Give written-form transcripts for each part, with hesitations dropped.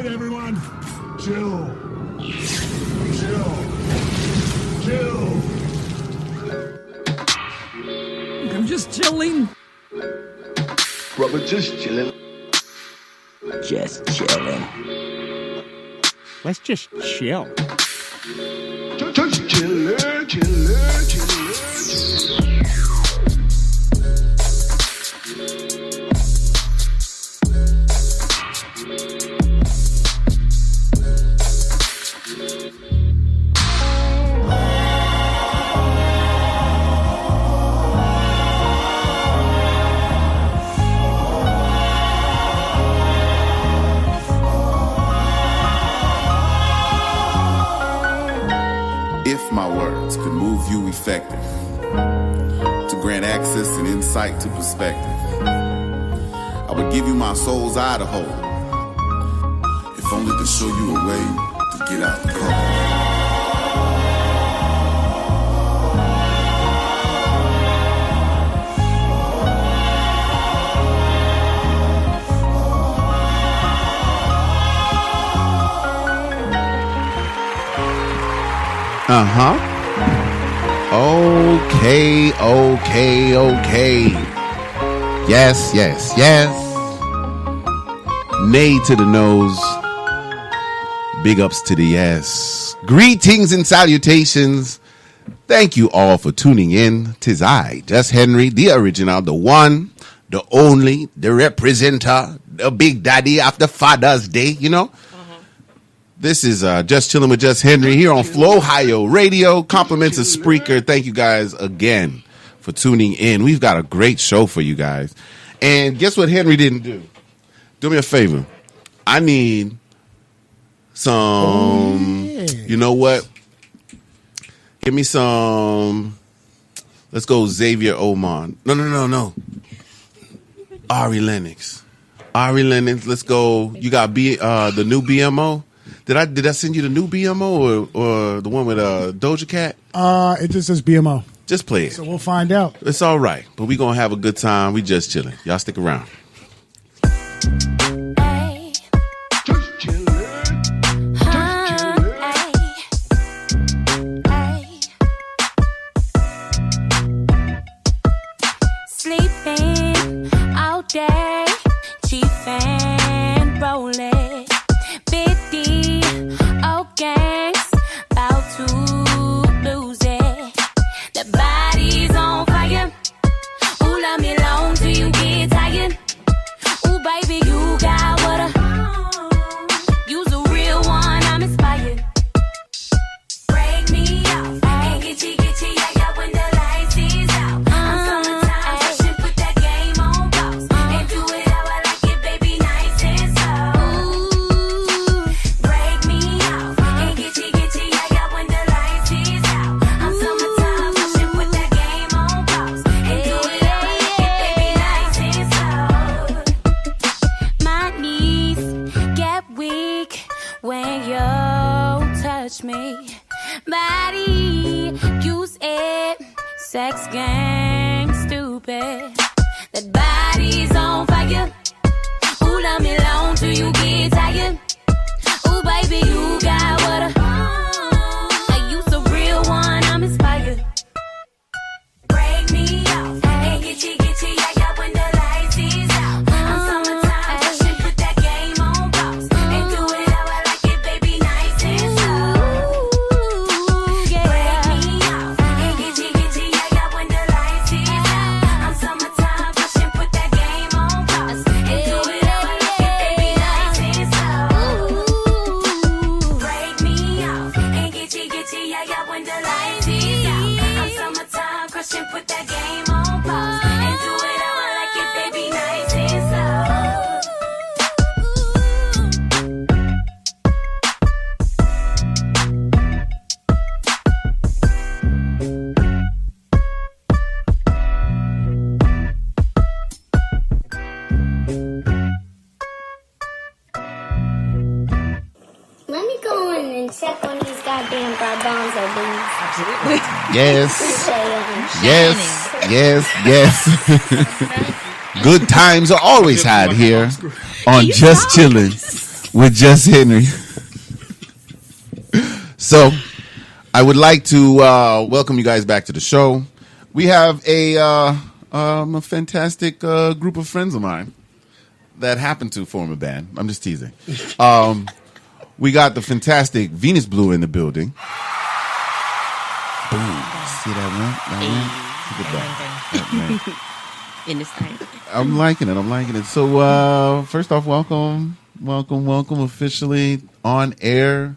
right, everyone. Chill. I'm just chilling. Brother, just chillin'. Just chillin'. Let's just chill. Just chillin'. If my words could move you effective, to grant access and insight to perspective, I would give you my soul's eye to hold, if only to show you a way to get out the cold. Okay. Yes. Nay to the nose. Big ups to the yes. Greetings and salutations. Thank you all for tuning in. 'Tis I, Jus Henry, the original, the one, the only, the representer, the big daddy after Father's Day, you know? This is Just Chillin' with Jus Henry here on Flow Ohio Radio. Compliments of Spreaker. Thank you guys again for tuning in. We've got a great show for you guys. And guess what Henry didn't do? Do me a favor. I need some, you know what? Give me some, let's go Xavier Oman. No. Ari Lennox, let's go. You got the new BMO? Did I send you the new BMO or the one with Doja Cat? It just says BMO. Just play it. So we'll find out. It's all right, but we gonna have a good time. We just chilling. Y'all stick around. Sleeping all day, chiefin' rolling, big D, oh gangs, about to lose it. The body's on fire. Ooh, love me long till you get tired. Ooh, baby, you got what you's a real one, I'm inspired. Break me off and get you, yeah, when the lights is out. I'm summertime, rushing, put that game on pause. And do it how I like it, baby, nice and slow. Break me off and get you, yeah, when the lights is out. I'm summertime, rushing, put that game on pause. And do it how I like it, baby, nice and slow. My knees get weak when you touch me. Body, use it, sex gang, stupid. That body's on fire. Ooh, love me long till you get tired. Ooh, baby, you got what you's a real one, I'm inspired. Break me off and get you, yeah, when the lights is out. I'm summertime, rushing, put that game on pause. And do it how I like it, baby, nice and slow. Break me off and get you, yeah, when the lights is out. I'm summertime, rushing, put that game on pause. And do it how I like it, baby, nice and slow. Break me off and get you, yeah, when the lights is out. I'm summertime, crushing, put that game on pause. And do it how I like it, baby, nice and slow. Let me go in and check on these goddamn garbanzo beans. Yes. Good times are always had here on Just Chillin' with Jus Henry. So, I would like to welcome you guys back to the show. We have a fantastic group of friends of mine that happen to form a band. I'm just teasing. We got the fantastic Venus Bleu in the building. Boom. See that one? Look at that. In this thing. I'm liking it. So, first off, welcome officially on air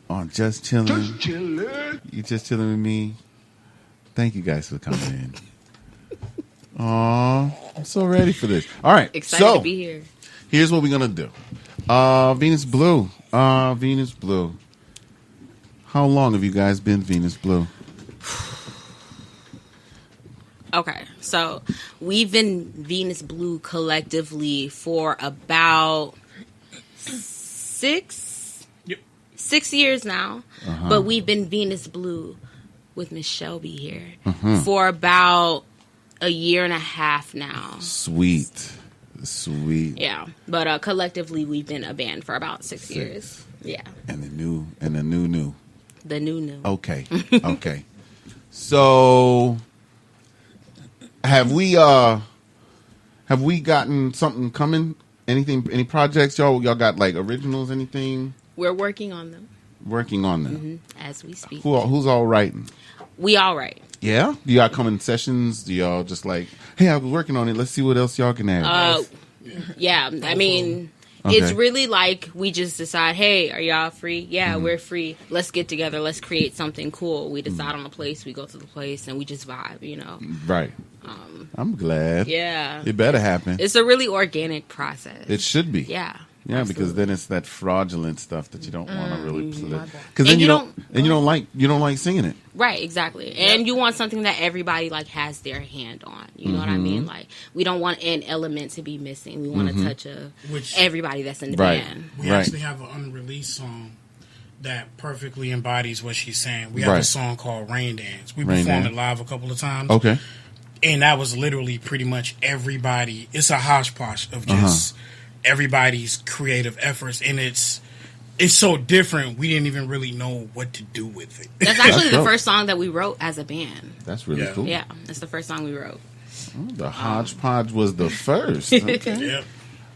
on Jus Chillin. Just chillin'. You just chilling with me. Thank you guys for coming in. Aw, I'm so ready for this. All right, Excited so to be here. here's what we're gonna do. Venus Bleu. Venus Bleu. How long have you guys been Venus Bleu? Okay, so we've been Venus Bleu collectively for about 6 years now. But we've been Venus Bleu with Miss Shelby here for about a year and a half now. Sweet. Yeah, but collectively we've been a band for about 6 years. Yeah. And the new. The new. Okay. Okay. So have we gotten something coming? Any projects? Y'all got like originals, anything? We're working on them. As we speak. Who's all writing? We all write. Yeah? Do y'all come in sessions? Do y'all just like, hey, I was working on it. Let's see what else y'all can add? Yeah, I mean, Okay. it's really like we just decide, hey, are y'all free? Yeah, we're free. Let's get together. Let's create something cool. We decide on a place. We go to the place, and we just vibe, you know? Right. I'm glad. Yeah. It better happen. It's a really organic process. It should be. Yeah. Yeah, absolutely. because then it's that fraudulent stuff that you don't want to really play. And Because then you you don't like singing it. Right, exactly. And you want something that everybody like has their hand on. You know what I mean? Like we don't want an element to be missing. We want to touch everybody that's in the band. We actually have an unreleased song that perfectly embodies what she's saying. We have a song called Rain Dance. We performed it live a couple of times. Okay. And that was literally pretty much everybody. It's a hodgepodge of just everybody's creative efforts, and it's so different. We didn't even really know what to do with it. That's actually the first song that we wrote as a band. That's really cool. Yeah, that's the first song we wrote. Oh, the hodgepodge was the first. Okay. Yep.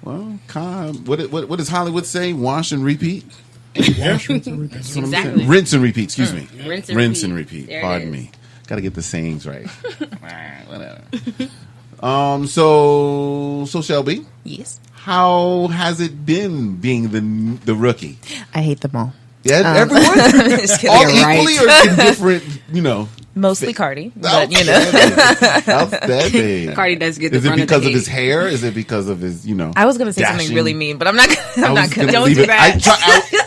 Well, what does Hollywood say? Wash and repeat. Exactly. Rinse and repeat. Excuse me. Rinse and repeat. Repeat. Pardon me. Got to get the sayings right. Whatever. So Shelby. Yes. How has it been being the rookie? I hate them all. Yeah, everyone? All equally or in different, Mostly Cardi, but Outstanding. Cardi does get the Is it front because of of his hair? Is it because of his, I was going to say something really mean, but I'm not going to. Don't do that.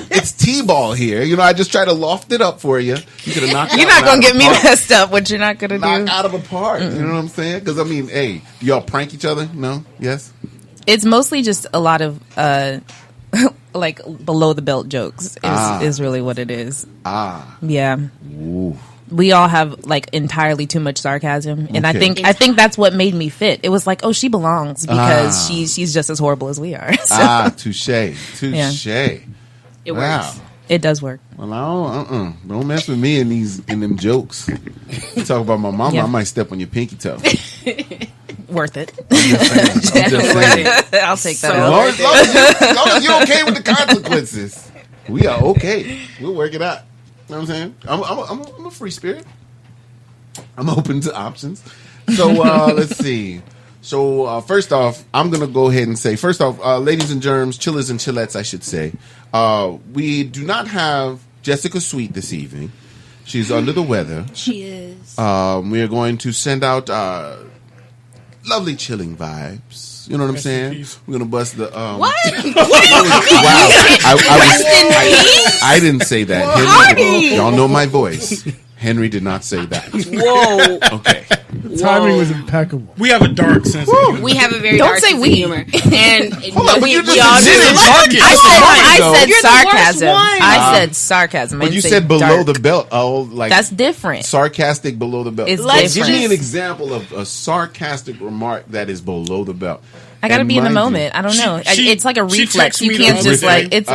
It's T-ball here. I just try to loft it up for you. You could have knocked You're not going to get me messed up, what you're not going to do. Knock out of a part. You know what I'm saying? Because, I mean, hey, do y'all prank each other? No? Yes? It's mostly just a lot of like below the belt jokes is really what it is. Yeah. Ooh. We all have like entirely too much sarcasm, and I think that's what made me fit. It was like, oh, she belongs because she's just as horrible as we are. So, touche. Yeah. It works. It does work. Well, don't mess with me in them jokes. You talk about my mama, I might step on your pinky toe. Worth it. I'm just saying. I'll take that. As long as you're okay with the consequences, we are okay. We'll work it out. You know what I'm saying? I'm a free spirit. I'm open to options. So let's see. So first off, I'm gonna go ahead and say, ladies and germs, chillers and chillettes, I should say, we do not have Jessica Sweet this evening. She's under the weather. She is. We are going to send out lovely chilling vibes. You know what I'm saying? We're gonna bust the What? Wow! I didn't say that. Henry, y'all know my voice. Henry did not say that. Whoa. Okay. The timing was impeccable. We have a dark sense of humor. We have a very dark sense of humor. And Hold on, but you just I said sarcasm. One. I said sarcasm. But you said below the belt. Oh, like that's different. Sarcastic below the belt. It's Give different. me an example of a sarcastic remark that is below the belt. I gotta And be in the mind you- moment. I don't know. She- It's like a she reflex. texted You me can't the just other like day. it's.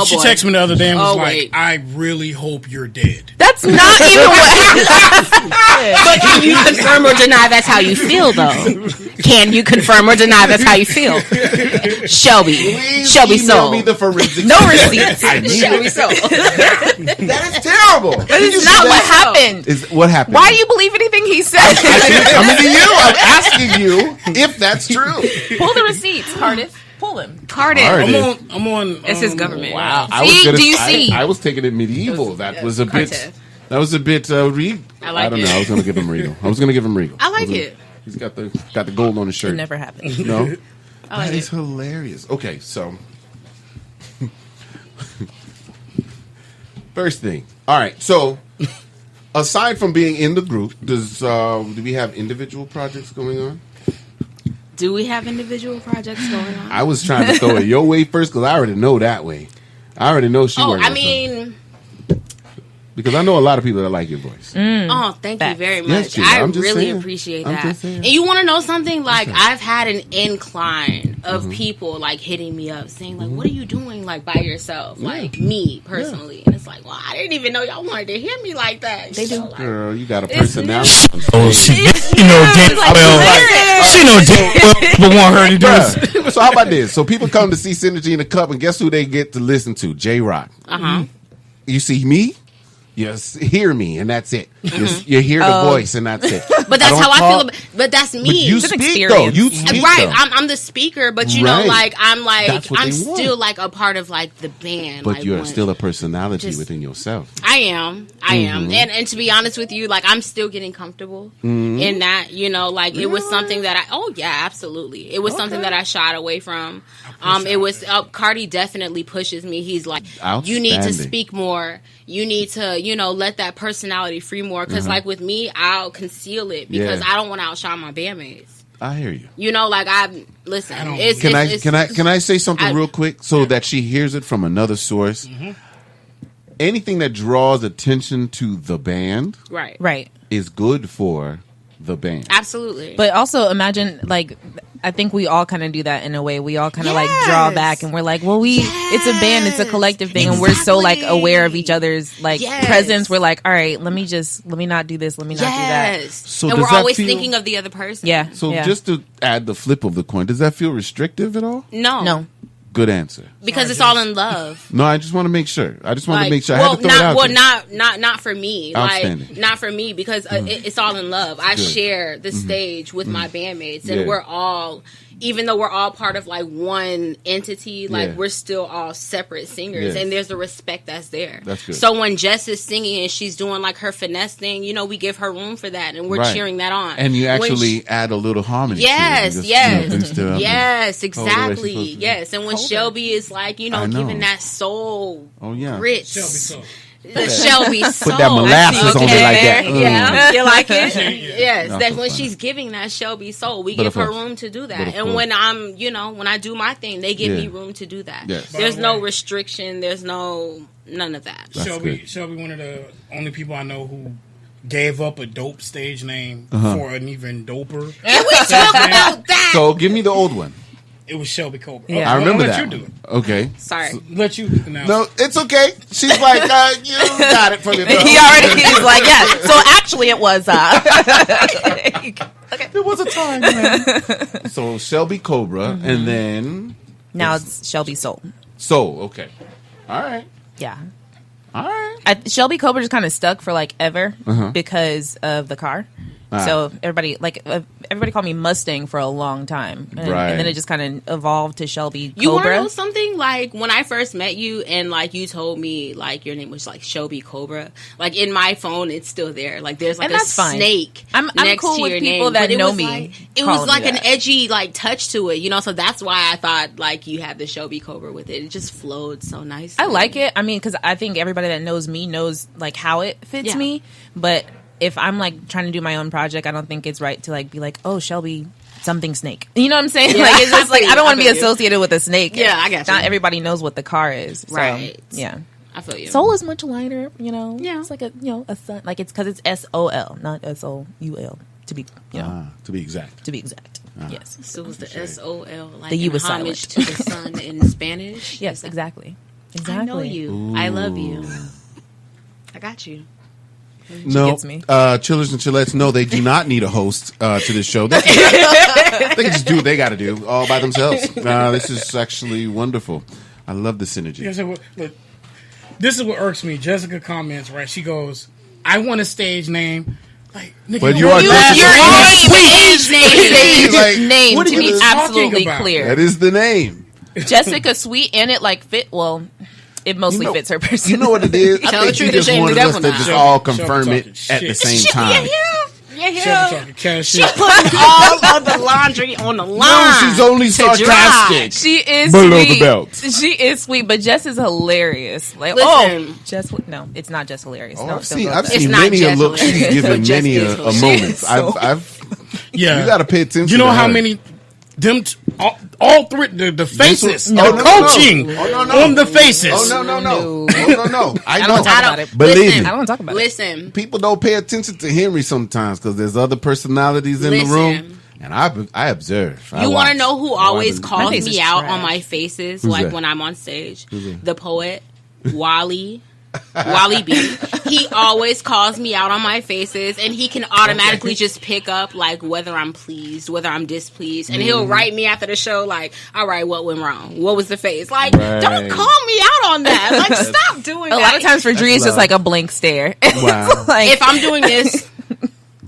She boy. texted me the other day and was like, wait. I really hope you're dead. That's not even what. But can you confirm or deny that's how you feel, though? Can you confirm or deny that's how you feel? Shelby. Please Shelby email Soul. me the forensic. No receipts. I need Shelby it. Soul. That is terrible. That is not what happened. Is what happened? Why do you believe anything he said? I'm coming to you. I'm asking you if that's true. Pull the receipts, Cardiff. Pull him. Cardiff. I'm on. It's his government. Wow. See? Do you see? I was taking it medieval. That was a bit. Cardiff. That was a bit. I like don't it. know. I was going to give him Regal. I like it. He's got the gold on his shirt. It never happened. No. I like That is it. hilarious. Okay, so first thing. All right, so aside from being in the group, do we have individual projects going on? Do we have individual projects going on? I was trying to throw it your way first because I already know that way. I already know she. Oh, working I on something. mean, because I know a lot of people that like your voice. oh, thank you very much. Yes, Gina, I I'm just really saying. appreciate I'm that. just saying. And you want to know something? Like, I've had an incline Mm-hmm. of people like hitting me up saying, like, what are you doing like by yourself? Like me personally. And it's like, well, I didn't even know y'all wanted to hear me like that. They do. Like, Girl, you got a It's personality. Oh, she know damn well. She know damn well people want her to do this. Bruh. So how about this? So people come to see Synergy in the Cup, and guess who they get to listen to? J-Rock. You see me, you hear me, and that's it. You hear the voice, and that's it. But that's don't how I talk, feel. But that's me. But you It's an speak though. experience. You speak Right, though. I'm the speaker, but you know, Right. I'm That's what I'm they want. still like a part of like the band. But like, you're when- still a personality just- within yourself. I am, Mm-hmm. and to be honest with you, like I'm still getting comfortable in that. You know, like it was something that absolutely, it was something that I shied away from. It was Cardi definitely pushes me. He's like, you need to Outstanding. speak more. You need to, let that personality free more. Because like with me, I'll conceal it because Yeah. I don't want to outshine my bandmates. I hear you. Listen. Can I say something real quick so that she hears it from another source? Anything that draws attention to the band Right. is good for the band. Absolutely. But also imagine, like, I think we all kind of do that in a way. We all kind of like draw back, and we're like, well, it's a band, it's a collective thing, and we're so like aware of each other's like presence. We're like, all right, let me not do this, let me not do that. So and does we're that always feel- thinking of the other person. Yeah. So just to add the flip of the coin, does that feel restrictive at all? No. Good answer. Because it's all in love. No, I just want to make sure. I just want to Like, make sure. I had to throw it out there. not for me. Outstanding. Like, not for me because it's all in love. I Good. share the stage with my bandmates, and Yeah. we're all, even though we're all part of like one entity, like Yeah. we're still all separate singers, Yes. and there's a respect that's there. That's good. So when Jess is singing and she's doing like her finesse thing, we give her room for that, and we're Right. cheering that on. And you When actually add a little harmony. Yes, to it. yes, Things to up yes, and hold the way it's exactly, supposed to be. yes. And when Shelby is like, I know. giving that soul Oh yeah. grits, Shelby Soul. the Shelby soul. Put that molasses on it like that. Yeah, you like it? Yes, Not that so when funny. she's giving that Shelby soul, we But give of her course. room to do But that. of And course. when I'm, when I do my thing, they give Yeah. me room to do that. Yes. There's By the no way. restriction. There's none of that. That's Shelby, good. Shelby, one of the only people I know who gave up a dope stage name for an even doper. And we talk about that. So give me the old one. It was Shelby Cobra. Yeah. Okay, I remember I'll that. let you do it. Okay. Sorry. Let you announce No, it. it's okay. She's like, you got it from your He's like, yeah. So actually, it was. Okay. There was a time, man. So Shelby Cobra, and then Now it's Shelby Soul. Soul. Okay. All right. Yeah. All right. Shelby Cobra just kind of stuck for like ever Uh-huh. because of the car. So everybody called me Mustang for a long time, and then it just kind of evolved to Shelby Cobra. You want to know something? Like when I first met you, and like you told me like your name was like Shelby Cobra. Like in my phone, it's still there. Like there's like And a that's fine. snake. I'm next cool to with your people name. that But it know was me Like, it calling was me like an that. edgy like touch to it, So that's why I thought like you had the Shelby Cobra with it. It just flowed so nicely. I like it. I mean, because I think everybody that knows me knows like how it fits me. But if I'm like trying to do my own project, I don't think it's right to like be like, oh, Shelby something snake. You know what I'm saying? Yeah, like it's just like I don't want to be feel you. associated with a snake. Yeah, I got you. Not everybody knows what the car is. So, Right. yeah. I feel you. Soul is much lighter. Yeah. It's like a sun. Like it's because it's SOL, not SOUL. To be To be exact. To be exact. Yes. So it was the SOL, like The U in was homage silent. to the sun in Spanish. Yes, exactly. I know you. Ooh. I love you. I got you. No, gets me. Chillers and Chillettes, no, they do not need a host to this show. They can just do what they got to do all by themselves. This is actually wonderful. I love the synergy. Yeah, so look, this is what irks me. Jessica comments, right? She goes, "I want a stage name." Like, nigga, But you are Your name Like, name what are to you be talking absolutely about? clear. That is the name. Jessica Sweet, and it like fit. Well, it mostly You know- fits her person. You know what it is? Tell I the think truth you and just shame the wanted us devil to now. just all Shelby confirm talking it at the shit. same time. Shelby talking cash She shit. put all of the laundry on the line. No, she's only to sarcastic. She is Below sweet. the belt. She is sweet, but Jess is hilarious. Like, Listen. Jess. No, it's not Jess hilarious. Oh, no, I've don't seen, go I've there. It's seen not many a Jess look she's hilarious. given Jess many is a hilarious. moment. So- I've Yeah, you got to pay attention. You know to how her. many them all three the faces No, are no, no. coaching Oh, no, no. on the faces. Oh no! I I know. don't talk about it. Believe Listen, me. I don't talk about it. Listen, People don't pay attention to Henry sometimes because there's other personalities in the room, Listen. and I observe. you want to know who always My calls face is me out trash. on my faces, Who's like that? when I'm on stage? that? The poet, Wally. Wally B. He always calls me out on my faces, and he can automatically just pick up like whether I'm pleased, whether I'm displeased, and he'll write me after the show like, "All right, what went wrong? What was the face?" Like, Right. don't call me out on that. Like, stop doing A that. lot of times for Dree, it's just love. like a blank stare. Wow. Like, if I'm doing this,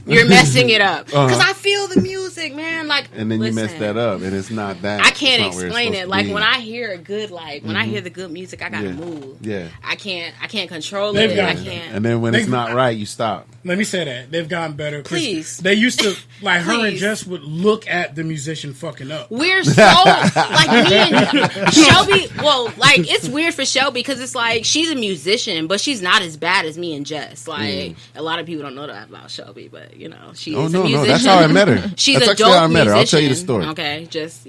you're messing it up because Uh-huh. I feel the music, man. Like, And then you mess listen, that up, and it's not that. I can't it's not where it's explain supposed it. to Like be. when I hear a good, like when I hear the good music, I gotta Yeah. move. Yeah. I can't control They've it. got I it. can't. And then when it's They- not right, you stop. Let me say that they've gotten better. 'cause Please. they used to like her and Please. Jess would look at the musician fucking up. We're so like me and Shelby. Well, like it's weird for Shelby because it's like she's a musician, but she's not as bad as me and Jess. Like a lot of people don't know that about Shelby, but you know she Oh is no, a musician. no, that's how I met her. She's that's a actually dope how I met her. I'll tell you the musician. story. Okay, just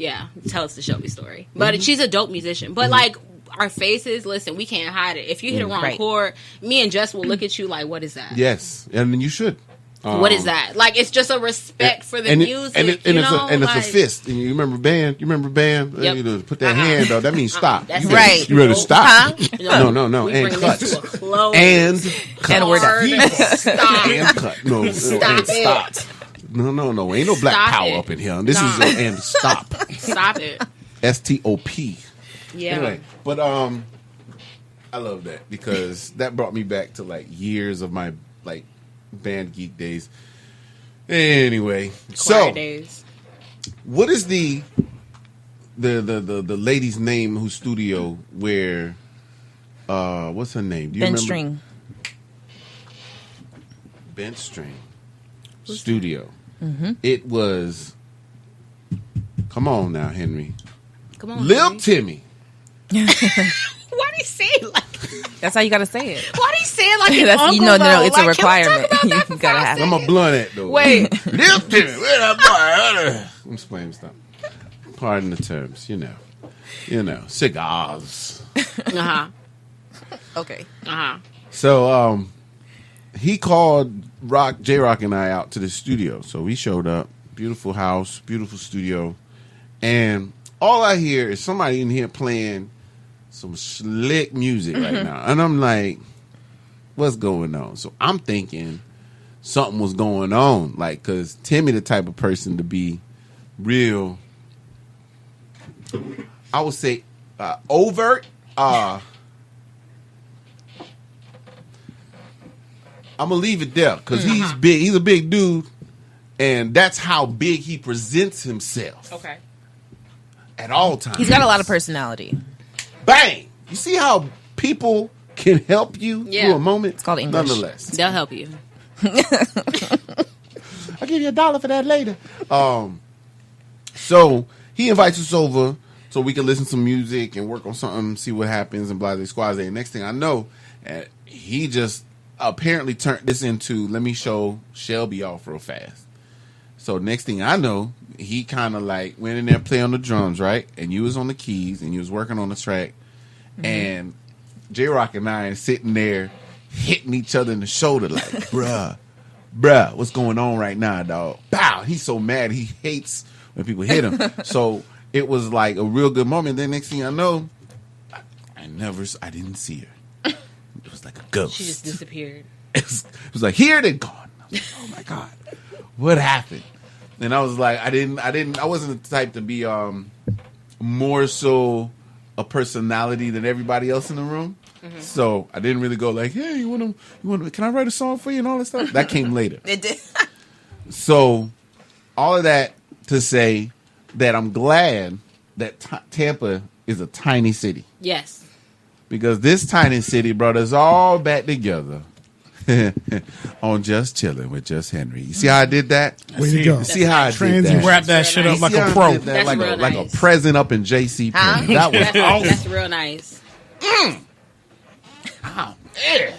tell us the Shelby story. But she's a dope musician. But like our faces, listen, we can't hide it. If you hit a wrong Right. chord, me and Jess will look at you like, "What is that? Yes, and then you should. What is that?" Like it's just a respect for the music. and you it's know? it's a Like- fist. And you remember band? Yep. You know, put that hand up. That means stop. That's you it. better, Right. You better stop. Huh? No. We And bring cut. this to a close. And cut. And we're done. Stop. And cut. No. Stop and it. stop. No. Ain't no black Stop power it. up in here. This Nah. is and stop. Stop it. STOP. Yeah. Anyway, but I love that because that brought me back to like years of my like band geek days. Anyway, Choir so days. what is the lady's name whose studio where what's her name? Do you bench remember? string. Bench String Studio. Mm-hmm. It was. Come on now, Henry. Come on. Lil Henry. Timmy. Why do you say it like? That's how you got to say it. Why do you say it like an That's, uncle? you know, no, though? it's Like, a can we talk requirement. about that You for gotta 5 have it. I'm a blunt at though. Wait. Lil Timmy, where that boy? I'm just playing stuff. Pardon the terms, you know, cigars. Okay. So he called J Rock and I out to the studio. So we showed up. Beautiful house, beautiful studio. And all I hear is somebody in here playing some slick music right now. And I'm like, what's going on? So I'm thinking something was going on. Like, because Timmy the type of person to be real, I would say overt. I'm gonna leave it there because he's big. He's a big dude, and that's how big he presents himself. Okay. At all times, He's got a lot of personality. Bang! You see how people can help you through a moment. It's called English. Nonetheless, They'll help you. I'll give you $1 for that later. So he invites us over so we can listen to music and work on something, see what happens, and blah, blah, squads. And next thing I know, he just apparently turned this into, let me show Shelby off real fast. So next thing I know, he kind of like went in there and played on the drums, right? And you was on the keys and you was working on the track. And J-Rock and I are sitting there hitting each other in the shoulder like, bruh, what's going on right now, dog? Bow. He's so mad. He hates when people hit him. So it was like a real good moment. Then next thing I know, I didn't see her. It was like a ghost. She just disappeared. It was like, here, then gone. I was like, oh my God, what happened? And I was like, I wasn't the type to be more so a personality than everybody else in the room. Mm-hmm. So I didn't really go like, hey, you want to, can I write a song for you and all that stuff? That came later. It did. So all of that to say that I'm glad that Tampa is a tiny city. Yes. Because this tiny city brought us all back together on Just Chillin' with Just Henry. You see how I did that? Way to go. See how I did that? Wrap that shit up like a pro. Like a present up in JC. Huh? That was awesome. That's real nice. Oh, man.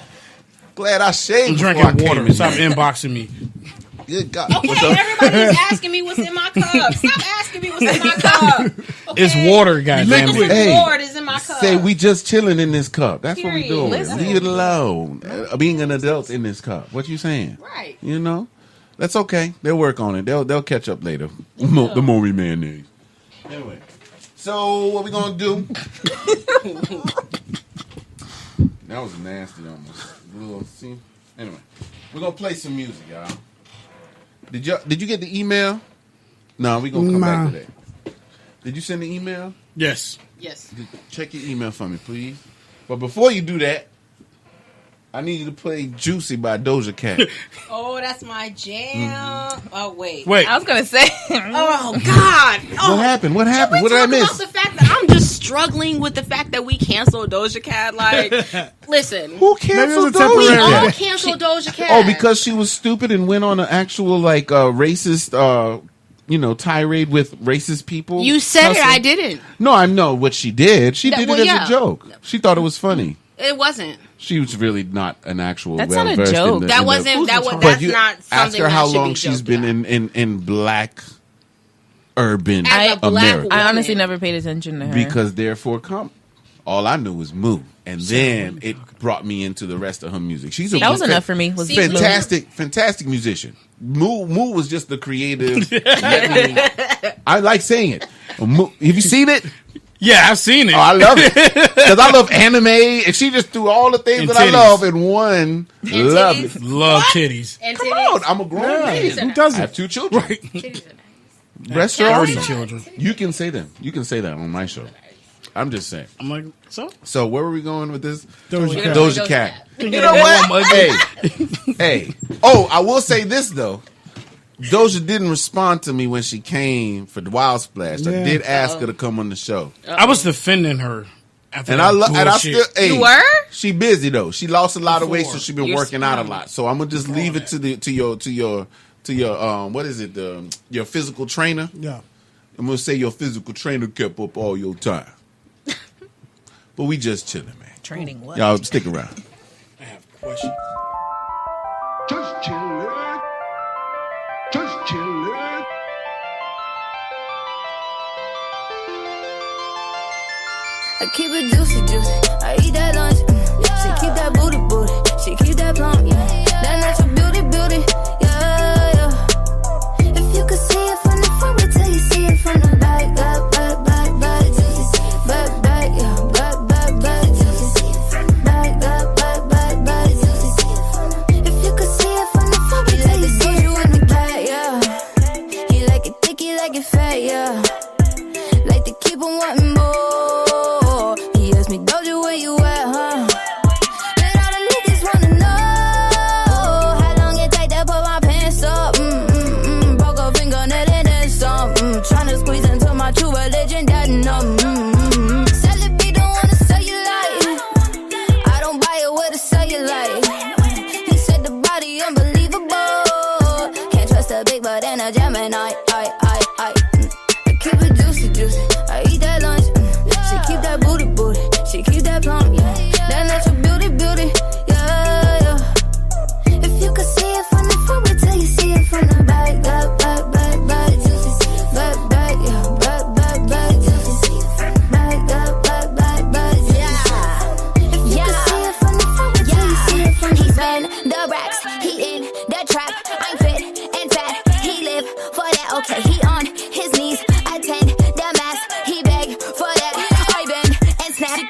Glad I shaved. I'm drinking water. Stop inboxing me. Good God. Okay, everybody's asking me what's in my cup. Stop asking me what's in my cup. Okay? It's water, goddamn it. Hey, Lord is in my cup. say we just chilling in this cup. That's what we doing. Listen. Leave it alone. Being an adult in this cup. What you saying? Right. You know, that's okay. They'll work on it. They'll catch up later. The more we mayonnaise. Anyway, so what we gonna do? That was nasty almost. See? Anyway, we're gonna play some music, y'all. Did you get the email? No, we're gonna come back to that. Did you send the email? Yes. Yes. Check your email for me, please. But before you do that, I need you to play Juicy by Doja Cat. Oh, that's my jam. Oh, wait. I was going to say. Oh, God. Oh. What happened? What happened? What did I miss? About the fact that I'm just struggling with the fact that we canceled Doja Cat. Like, listen. Who canceled Doja We Cat? all canceled Doja Cat. Oh, because she was stupid and went on an actual, like, racist, tirade with racist people? You said it. I didn't. No, I know what she did. She did it as a joke. She thought it was funny. It wasn't. She was really not an actual. That's not a joke. That's not something ask her that how should long be she's joked been in black urban I America. honestly never paid attention to her. Because therefore, all I knew was Moo, and then it brought me into the rest of her music. That was enough for me. Was fantastic musician. Moo was just the creative. I like saying it. Moo, have you seen it? Yeah, I've seen it. Oh, I love it because I love anime, and she just threw all the things that I love in one. Lovely, love titties. And Come on, I'm a grown man. Who doesn't? I have 2 children. Right. Rest are already children. You can say them. You can say that on my show. I'm just saying. I'm like, so? So where were we going with this? Doja Cat. You know what? Hey. Oh, I will say this though. Doja didn't respond to me when she came for the Wild Splash. I did ask her to come on the show. I was defending her. After and I still. Hey, you were? She busy though. She lost a lot of weight, so she's been working out a lot. So I'm gonna just leave it to your what is it? Your physical trainer. Yeah. I'm gonna say your physical trainer kept up all your time. But we just chilling, man. Training what? Y'all stick around. I have a question. Just chillin'. Just chillin'. I keep it juicy. I eat that lunch. She keep that booty. She keep that plump. That natural beauty. Yeah. If you could see it from the front, wait till you see it from the back. If you could see it from the front, wait till you see it from the back. Yeah. He like it thick, he like it fat. Yeah. Like to keep on wanting more. He asked me, Doja, where you at, huh? And all the niggas wanna know.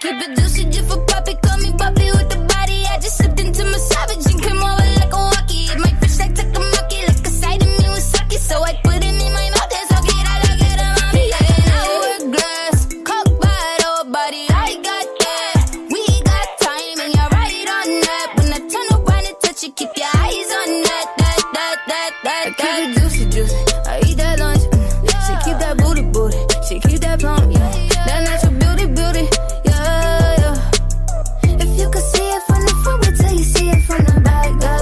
keep it juicy, just for puppy. Call me puppy with the body. I just slipped into my savage and came over like a walkie. It might fish like takamaki, like a side of me with sake. So I put it in my mouth and suck it. I like it, mommy. Yeah, hourglass, cock bottle body. I got that. We got time and you're right on that. When I turn around and touch it, keep your eyes on that. I keep it juicy, juicy. I eat that lunch. She keep that booty, booty. She keep that plump, yeah. That natural beauty, beauty, yeah, yeah. If you could see it from the front, wait till you see it from the back, back,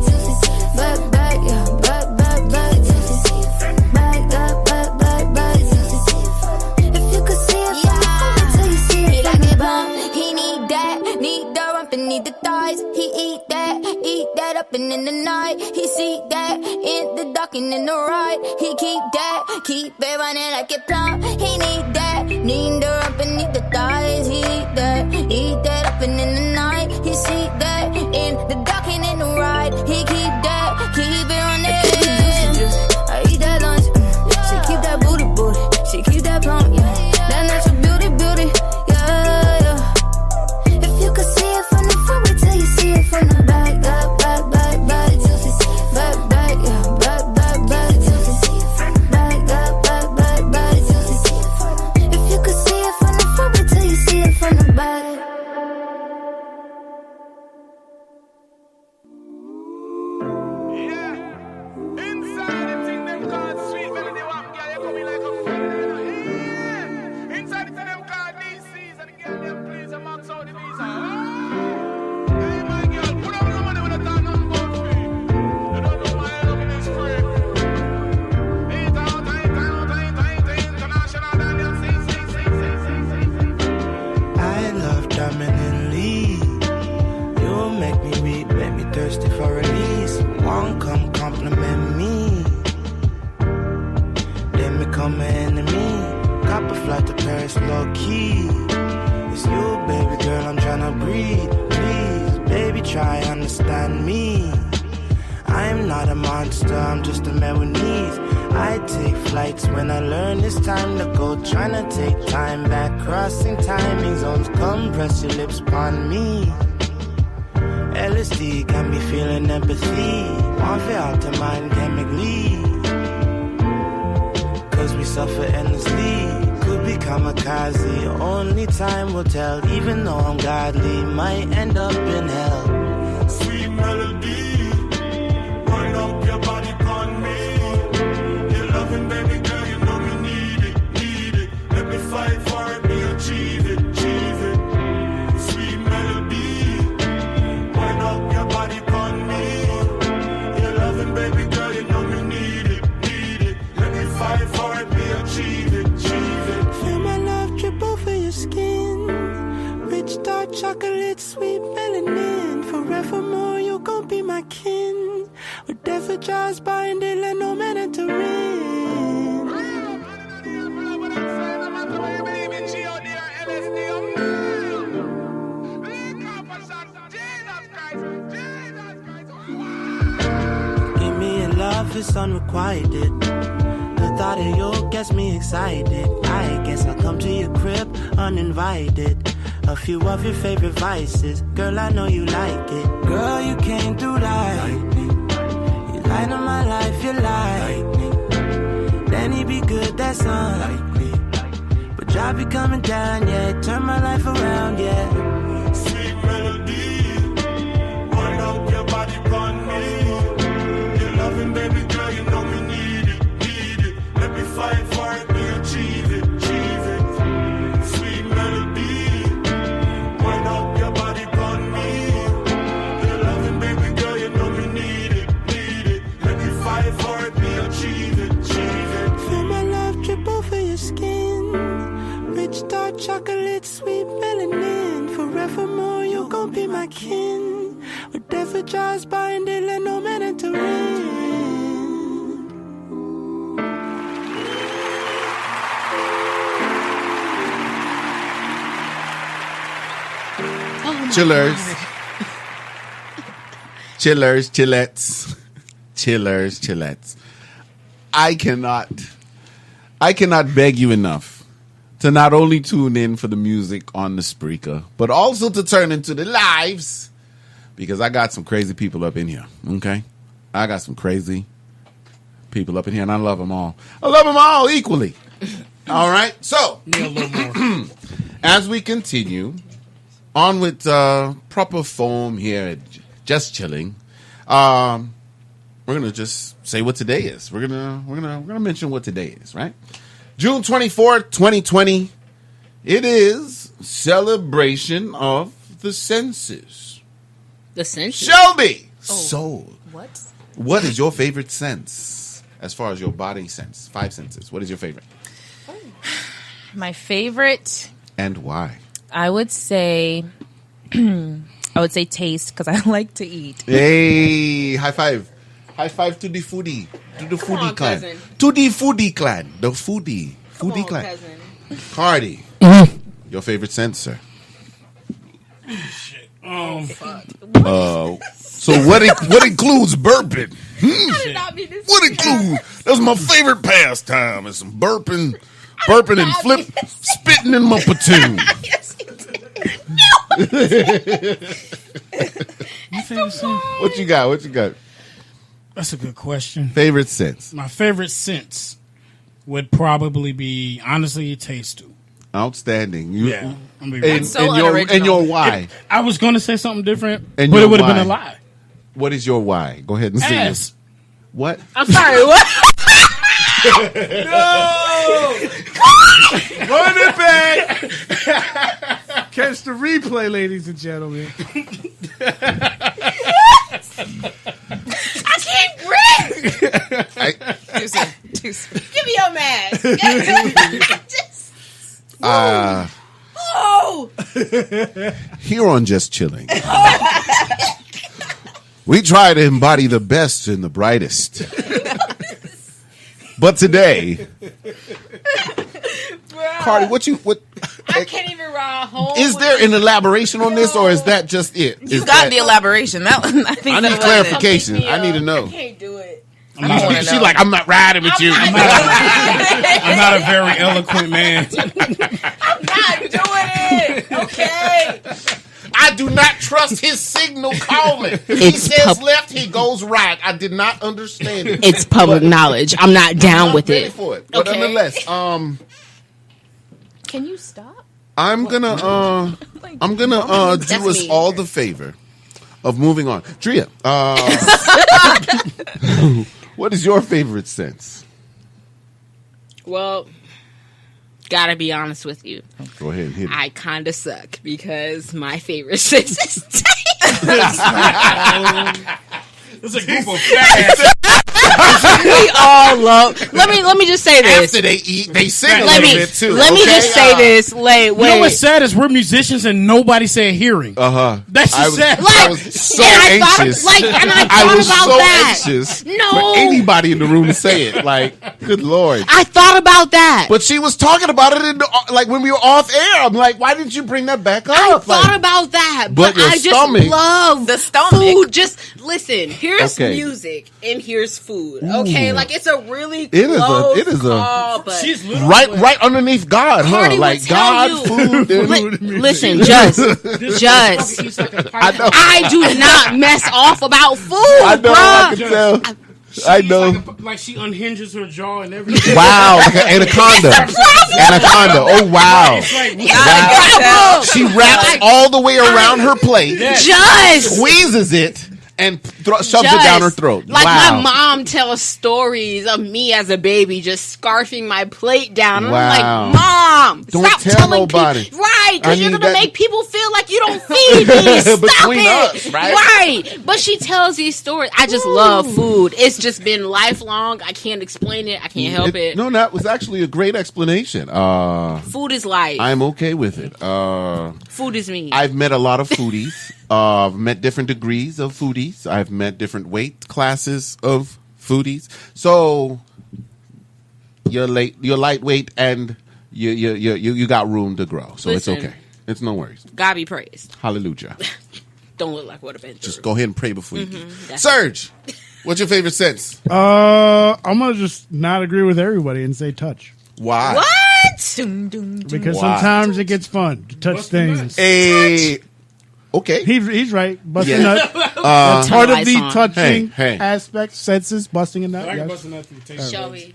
juicy. Back, yeah, back, juicy. Back, juicy. If you could see it from the front, wait till you see it from the back. He need the rump and need the thighs. He eat that up and in the night. He see that in the dark and in the right. He keep it running like a plump. He need the rump and need the thighs. He eat that up and in the night. He see that in the dark and in the right. He keep it running. I eat that lunch. She keep that booty, booty. She keep that plump, yeah. That natural beauty, beauty, yeah, yeah. If you could see it from the front, wait till you see it from the back, back, juicy. Back, yeah, back, juicy. Back, juicy. If you could see it from the front, wait till you see it from the back. I love dominantly. You make me weak, make me thirsty for release. One come compliment me, then become an enemy. Cop a flight to Paris, low key. It's you, baby girl, I'm tryna breathe. Please, baby, try understand me. I'm not a monster, I'm just a man with needs. I take flights when I learn it's time to go. Tryna take time back, crossing timing zones. Come press your lips upon me. LSD can be feeling empathy. One feel out to mind chemically. Cause we suffer endlessly. Could be kamikaze, only time will tell. Even though I'm godly, might end up in hell. Sweet melody, wind up your body on me. You're loving, baby girl, you know me need it. Let me fight for it, me achieve it. Sweet melody, wind up your body on me. You're loving, baby girl, you know me need it. Let me fight for it, me achieve it. Feel my love drip over your skin. Rich dark chocolate, sweet melanin. Forevermore, you gon' be my kin. With death for jars binding, let no man enter in. Give me a love, it's unrequited. The thought of you gets me excited. I guess I'll come to your crib uninvited. A few of your favorite vices. Girl, I know you like it. Girl, you came through like you light up my life, you like then he be good, that's unlikely. But job be coming down, yeah. Turn my life around, yeah. Sweet melody, wind up your body on me. You're loving, baby girl, you know me need it. Let me fight for it, me achieve it. Sweet melody, wind up your body on me. You're loving, baby girl, you know me need it. Let me fight for it, me achieve it. Feel my love drip over your skin. Rich dark chocolate, sweet melanin. Forevermore, you gon' be my kin. With death for jars binding, let no man enter in. Chillers. Chillers, chillettes. Chillers, chillettes. I cannot beg you enough to not only tune in for the music on the Spreaker, but also to turn into the lives, because I got some crazy people up in here, okay? I got some crazy people up in here, and I love them all. I love them all equally. All right? So, as we continue on with proper form here at Just Chilling, we're gonna just say what today is. We're gonna mention what today is, right? June 24th, 2020. It is celebration of the senses. The senses. Shelby. So, What? what is your favorite sense as far as your body sense? 5 senses. What is your favorite? My favorite, And why? I would say taste, because I like to eat. Hey, high five. High five to the foodie. To the foodie clan. cousin. To the foodie clan. The foodie. Foodie clan. Cousin. Cardi. Your favorite sense, sir? So what includes burping? What includes? That's my favorite pastime. Is some burping and spitting in my platoon. What you got? That's a good question. Favorite sense? My favorite sense would probably be, honestly, taste too. Outstanding. Yeah. And your why? I was going to say something different, And but your it would have been why? a lie. What is your why? Go ahead and say it. Ass. What? I'm sorry, what? Run it back. Catch the replay, ladies and gentlemen. I can't breathe. Too soon. Give me your mask. Oh. Here on Just Chilling, we try to embody the best and the brightest. But today, Cardi, what? I can't even ride home. Is there an elaboration on this, or is that just it? You got the elaboration. That one, I think I need that was clarification. Pick me I need to up. know. I can't do it. She's like, I'm not riding with you. I'm not a very eloquent man. I'm not doing it. Okay. I do not trust his signal calling. He says left, he goes right. I did not understand it. It's public knowledge. I'm not down with Ready it. for it. But Okay. nonetheless, Can you stop? I'm gonna do That's us me. all the favor of moving on. Drea, what is your favorite sense? Well, gotta be honest with you. Go ahead and hit it. I kind of suck because my favorite sense is taste. It's a group of fat We all love. Let me just say this. After they eat, they sing a Let little me bit too. let me just say this. Wait. You know what's sad is we're musicians and nobody said hearing. That's just sad. I was so and I anxious. thought about that. Anxious No. for anybody in the room to say it. Like, good Lord. I thought about that. But she was talking about it like when we were off air. I'm like, why didn't you bring that back up? I thought about that, but your I just stomach- love The stomach. food. Just listen. Here's Okay. music and here's food. Okay, like it's a really It is a- close it is a- call, but She's literally right underneath God, huh? Cardi will Like tell God, you. food, and Listen, just I do not mess off about food, I know, I bruh. can tell. I know. Like she unhinges her jaw and everything. Wow, like an anaconda. Anaconda. Oh wow. It's like, Wow. She wraps all the way around her plate, Just squeezes it, and shoves it down her throat. Like Wow. my mom tells stories of me as a baby just scarfing my plate down. And Wow. I'm like, Mom, Don't stop tell telling nobody. people. Right, I because you're need going to that- make people feel like you don't feed me. Stop Between it. us, right? Right. But she tells these stories. I just love food. It's just been lifelong. I can't explain it. I can't help it. No, that was actually a great explanation. Food is life. I'm okay with it. Food is me. I've met a lot of foodies. I've met different degrees of foodies. I've met different weight classes of foodies. So you're lightweight and you got room to grow. So Listen. it's okay. It's no worries. God be praised. Hallelujah. Don't look like what I've been through. Just go ahead and pray before you eat. that's Serge, what's your favorite sense? I'm gonna just not agree with everybody and say touch. Why? What? Because sometimes it gets fun to touch things. Hey, okay. He's right. Busting Yeah. nut. That's part of the touching Hey. aspect, senses, busting a nut. I can Yes. bust a nut through the taste. Shelby,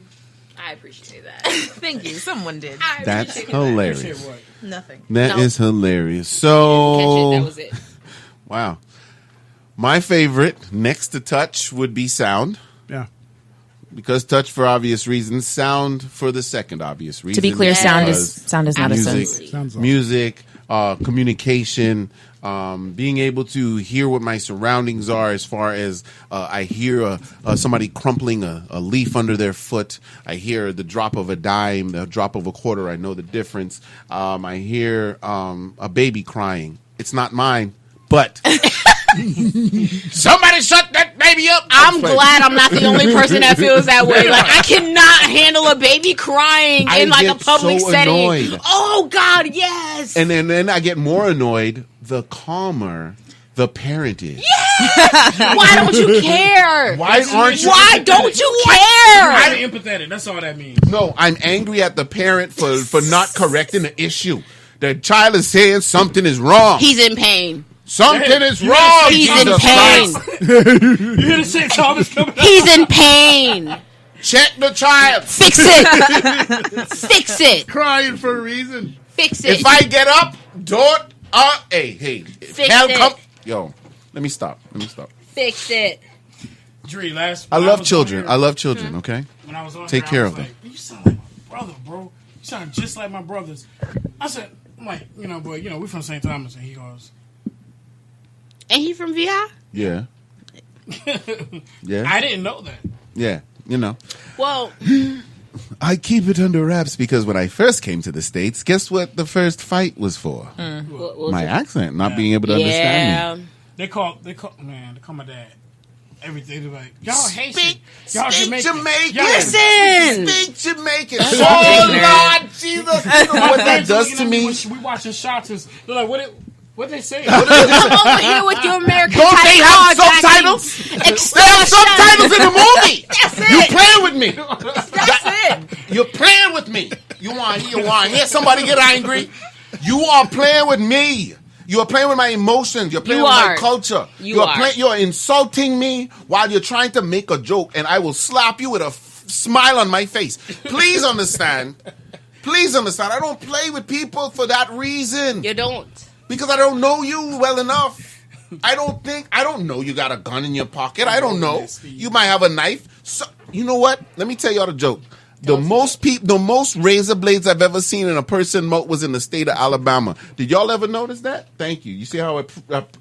I appreciate that. Thank you. Someone did. That's hilarious. Nothing. That is hilarious. Catch it. So, That was it. wow. My favorite next to touch would be sound. Yeah. Because touch for obvious reasons, sound for the second obvious reason. To be clear, sound because is not music, a sense. Sounds like- music, communication, being able to hear what my surroundings are as far as I hear somebody crumpling a leaf under their foot. I hear the drop of a dime, the drop of a quarter. I know the difference. I hear a baby crying. It's not mine, but somebody shut that baby up. I'm glad I'm not the only person that feels that way. Like, I cannot handle a baby crying I in like a get public so setting. annoyed. Oh God, yes. And then I get more annoyed the calmer the parent is. Why don't you care? Why aren't you? Why don't you care? I'm empathetic. That's all that means. No, I'm angry at the parent for not correcting the issue. The child is saying something is wrong. He's in pain. Something is wrong. He's in Jesus pain. Christ. You hear the St. Thomas coming out? He's in pain. Check the child. Fix it. Fix it. Crying for a reason. Fix it. If I get up, don't. Hey. Fix Hell it. come. Yo, let me stop. Fix it. Dre, I love children. I love children. Okay. When I was on Take here, care I of was them. like, you sound like my brother, bro. You sound just like my brothers. I said, I'm like, but we're from St. Thomas, and he goes, Ain't he from VI? Yeah. Yeah. I didn't know that. Yeah. You know. Well, I keep it under wraps because when I first came to the States, guess what the first fight was for? what was My it? accent, not being able to understand me. They call my dad. Everything. They're like, y'all Haitian. Y'all Jamaican. Jamaican. Listen. Speak Jamaican. Oh, Lord Jesus. What that does to me. We watching shots. They're like, what they say? Come over here with your American Don't they have subtitles? subtitles? They have subtitles in the movie. That's it. You playing with me. That's it. You're playing with me. You want to hear somebody get angry? You are playing with me. You are playing with my emotions. You're playing with my culture. You're insulting me while you're trying to make a joke, and I will slap you with a smile on my face. Please understand. Please understand. I don't play with people for that reason. You don't. Because I don't know you well enough. I don't know you got a gun in your pocket. I don't know. You might have a knife. So, you know what? Let me tell y'all the joke. The most razor blades I've ever seen in a person mouth was in the state of Alabama. Did y'all ever notice that? Thank you. You see how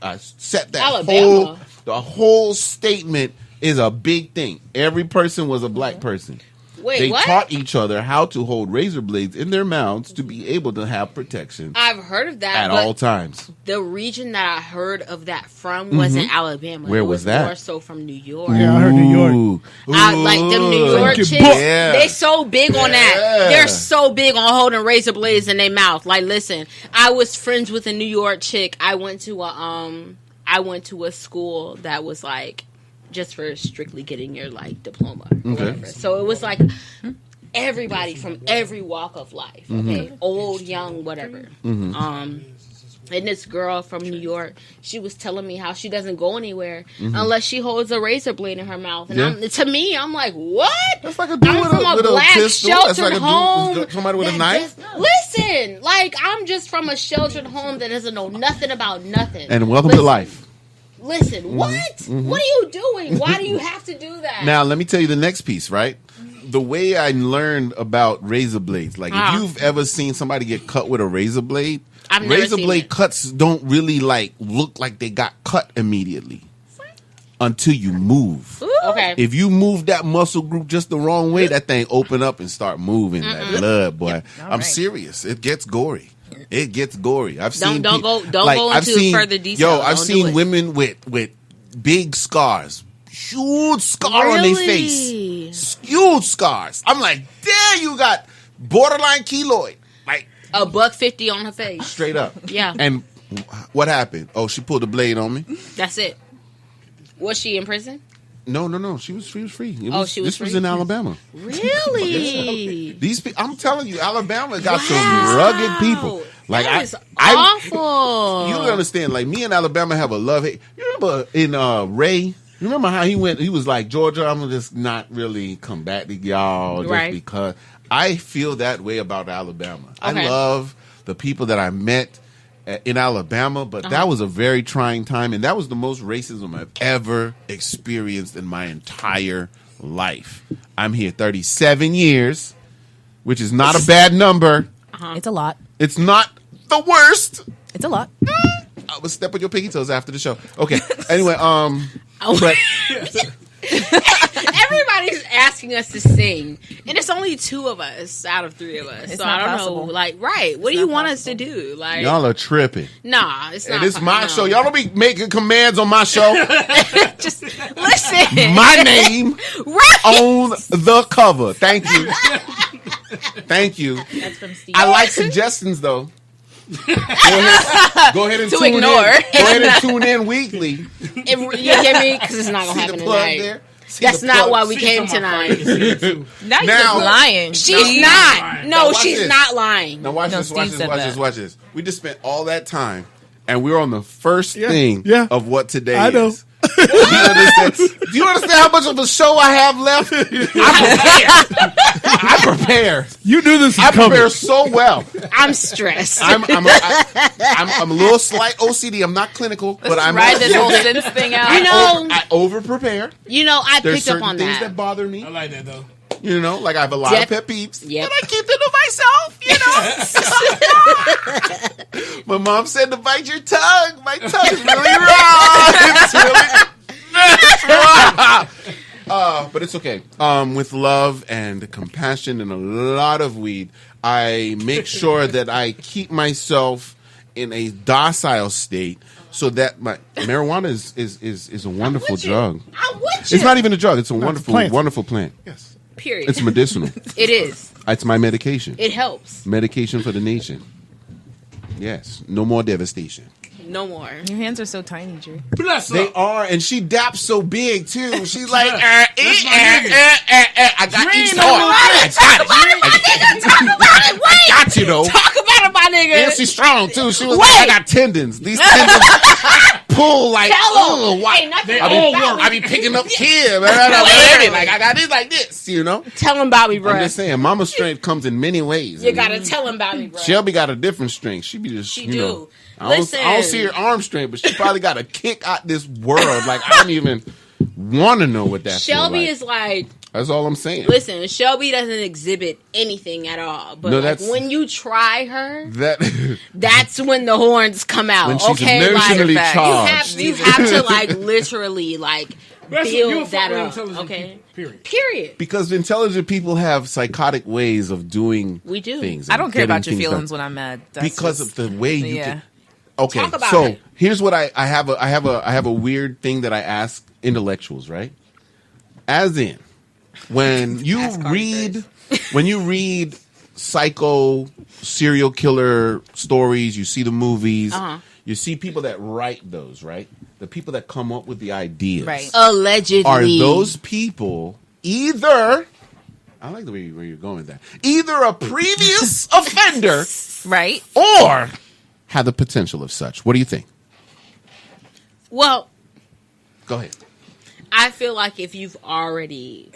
I set that Alabama. The whole statement is a big thing. Every person was a black person. Wait, they what? taught each other how to hold razor blades in their mouths to be able to have protection I've heard of that at but all times. The region that I heard of that from wasn't Alabama. Where it was that? More so from New York. Yeah, I heard New York. I like them New York chicks. Yeah. They so big on that. They're so big on holding razor blades in their mouth. Like, listen, I was friends with a New York chick. I went to a school that was like just for strictly getting your like diploma. Or whatever. So it was like everybody from every walk of life. Okay, old, young, whatever. And this girl from New York, she was telling me how she doesn't go anywhere unless she holds a razor blade in her mouth. And to me, I'm like, what? That's like a dude I'm from a black pistol. That's sheltered like home. Somebody with a knife. Listen, like I'm just from a sheltered home that doesn't know nothing about nothing. And welcome to life. Listen, what? What are you doing? Why do you have to do that? Now, let me tell you the next piece, right? The way I learned about razor blades, like if you've ever seen somebody get cut with a razor blade, I've never razor seen blade it. cuts don't really like look like they got cut immediately until you move. Okay. If you move that muscle group just the wrong way, that thing open up and start moving that blood, boy. I'm serious. It gets gory. It gets gory. I've seen Don't go into further detail. Yo, I've Don't seen do it. women with big scars, huge scar on their face, huge scars. I'm like, damn, you got borderline keloid, like $150 on her face, straight up. Yeah. And what happened? Oh, she pulled a blade on me. That's it. Was she in prison? No. She was free. This was in Alabama. Really? I'm telling you, Alabama got some rugged people. Like that is awful. You don't understand. Like me and Alabama have a love hate. You remember in Ray? You remember how he went? He was like, Georgia, I'm gonna just not really come back to y'all just because. I feel that way about Alabama. Okay. I love the people that I met in Alabama, but that was a very trying time, and that was the most racism I've ever experienced in my entire life. I'm here 37 years, which is not a bad number. It's a lot. It's not the worst. It's a lot. I will step on your pinky toes after the show. Okay. Anyway, but everybody's asking us to sing, and it's only 2 of us out of 3 of us. So I don't know. Like, what do you want us to do? Like, y'all are tripping. Nah, it's not. And it's my show. Y'all don't be making commands on my show. Just listen. My name on the cover. Thank you. Thank you. That's from Steve. I like suggestions though. Go ahead and tune ignore. in. Go ahead and tune in weekly. You hear me? Because it's not gonna happen tonight. There? That's not why we came tonight. Now you're lying. She's not. No, she's not lying. Now watch this. We just spent all that time, and we're on the first thing of what today I know. is. Do you understand how much of a show I have left? I prepare. You knew this was I coming. prepare so well. I'm stressed. I'm a little slight OCD. I'm not clinical, but I'm ride this whole sense thing out. I over prepare. I There's picked up on things that. that bother me. I like that though. You know, like I have a lot of pet peeves. Yep. And I keep them to myself, you know. My mom said to bite your tongue. My tongue's really raw. It's really but it's okay. With love and compassion and a lot of weed, I make sure that I keep myself in a docile state so that my marijuana is a wonderful drug. I'm with you. It's not even a drug. It's a wonderful plant. Yes. Period. It's medicinal. It is. It's my medication. It helps. Medication for the nation. Yes. No more devastation. No more. Your hands are so tiny, Drew. They are, and she daps so big too. She's like, I got each Talk about it. Wait. I got you though. Talk about it, my nigga. And she's strong too. She was like, I got tendons. These tendons pull like, I be picking up kids. Like I got this like this, you know. Tell him about me, bro. I'm just saying, mama's strength comes in many ways. You gotta tell him about me, bro. Shelby got a different strength. She be just, She you do. know. Listen. I don't see her arm strength, but she probably got a kick out this world. Like I don't even want to know what that. Shelby is like. That's all I'm saying. Listen, Shelby doesn't exhibit anything at all. But No, like, when you try her, that's when the horns come out. When she's okay, emotionally charged. You have to like literally like build that up. Okay. Period. Because intelligent people have psychotic ways of doing things. I don't care about your getting things feelings done. when I'm mad. Because of the way you can. Okay, Talk about so it. here's what I have a weird thing that I ask intellectuals, right? As in, when you read psycho serial killer stories, you see the movies, you see people that write those, right? The people that come up with the ideas, right? Allegedly, are those people either? I like the way where you're going with that. Either a previous offender, right, or have the potential of such. What do you think? Well, go ahead. I feel like if you've already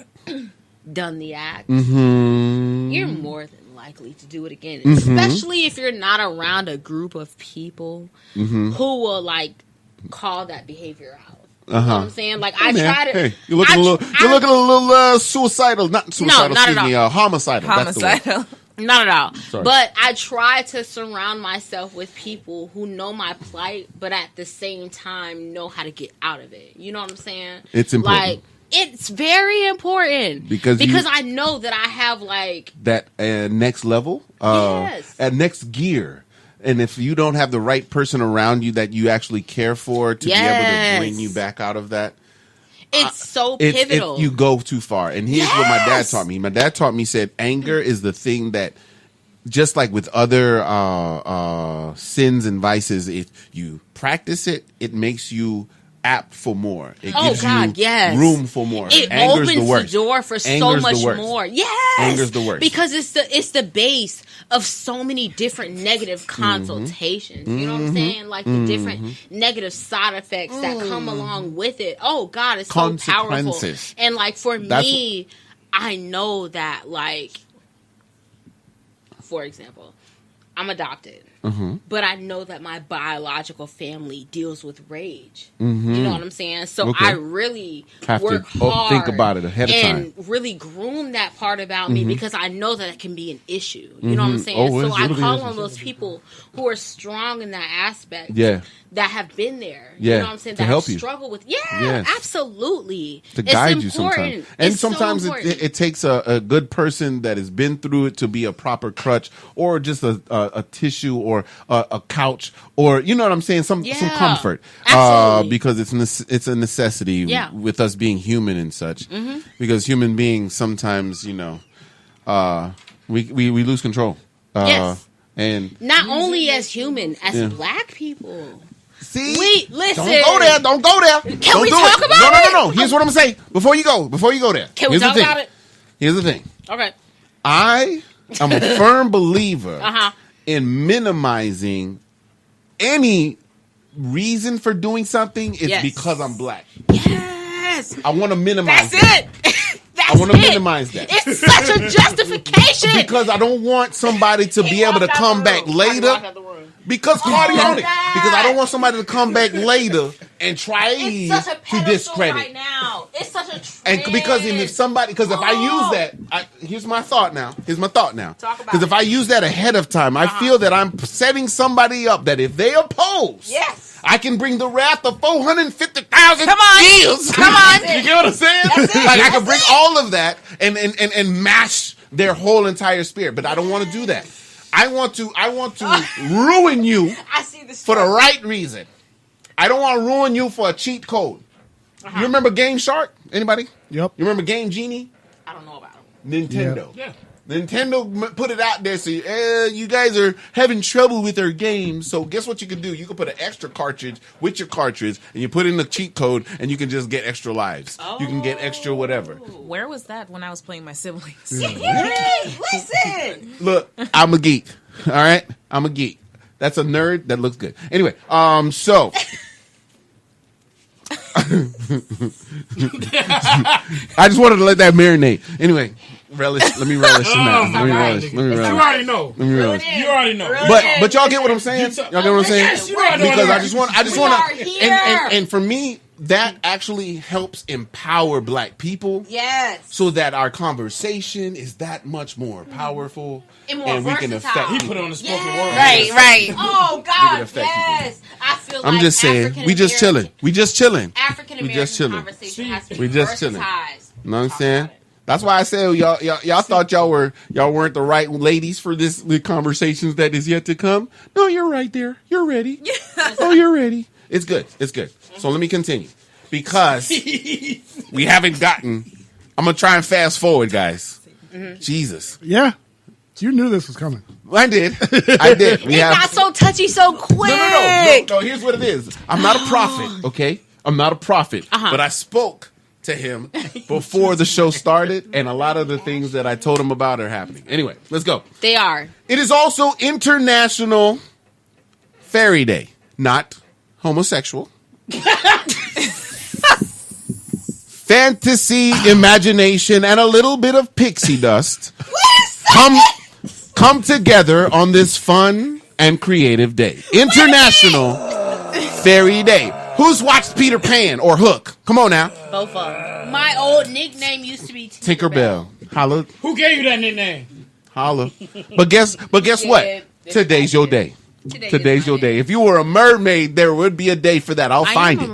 done the act, Mm-hmm. you're more than likely to do it again. Especially if you're not around a group of people who will like call that behavior out. You know what I'm saying? Like I try to. Hey, you're looking a little suicidal. Not suicidal. No, not excuse at all. me. Homicidal. That's the word. Not at all. Sorry. But I try to surround myself with people who know my plight, but at the same time know how to get out of it. You know what I'm saying? It's important. Like, it's very important. Because I know that I have, like... that next level. Yes. At next gear. And if you don't have the right person around you that you actually care for to be able to bring you back out of that, it's so pivotal. You go too far. And here's what my dad taught me. My dad taught me, said, anger is the thing that, just like with other sins and vices, if you practice it, it makes you apt for more. It Oh gives God, you yes. room for more. It Anger's opens the worst. door for so Anger's the much worst. more. Yes, Anger's the worst. because it's the base of so many different negative consultations. You know what I'm saying? Like the different negative side effects that come along with it. Oh God, it's so powerful. Consequences. And like for me, I know that like, for example, I'm adopted. But I know that my biological family deals with rage. You know what I'm saying? So I really work hard. Think about it ahead of time. And really groom that part about me because I know that it can be an issue. You know what I'm saying? Oh, so it's I literally call an on issue. those people who are strong in that aspect. Yeah. That have been there. Yeah, You know what I'm saying? to That help have you. struggled with. Yeah, Yes. absolutely. To It's guide you important. sometimes. And It's so sometimes important. it takes a good person that has been through it to be a proper crutch or just a tissue or a couch or, you know what I'm saying, some comfort. Absolutely. Because it's a necessity with us being human and such. Because human beings sometimes, you know, we lose control. Yes. And not only as human, as black people. see, Wait, listen. Don't go there. Can Don't we do talk it. about it? No. Here's what I'm saying. Before you go there. Can we Here's the talk thing. about it? Here's the thing. Okay. I am a firm believer Uh-huh. in minimizing any reason for doing something is Yes. because I'm black. Yes. I want to minimize That's it. That's I want to it. minimize that. It's such a justification. Because I don't want somebody to be able to come back later. Because Cardi on it. Because I don't want somebody to come back later and try It's such a to pedestal discredit. right now. It's such a And trend. because if I use that, here's my thought now. Talk about Because if I use that ahead of time, I feel that I'm setting somebody up that if they oppose, I can bring the wrath of 450,000 years. Come on. You get what I'm saying? Like I can bring all of that and mash their whole entire spirit. But I don't want to do that. I want to ruin you I see this for the right reason. I don't want to ruin you for a cheat code. You remember Game Shark? Anybody? Yep. You remember Game Genie? I don't know about him. Nintendo. Yeah. Nintendo put it out there so you guys are having trouble with our games. So guess what you can do? You can put an extra cartridge with your cartridge and you put in the cheat code and you can just get extra lives. You can get extra whatever. Where was that when I was playing my siblings? Listen. Look, I'm a geek. All right? I'm a geek. That's a nerd that looks good. Anyway, so I just wanted to let that marinate. Anyway, let me relish in that. Let me relish. You already know. Let me relish. You already know. But y'all get what I'm saying? Y'all get what I'm saying? Yes, you already know. Because I just want are to, here. and for me, that actually helps empower black people. Yes. So that our conversation is that much more powerful, And more we can versatile. affect. He put on the spoken word. Right. Oh We God, can affect yes. I feel like I'm just saying, we just chilling. We just chilling. African We just American chilling. conversation has to be We just chilling. versatized. You know what I'm saying? That's why I said y'all thought y'all weren't the right ladies for the conversations that is yet to come. No, you're right there. You're ready. Oh, you're ready. It's good. It's good. So let me continue. Because we haven't gotten. I'm gonna try and fast forward, guys. Jesus. Yeah. You knew this was coming. I did. I did. It got so touchy so quick. No. Here's what it is. I'm not a prophet, okay? I'm not a prophet. But I spoke to him before the show started, and a lot of the things that I told him about are happening. Anyway, let's go. They are. It is also International Fairy Day. Not homosexual. Fantasy, imagination, and a little bit of pixie dust come together on this fun and creative day. International Fairy Day. Who's watched Peter Pan or Hook? Come on now. Both of them. My old nickname used to be Tinkerbell. Holla. Who gave you that nickname? Holla. But guess what? Today's your day. Today's your day. If you were a mermaid, there would be a day for that. I'll find it.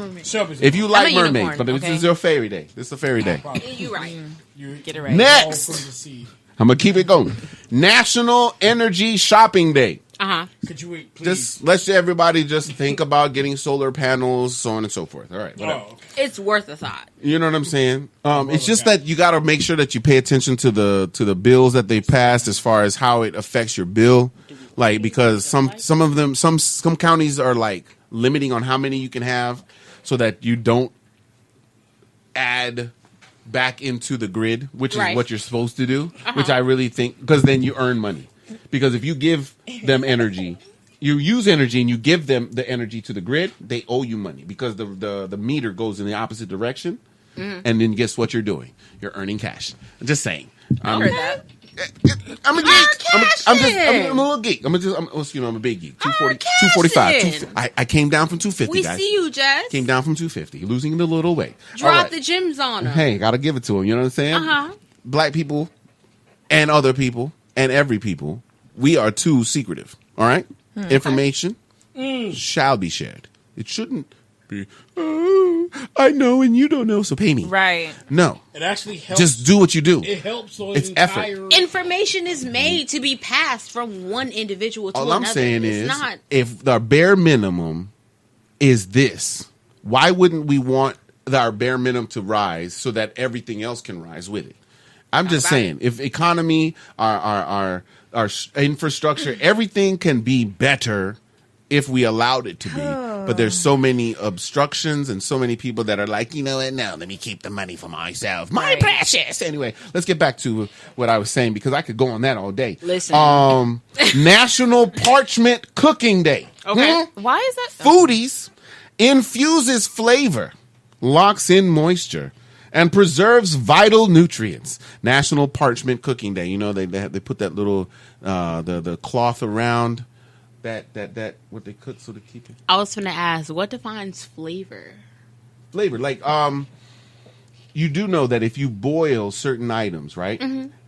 If you like mermaids, but this is your fairy day. This is a fairy day. You're right. Get it right. Next, I'm gonna keep it going. National Energy Shopping Day. Could you wait, please? Just let everybody just think about getting solar panels, so on and so forth. All right, whatever. It's worth a thought. You know what I'm saying? It's just that you got to make sure that you pay attention to the bills that they passed as far as how it affects your bill. Like because some counties are like limiting on how many you can have. so that you don't add back into the grid, which is what you're supposed to do, which I really think, because then you earn money. Because if you give them energy, you use energy and you give them the energy to the grid, they owe you money because the meter goes in the opposite direction. And then guess what you're doing? You're earning cash. I'm just saying. I heard that. I'm a geek. I'm a little geek. I'm a big geek. 245. I came down from 250. We guys. see you, Jess. Came down from 250, losing a little weight. Drop the gyms on him. Hey, gotta give it to him. You know what I'm saying? Black people and other people and every people, we are too secretive. All right? Information shall be shared. It shouldn't be, I know and you don't know, so pay me. Right. No. It actually helps. Just do what you do. It helps. So it's effort. Information is made to be passed from one individual to another. All I'm saying is, not... if the bare minimum is this, why wouldn't we want our bare minimum to rise so that everything else can rise with it? I'm just saying, if economy, our infrastructure, everything can be better if we allowed it to be. But there's so many obstructions and so many people that are like, you know what, no, let me keep the money for myself. My precious. Anyway, let's get back to what I was saying because I could go on that all day. Listen. National Parchment Cooking Day. Okay. Why is that? Foodies infuses flavor, locks in moisture, and preserves vital nutrients. National Parchment Cooking Day. You know, they put that little, the cloth around that what they cook so to keep it. I was going to ask, what defines flavor? Flavor, like you do know that if you boil certain items, right,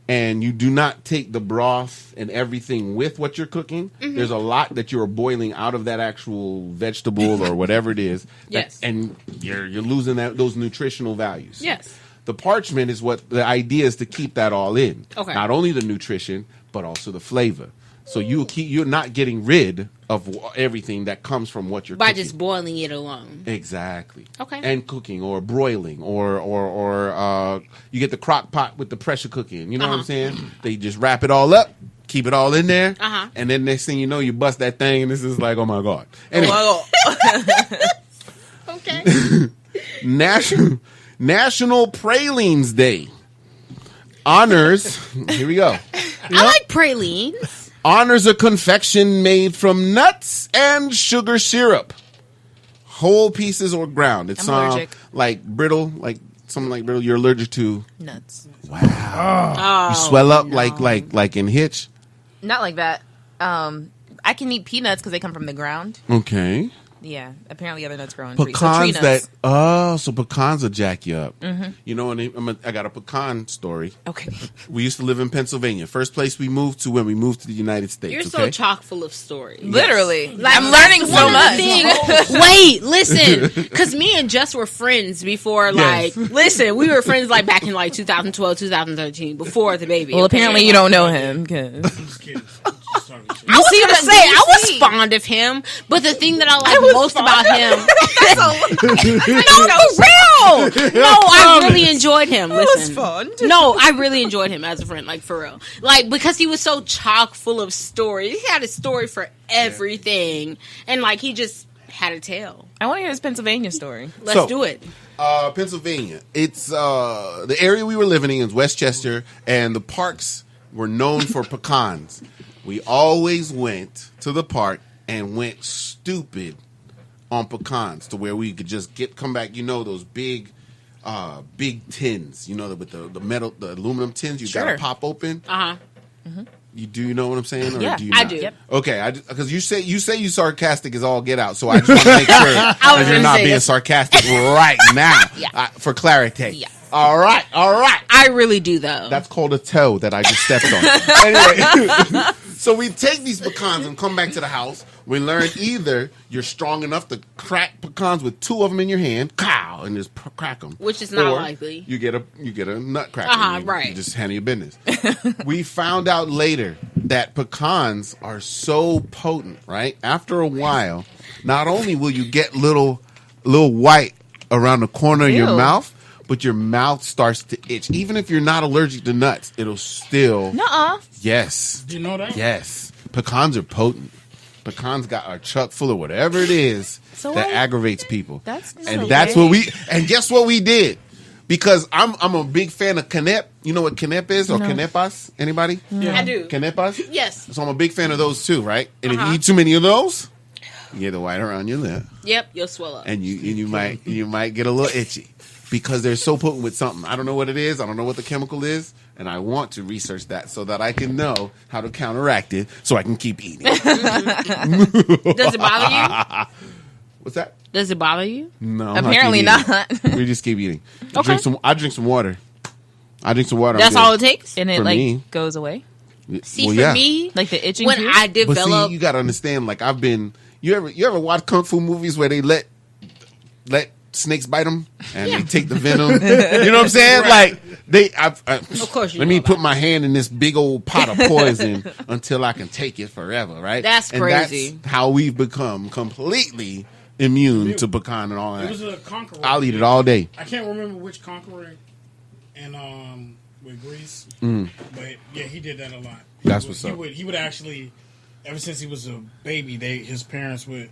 and you do not take the broth and everything with what you're cooking, there's a lot that you're boiling out of that actual vegetable or whatever it is. Yes, and you're losing those nutritional values. Yes, the parchment is what the idea is to keep that all in. Okay, not only the nutrition but also the flavor. So you're not getting rid of everything that comes from what you're by cooking. just boiling it alone. Exactly. Okay. And cooking or broiling or you get the crock pot with the pressure cooking. You know what I'm saying? They just wrap it all up, keep it all in there, and then next thing you know, you bust that thing, and this is like, oh my god. Anyway. Okay. National Pralines Day honors. Here we go. I like pralines. Honors a confection made from nuts and sugar syrup. Whole pieces or ground. It's like brittle, like something like brittle. You're allergic to nuts. Wow. You swell up like in Hitch? Not like that. I can eat peanuts because they come from the ground. Okay. Yeah, apparently other nuts grow on trees. Pecans So so pecans will jack you up. You know, and I got a pecan story. Okay. We used to live in Pennsylvania. First place we moved to when we moved to the United States. You're so chock full of stories. Literally. Yes. Like, I'm learning so much. Wait, listen. Because me and Jess were friends before, listen, we were friends like back in like 2012, 2013, before the baby. Well, apparently you don't know him. I was gonna say I was fond of him, but the thing that I like most about him, no, for real. No, I really enjoyed him. Listen, no, I really enjoyed him as a friend, like for real, like because he was so chock full of stories. He had a story for everything, and like he just had a tale. I want to hear his Pennsylvania story. Let's do it. Pennsylvania. It's the area we were living in is Westchester, and the parks were known for pecans. We always went to the park and went stupid on pecans to where we could just come back. You know those big tins. You know with the metal, the aluminum tins. You gotta pop open. You know what I'm saying? Or yeah, do you I do. Yep. Okay, because you say you sarcastic as all get out, so I just want to make sure that you're not being sarcastic right now. For clarity. Yeah. All right. I really do though. That's called a toe that I just stepped on. Anyway, so we take these pecans and come back to the house. We learn either you're strong enough to crack pecans with two of them in your hand, and just crack them, which is not likely. You get a nut cracker. Right. You just handle your business. We found out later that pecans are so potent. Right after a while, not only will you get little white around the corner of your mouth, but your mouth starts to itch. Even if you're not allergic to nuts, it'll still. Nuh-uh. Yes. Do you know that? Yes. Pecans are potent. Pecans got our chuck full of whatever it is So that what? aggravates people. That's and okay. that's what we. And guess what we did? Because I'm a big fan of canep. You know what canep is or canepas? Anybody? Yeah. I do. Canepas? Yes. So I'm a big fan of those too, right? And if you eat too many of those, you get the white around your lip. Yep, you'll swell up. And you might get a little itchy because they're so potent with something. I don't know what it is. I don't know what the chemical is, and I want to research that so that I can know how to counteract it so I can keep eating. Does it bother you? What's that? Does it bother you? No, Apparently not. We just keep eating. Okay. I drink some water. That's all it takes? And it For like me. goes away. See, for me, like the itching. when too? I But develop, see, you gotta understand. Like I've been. You ever watch kung fu movies where they let snakes bite them and they take the venom? You know what I'm saying? Like of course. Let me put my hand in this big old pot of poison until I can take it forever. Right? That's and crazy. That's how we've become completely immune to pecan and all It that. was a conqueror. I'll eat it all day. I can't remember which conqueror and with Greece, but yeah, he did that a lot. That's what's up. He would actually, ever since he was a baby, his parents would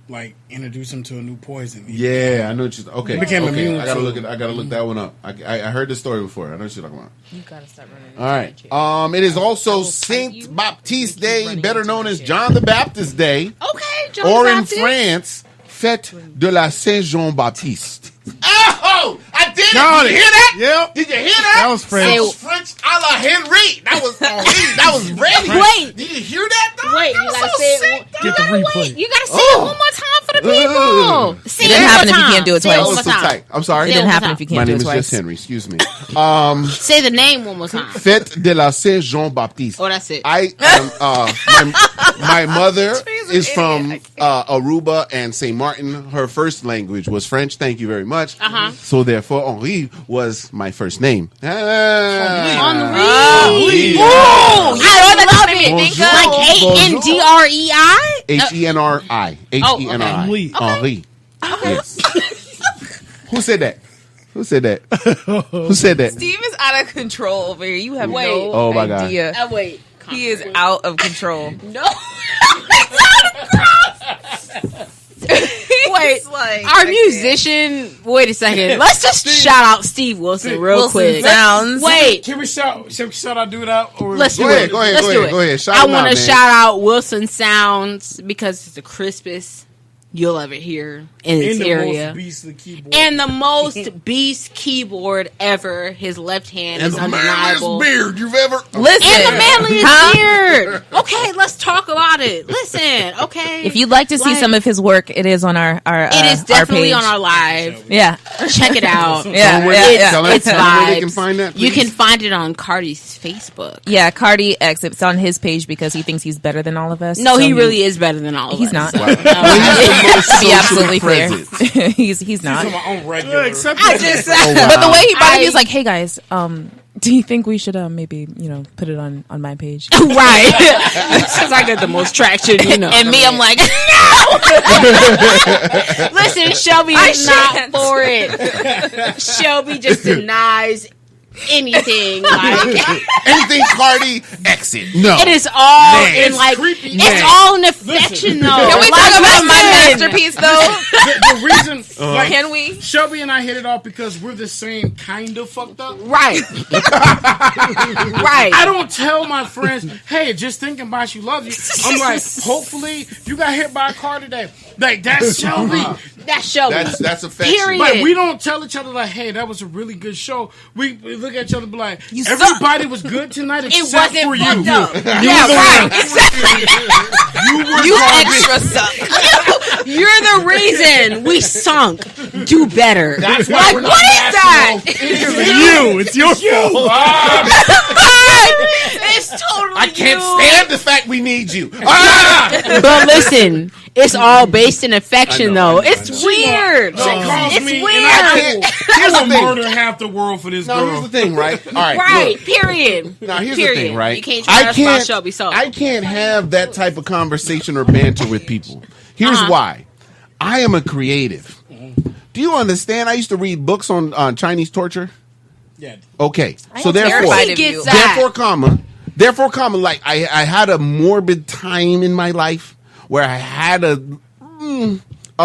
like introduce him to a new poison. Yeah, I know what you're. Okay, He became okay. immune I gotta to- look. I gotta look that one up. I heard this story before. I know what you're talking about. You gotta stop running. All right. It is also Saint Baptiste Day, better known as John the Baptist Day, okay, John or Baptist. in France, Fête de la Saint Jean Baptiste. Oh, I did it! Got Did you it. hear that? Yep. Did you hear that? That was French. That was French a la Henry. That was Henri. That was ready. Wait. Did you hear that? Dog? Wait, That you was gotta so say it. sick, dog. Get the replay. You gotta say it one more time for the people. Say It didn't one happen more if you time. can't do it Say twice. That one was more so time. tight. I'm sorry. It didn't happen if you My can't do name it is twice. Just Henry. Excuse me. Say the name one more time. Fête de la Saint Jean Baptiste. Oh, that's it. I am, my mother is from Aruba and St. Martin. Her first language was French. Thank you very much. So therefore, Henri was my first name. Henri. Oh, I love it. Like ANDREI. Henri. okay. Henri. Yes. Who said that? Who said that? Who said that? Steve is out of control over here. You have no Oh, my God. idea. Wait. He is out of control. No. Wait, our musician. Wait a second. Let's just shout out Steve Wilson real quick. Sounds. Wait, Can we shout out, do that? Or let's do Go ahead, it. go ahead, Let's go do ahead, it. go ahead. Shout I him out, want to man. shout out Wilson Sounds because it's the crispest you'll ever hear in this in the area. most beastly keyboard. And the most beast keyboard ever. His left hand And is the undeniable. manliest beard you've ever. Listen, And the manliest huh? beard. Okay, let's talk about it. Listen, okay. If you'd like to see Like, some of his work, it is on our it is definitely our on page. our live. Yeah, Check it out. yeah, Tell yeah. them It's where they can vibes. find that. You please. can find it on Cardi's Facebook. Yeah, Cardi X. It's on his page because he thinks he's better than all of us. No, So he really is better than all of He's us. not. Well, To be socially absolutely clear, present. he's not. on my own regular. Except I just, But the way he brought it, I- he's like, "Hey guys, do you think we should maybe put it on my page?" right. Since I get the most traction, And me, I'm like, listen, Shelby I is not shan't. for it. Shelby just denies anything. Like Anything Cardi, exit. No. it is all Man, in it's like creepy. it's Man. all in affection though. "Can we Like, talk about my listen. masterpiece though? The reason, like, Can we?" Shelby and I hit it off because we're the same kind of fucked up. Right. right. I don't tell my friends, hey, just thinking about you, love you. I'm like, hopefully you got hit by a car today. Like, that's Shelby. That's Shelby. That's affection. Period. Like, we don't tell each other, like, hey, that was a really good show. We look at each other and be like, You everybody was good tonight it except wasn't for you. fucked up. You Yeah, were the right. one. You extra suck. You're the reason we sunk. Do better. That's why like, we're what not is that? you. It's your fault. It's totally I can't you. stand the fact we need you. Ah! But listen, it's all based in affection, though. It's She weird. calls It's me weird. and I Here's the will thing. murder half the world for this Now, girl. here's the thing, right? All right. Right. Look. Period. Now, here's Period. the thing, right? You can't try to spot Shelby so. I can't have that type of conversation or banter with people. Here's why. I am a creative. Do you understand? I used to read books on Chinese torture. Yeah. Okay. I So am therefore, terrified of He gets you. that. therefore, comma, like I had a morbid time in my life where I had a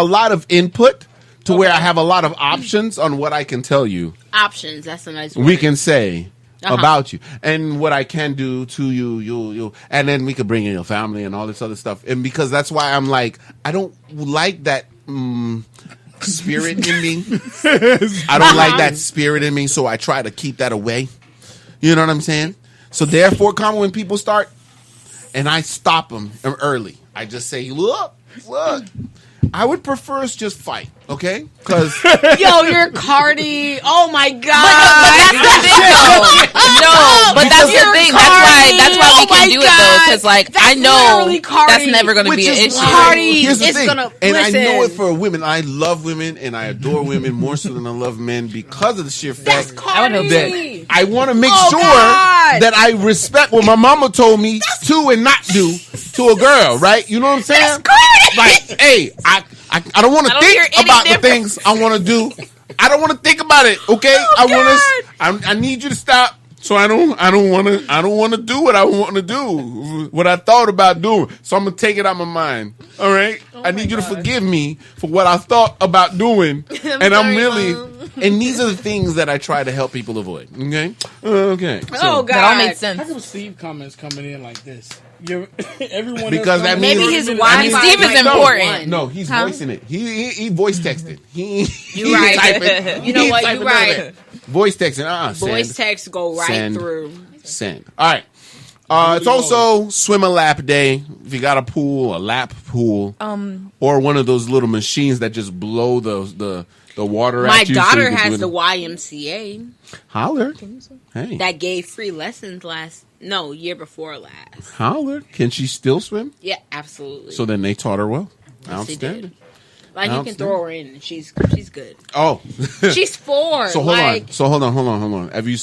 lot of input to where I have a lot of options on what I can tell you. Options. That's a nice word. We can say about you and what I can do to you, and then we could bring in your family and all this other stuff. And because that's why I'm like, I don't like that spirit in me. I don't like that spirit in me, so I try to keep that away. You know what I'm saying? So therefore, come when people start, and I stop them early. I just say, look. I would prefer us just fight, okay? Because yo, you're Cardi. Oh my god! But that's the thing, though. No, but that's the thing. That's why we can do it though. Because like I know that's never going to be an issue. Cardi. Here's the it's thing, gonna, and listen. I know it for women. I love women and I adore women more so than I love men because of the sheer fact that I want to make sure that I respect what my mama told me to and not do to a girl. Right? You know what I'm saying? Like, hey, I don't want to think about the things I want to do. I don't want to think about it. Okay, I need you to stop. So I don't want to do what I want to do, what I thought about doing. So I'm gonna take it out of my mind. All right, I need you to forgive me for what I thought about doing, I'm really. And these are the things that I try to help people avoid. Okay. So, God, that all makes sense. How come Steve comments coming in like this? Everyone because that means maybe his wife. Steve is important. No, he's voicing it. He voice texted. You right. Typing. You know what? You right. Voice texting. Voice text go right through. Send. All right. It's also swim a lap day. If you got a pool, a lap pool, or one of those little machines that just blow the water My at you. My daughter has the YMCA. Holler. Hey. That gave free lessons year before last. Holler. Can she still swim? Yeah, absolutely. So then they taught her well. Yes, outstanding. Like you can throw her in and she's good. Oh. She's 4. So hold on. Have you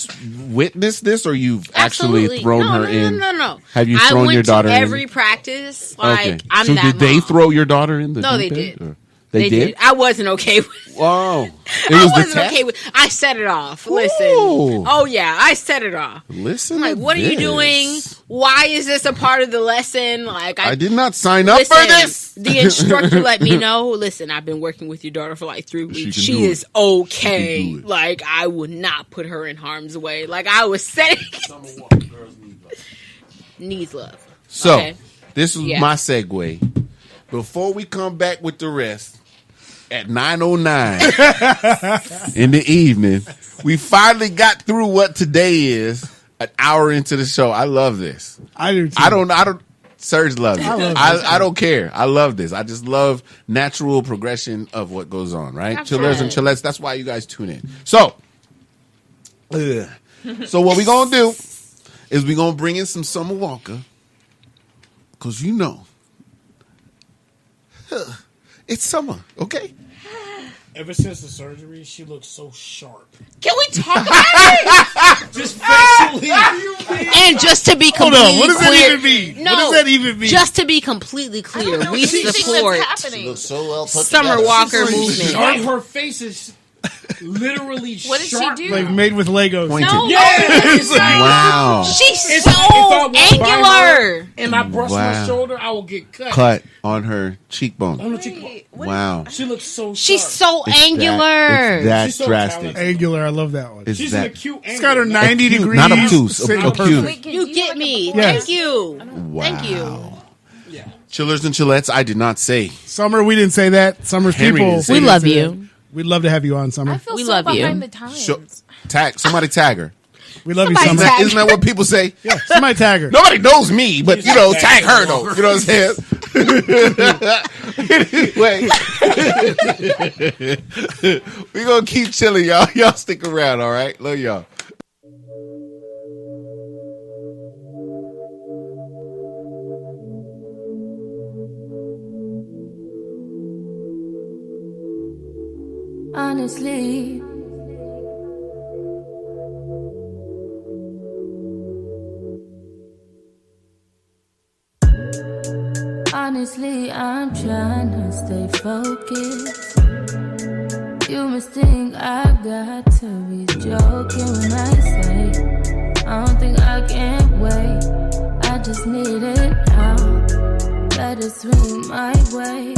witnessed this or you've actually thrown her in? No. Have you thrown your daughter in? Every practice. Like I'm so that did they mom. throw your daughter in the No, they deep did. end, They did? I wasn't okay with it. Whoa. I wasn't okay with I set it off. Listen. Ooh. Oh, yeah. I set it off. Listen. I'm like, what are you doing? Why is this a part of the lesson? Like, I did not sign up for this. The instructor let me know, listen, I've been working with your daughter for like 3 weeks. She is okay. Like, I would not put her in harm's way. Like, I was setting. Needs love. So, okay. This is my segue. Before we come back with the rest, at 9:09 in the evening, we finally got through what today is. An hour into the show. I love this. I do too. I don't. Serge loves it. I don't care. I love this. I just love natural progression of what goes on. Right, chillers and chillettes. That's why you guys tune in. So what we gonna do is we gonna bring in some Summer Walker, cause you know. It's summer, okay? Ever since the surgery, she looks so sharp. Can we talk about it? Just facially. And just to be completely Hold on, what does clear, that even mean? No, what does that even mean? Just to be completely clear, we support She looks so well put Summer together. Walker movement. Like her face is literally What did sharp. she do? Like made with Legos. Pointed. No. Yes! Wow. She's If so I walk by angular. her and I brush my shoulder, I will get cut. Cut on her cheekbone. On the cheekbone. Wow. She looks so sharp. She's so It's angular. That's She's so drastic. talented. Angular, I love that one. It's She's that. an acute angle. It's got her 90 Acute, degrees. not obtuse, sitting acute. perfect. You get me. Yes. Thank you. Wow. Thank you. Yeah. Chillers and chillettes, I did not say. Summer, we didn't say that. Summer's Henry people. didn't say We that. love you. We'd love to have you on, Summer. I feel We so love you. behind the times. Somebody tag her. We love Somebody you, Summer. tag- Isn't that what people say? Yeah, somebody tag her. Nobody knows me, but tag her though. You know what I'm saying? Anyway, we gonna keep chilling, y'all. Y'all stick around, all right? Love y'all. Honestly, I'm trying to stay focused. You must think I got to be joking when I say I don't think I can wait. I just need it now. gotta swing my way.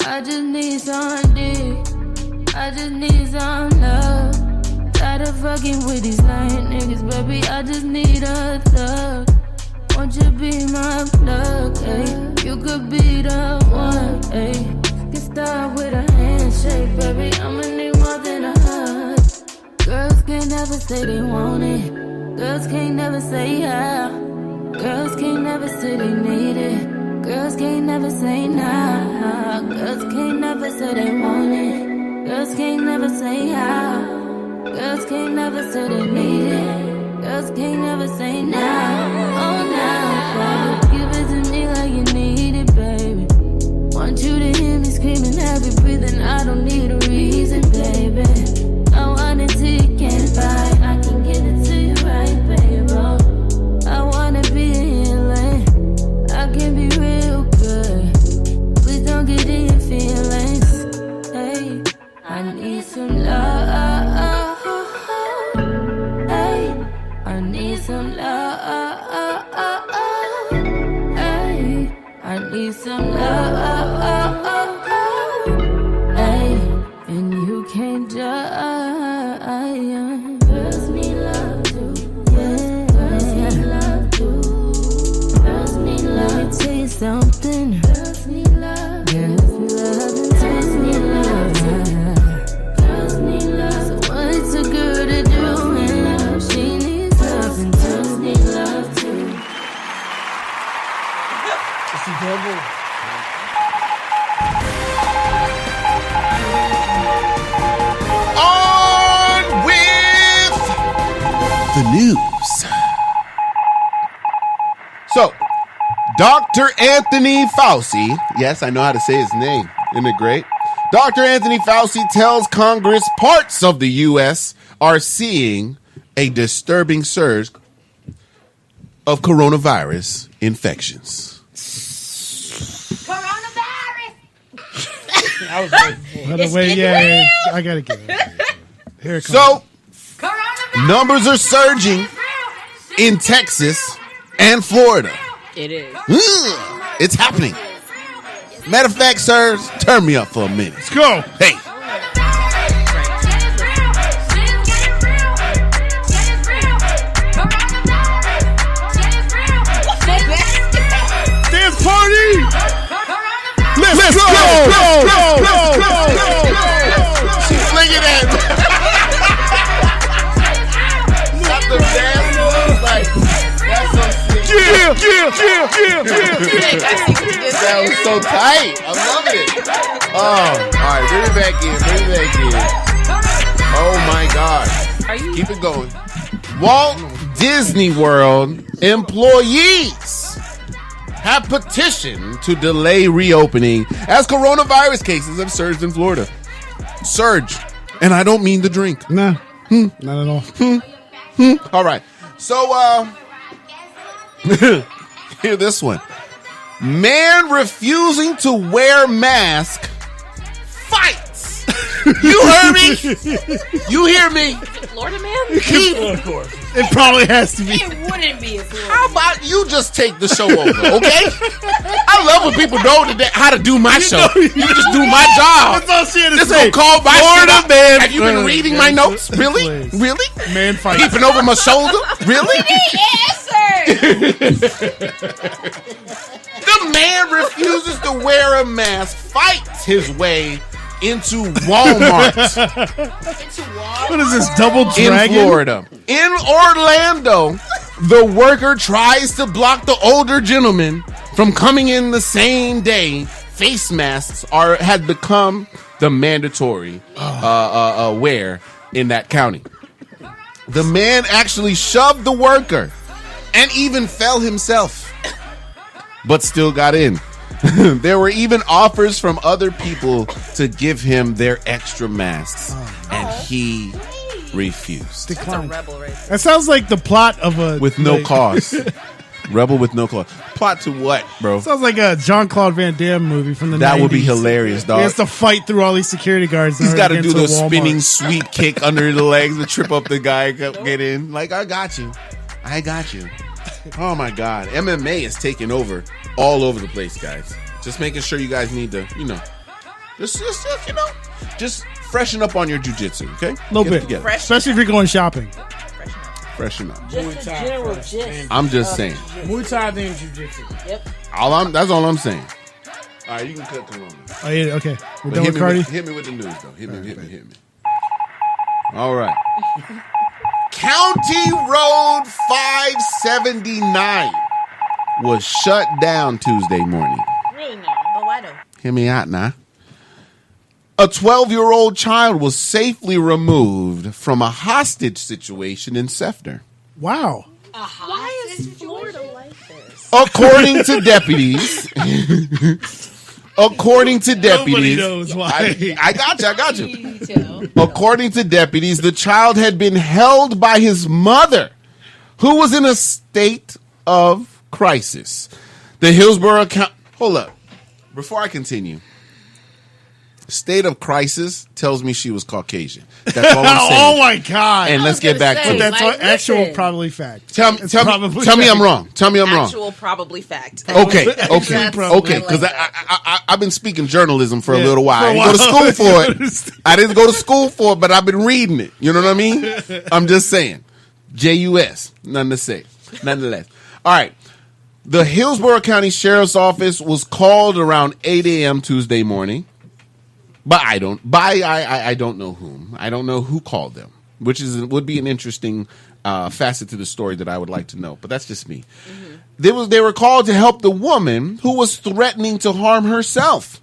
I just need some dick. I just need some love. Tired of fucking with these lying niggas, baby. I just need a thug. Won't you be my plug, ayy? You could be the one, ayy. Get started with a handshake, baby. I'ma need more than a hug. Girls can't never say they want it. Girls can't never say yeah. Girls can't never say they need it. Girls can't never say nah. Girls can't never say they want it. Girls can't never say how. Girls can't never say they need it. Girls can't never say nah. Oh, nah, baby. Give it to me like you need it, baby. Want you to hear me screaming, heavy breathing. I don't need a reason, baby. I want it till you can't fight. I can give it to you right, baby. I wanna be in your lane. I can be real good. Please don't get in your feelings. Hey, I need some love. Hey, I need some love. Hey, I need some love. Hey, and you can't die. Girls need love too. Yeah, girls need love too. Girls need love. Let me tell you something. Girls need love. Girls need love. Girls need love. Girls need love. So what's a girl to do? And she needs love, and girls need love too. It's a double. On with the news. So, Dr. Anthony Fauci, yes, I know how to say his name. Isn't it great? Dr. Anthony Fauci tells Congress parts of the U.S. are seeing a disturbing surge of coronavirus infections. By the way, yeah, I gotta get it. Here it comes. So, numbers are surging in Texas and Florida. It is. It's happening. Matter of fact, sirs, turn me up for a minute. Let's go. Hey. Dance party. Let's go. She's flinging at me. Got the dance moves like, that's so sick. That was so tight. I'm loving it. Oh, all right, bring it back in. Oh my God. Keep it going. Walt Disney World employees have petitioned to delay reopening as coronavirus cases have surged in Florida. Surge. And I don't mean the drink. Nah. Not at all. All right. So, hear this one. Man refusing to wear mask fights. You heard me? You hear me? Florida man? Of course. It probably has to be. It wouldn't be a Florida. How about you just take the show over, okay? I love when people know how to do my show. You just do my job. That's all she had to This say. gonna call my Florida shit out. man. Have you been reading my notes? Really? Really? Man fight. Peeping over my shoulder? Really? The man refuses to wear a mask, fights his way into Walmart. What is this, Double Dragon? In Florida. In Orlando, the worker tries to block the older gentleman from coming in the same day. Face masks had become the mandatory wear in that county. The man actually shoved the worker and even fell himself, but still got in. There were even offers from other people to give him their extra masks, and he refused. Declined. That's a rebel right there. That sounds like the plot of a... With no cause. Rebel with no cause. Plot to what, bro? Sounds like a Jean-Claude Van Damme movie from the 90s. That would be hilarious, dog. He has to fight through all these security guards. He's got to do the Walmart. spinning sweep kick under the legs to trip up the guy, get in. Like, I got you. Oh my God, MMA is taking over all over the place, guys. Just making sure you guys need to, just freshen up on your jujitsu, okay? A little bit, especially if you're going shopping. Freshen up. Just a general gist. I'm just saying. Muay Thai then jiu-jitsu. Yep. That's all I'm saying. All right, you can cut Corona. Oh, yeah, okay. We're But done with Cardi? hit me with the news, though. Hit me. All right. County Road 579 was shut down Tuesday morning. Really no, but why though? Hear me out now. A 12-year-old child was safely removed from a hostage situation in Sefner. Wow. Why is Florida like this? According to deputies, Nobody knows why. I got you. According to deputies, the child had been held by his mother, who was in a state of crisis. The Hillsborough County... Hold up. Before I continue, state of crisis tells me she was Caucasian. That's all I'm saying. Oh my God! And let's get back to it. That's actual probably fact. Tell me I'm wrong. Tell me I'm wrong. Actual probably fact. Okay. Because I've been speaking journalism for a little while. I didn't go to school for it. I didn't go to school for it, but I've been reading it. You know what I mean? I'm just saying. JUS. Nothing to say. Nonetheless. All right. The Hillsborough County Sheriff's Office was called around 8 a.m. Tuesday morning. But I don't know whom. I don't know who called them, which would be an interesting facet to the story that I would like to know. But that's just me. Mm-hmm. They were called to help the woman who was threatening to harm herself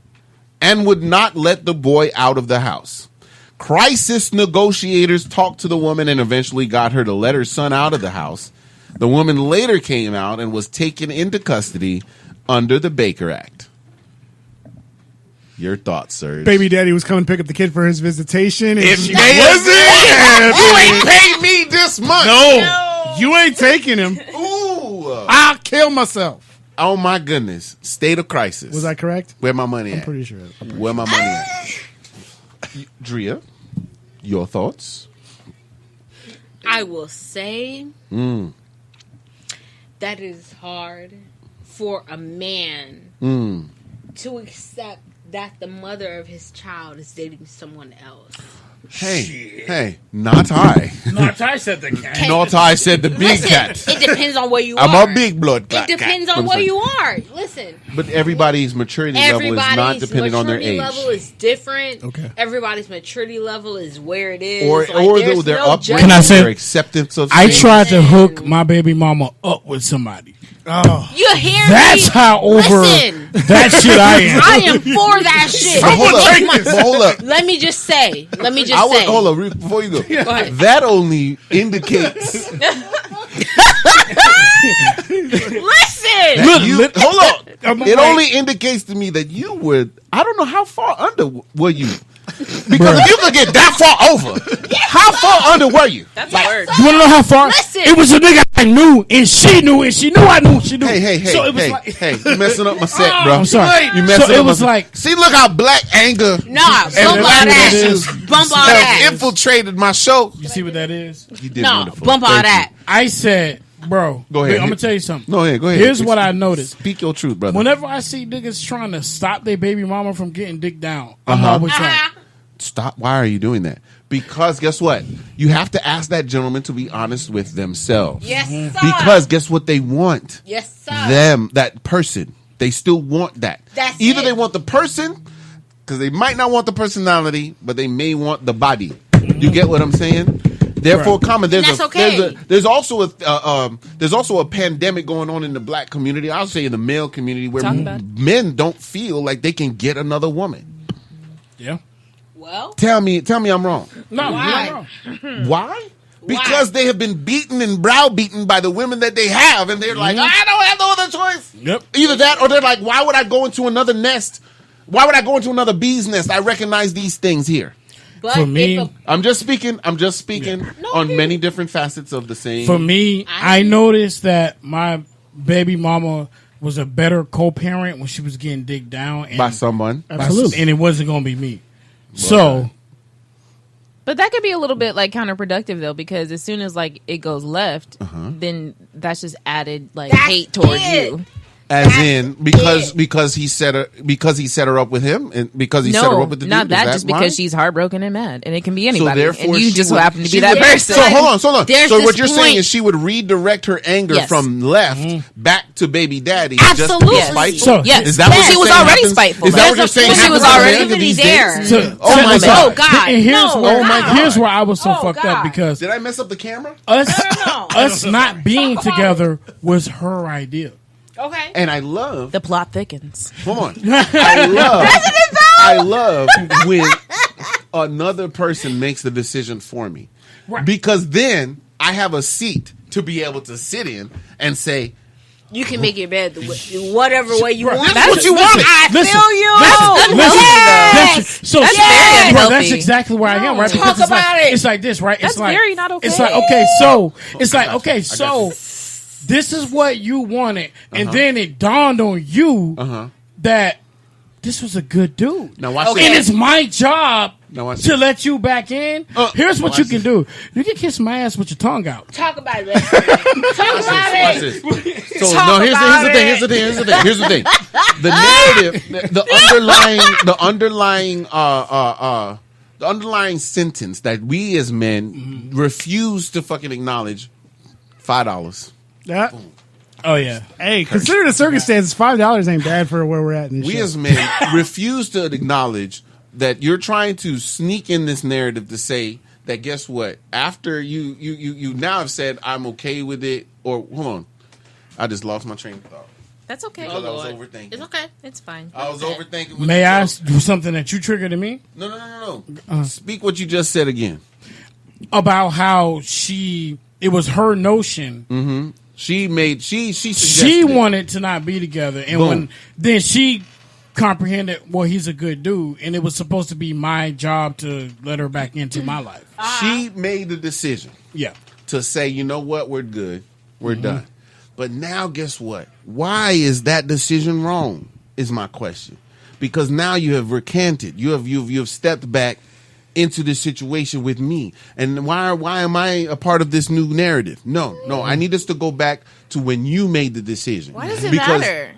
and would not let the boy out of the house. Crisis negotiators talked to the woman and eventually got her to let her son out of the house. The woman later came out and was taken into custody under the Baker Act. Your thoughts, sir? Baby daddy was coming to pick up the kid for his visitation. And It wasn't. You ain't paid me this month. No, you ain't taking him. Ooh, I'll kill myself. Oh my goodness! State of crisis. Was I correct? Where my money at? I'm pretty sure. Where my money at? Drea, your thoughts? I will say that is hard for a man to accept that the mother of his child is dating someone else. Hey, not I. Not I said the cat. Not I said the big cat. It depends on where you I'm are. a big blood cat. It depends on where you are. Listen. But everybody's maturity level is not depending on their age. Everybody's maturity level is different. Okay. Everybody's maturity level is where it is. Or there's their no upbringing, Can I say- their acceptance of I things. tried to hook my baby mama up with somebody. Oh, You hear That's me? how over Listen. that shit I am. I am for that shit. But hold up. Let me just say. Hold up, before you go. ahead. That only indicates. Listen. Hold on. It only indicates to me that you would. I don't know how far under were you. Because if you could get that far over, how far under were you? That's a word. You want to know how far? Listen. It was a nigga I knew, and she knew, and she knew I knew, she knew. Hey, So it was you messing up my set, bro. I'm sorry. You messing So up it was my like, see, look how black anger Nah, and bump all black that. issues Bump all have that. infiltrated my show. you see what that is? You did No, wonderful. bump all Thank you. that. I said, bro, Go ahead. I'm gonna tell you something. Go ahead. Here's what I noticed. Speak your truth, brother. Whenever I see niggas trying to stop their baby mama from getting dick down, I'm always like, Stop. Why are you doing that? Because guess what? You have to ask that gentleman to be honest with themselves. Yes, sir. Because guess what they want? Yes, sir. That person. They still want that. That's Either it. they want the person, because they might not want the personality, but they may want the body. You get what I'm saying? Therefore, And that's okay. There's also a pandemic going on in the black community. I'll say in the male community where men don't feel like they can get another woman. yeah. Well, Tell me I'm wrong. No, Why? Why? Because they have been beaten and browbeaten by the women that they have, and they're like, I don't have no other choice. Yep. Either that, or they're like, why would I go into another nest? Why would I go into another bee's nest? I recognize these things here. but For me- if a, I'm just speaking on many different facets of the same. For me, I noticed that my baby mama was a better co-parent when she was getting digged down. And by someone. Absolutely. And it wasn't going to be me. So, But that could be a little bit like counterproductive though, because as soon as like it goes left, then that's just added like hate towards you. As in because he set her up with him and because he set her up with the dude. Not that, just because she's heartbroken and mad, and it can be anybody. So and you just happen to be that person. So hold on. So what you're saying is she would redirect her anger from left back to baby daddy. Absolutely. Just spiteful. So, yes. Is that what she you're was saying already happens? spiteful. Is that what you're saying? She was already there. Oh my God. Oh God. And here's No. here's where I was so fucked up because Did I mess up the camera? us not being together was her idea. Okay. And I love the plot thickens. Come on. I love when another person makes the decision for me. Right. Because then I have a seat to be able to sit in and say, you can make your bed whatever way you want. That's what you want. I feel you. So that's exactly where I am, right? Talk Because about it. It's like this, right? That's it's like, very not okay. It's like so this is what you wanted, and then it dawned on you that this was a good dude. Now watch and this. it's my job to let you back in. Here's what you can do: you can kiss my ass with your tongue out. Talk about it. Man. Talk about it. Watch this. So no, here's the thing. The narrative, the underlying sentence that we as men refuse to fucking acknowledge. $5. Yeah. Oh yeah. Hey, consider the circumstances. $5 ain't bad for where we're at in this We show. as men refuse to acknowledge that you're trying to sneak in this narrative to say that guess what? After you now have said I'm okay with it, or hold on, I just lost my train of thought. That's okay. Because I was overthinking. It's okay. It's fine. I was overthinking. May I do something that you triggered in me? No. Speak what you just said again. About how it was her notion. Mm-hmm. She wanted to not be together, and then she comprehended, well, he's a good dude, and it was supposed to be my job to let her back into my life. She made the decision, to say, you know what, we're good, we're done. But now, guess what? Why is that decision wrong? Is my question. Because now you have recanted. You have stepped back into this situation with me, and why am I a part of this new narrative? No, I need us to go back to when you made the decision. Why does it matter?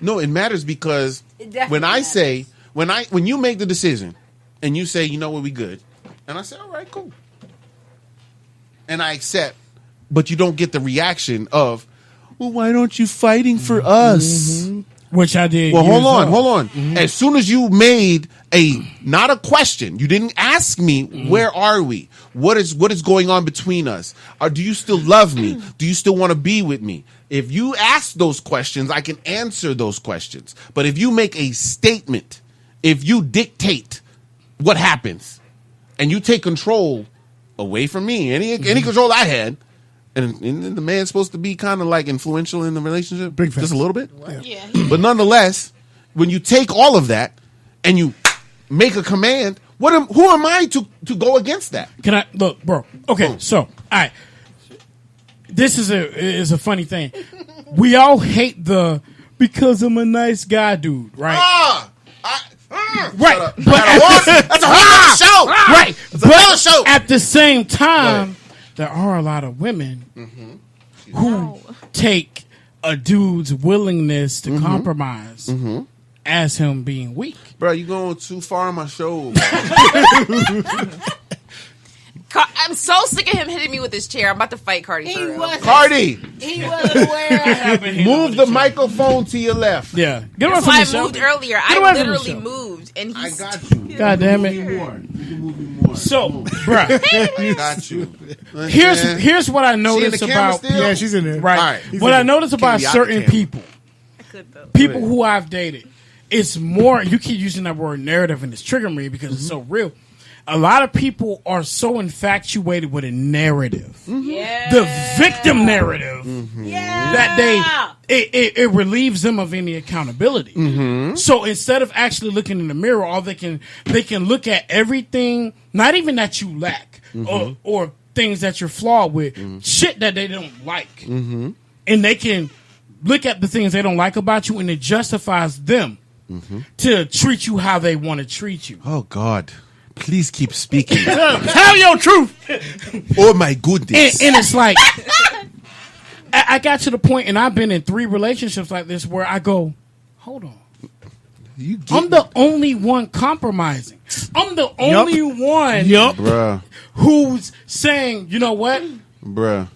No, it matters because when you make the decision and you say, you know what, we good, and I say, all right, cool, and I accept, but you don't get the reaction of, well, why don't you fighting for us? Which I did. Well, hold on. As soon as you made not a question, you didn't ask me, where are we? What is going on between us? Or do you still love me? Do you still want to be with me? If you ask those questions, I can answer those questions. But if you make a statement, if you dictate what happens, and you take control away from me, any control I had, and the man's supposed to be kind of like influential in the relationship, just a little bit. Yeah. But nonetheless, when you take all of that and you make a command, who am I to go against that? Can I look, bro? Okay, so all right, this is a funny thing. We all hate because I'm a nice guy, dude, right? Right, that's a whole show, right? That's a whole show. At the same time, there are a lot of women who take a dude's willingness to compromise as him being weak. Bro, you going too far on my show. I'm so sick of him hitting me with his chair. I'm about to fight Cardi. Cardi, he wasn't aware. move the microphone to your left. Yeah, that's why I moved earlier. I literally moved, and I got you. God damn it! You can move me more. So, bruh, got you. Here's what I noticed about. Yeah, she's in there. Right. What I noticed about certain people who I've dated, it's more. You keep using that word narrative, and it's triggering me because it's so real. A lot of people are so infatuated with a narrative, the victim narrative, that it relieves them of any accountability. So instead of actually looking in the mirror, all they can look at everything, not even that you lack or things that you're flawed with, shit that they don't like, and they can look at the things they don't like about you, and it justifies them to treat you how they want to treat you. Oh God. Please keep speaking. Tell your truth. Oh my goodness. And it's like, I got to the point, and I've been in 3 relationships like this where I go, hold on. I'm the only one compromising. I'm the only one Bruh. who's saying, you know what? Bruh.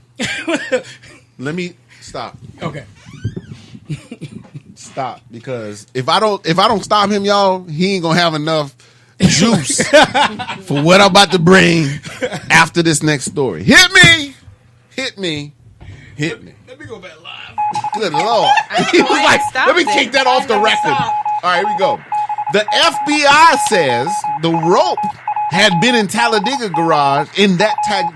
Let me stop. Okay. Stop, because if I don't stop him, y'all, he ain't gonna have enough juice for what I'm about to bring after this next story. Hit me. Let me go back live. Good Lord. He was like, let me take that off the record. All right, here we go. The FBI says the rope had been in Talladega garage,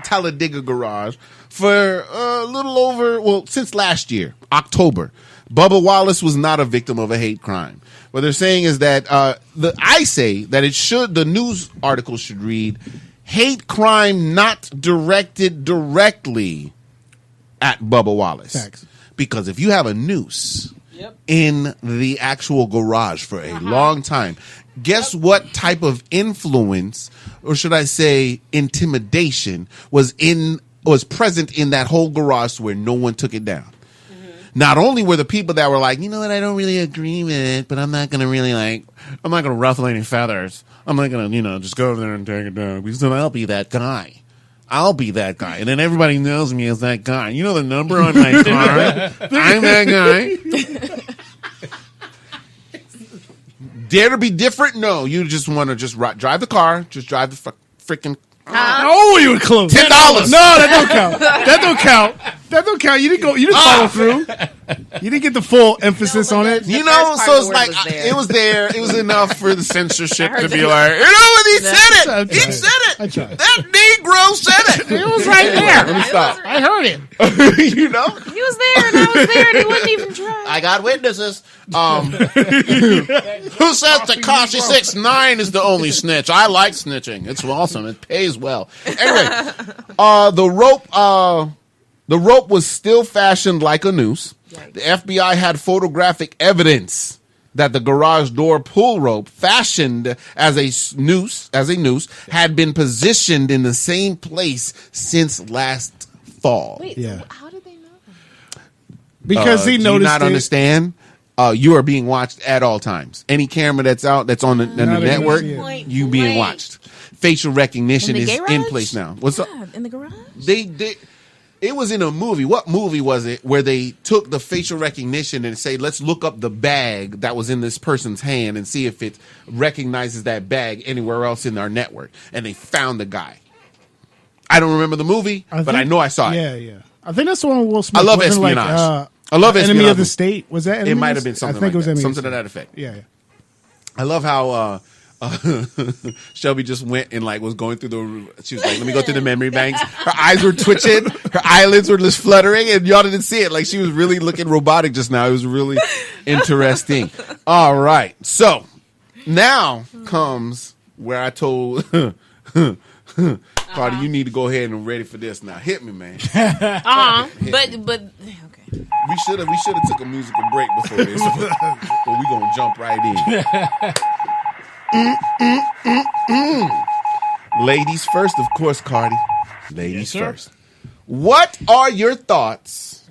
Talladega garage, for a little over, since last year, October. Bubba Wallace was not a victim of a hate crime. What they're saying is that I say that the news article should read, hate crime not directed directly at Bubba Wallace. Facts. Because if you have a noose in the actual garage for a long time, guess what type of influence, or should I say intimidation, was present in that whole garage where no one took it down? Not only were the people that were like, you know what, I don't really agree with it, but I'm not going to ruffle any feathers. I'm not going to, just go over there and take it down. Because then I'll be that guy. And then everybody knows me as that guy. You know the number on my car? I'm that guy. Dare to be different? No. You just want to drive the car. Just drive the freaking Oh, you were close. $10. No, that don't count. That don't count. You didn't follow through. You didn't get the full emphasis on it. So it's like it was there. It was enough for the censorship to be like, you know what, he said it. He said it. That Negro said it. It was right there. Let me stop. I heard it. He was there and I was there and he wouldn't even try. I got witnesses. Who says Tekashi 6ix9ine is the only snitch? I like snitching. It's awesome. It pays well. Anyway, the rope was still fashioned like a noose. The FBI had photographic evidence that the garage door pull rope, fashioned as a noose, had been positioned in the same place since last fall. Wait, how did they know? Because he noticed. Do you not understand? You are being watched at all times. Any camera that's out, that's on the network, you being watched. Facial recognition is in place now. What's up? In the garage? It was in a movie. What movie was it where they took the facial recognition and say, let's look up the bag that was in this person's hand and see if it recognizes that bag anywhere else in our network. And they found the guy. I don't remember the movie, but I know I saw it. Yeah. I think that's the one with Will Smith. I love espionage. I love espionage. Enemy of the State. Was that? It might have been something. I think it was something to that effect. Yeah. I love how Shelby just went and was going through she was like, let me go through the memory banks. Her eyes were twitching, her eyelids were just fluttering, and y'all didn't see it. She was really looking robotic just now. It was really interesting. All right. So now comes where I told Cardi, you need to go ahead and ready for this now. Hit me, man. But okay. We should have took a musical break before this, but we gonna jump right in. Ladies first, of course, Cardi. Ladies first. What are your thoughts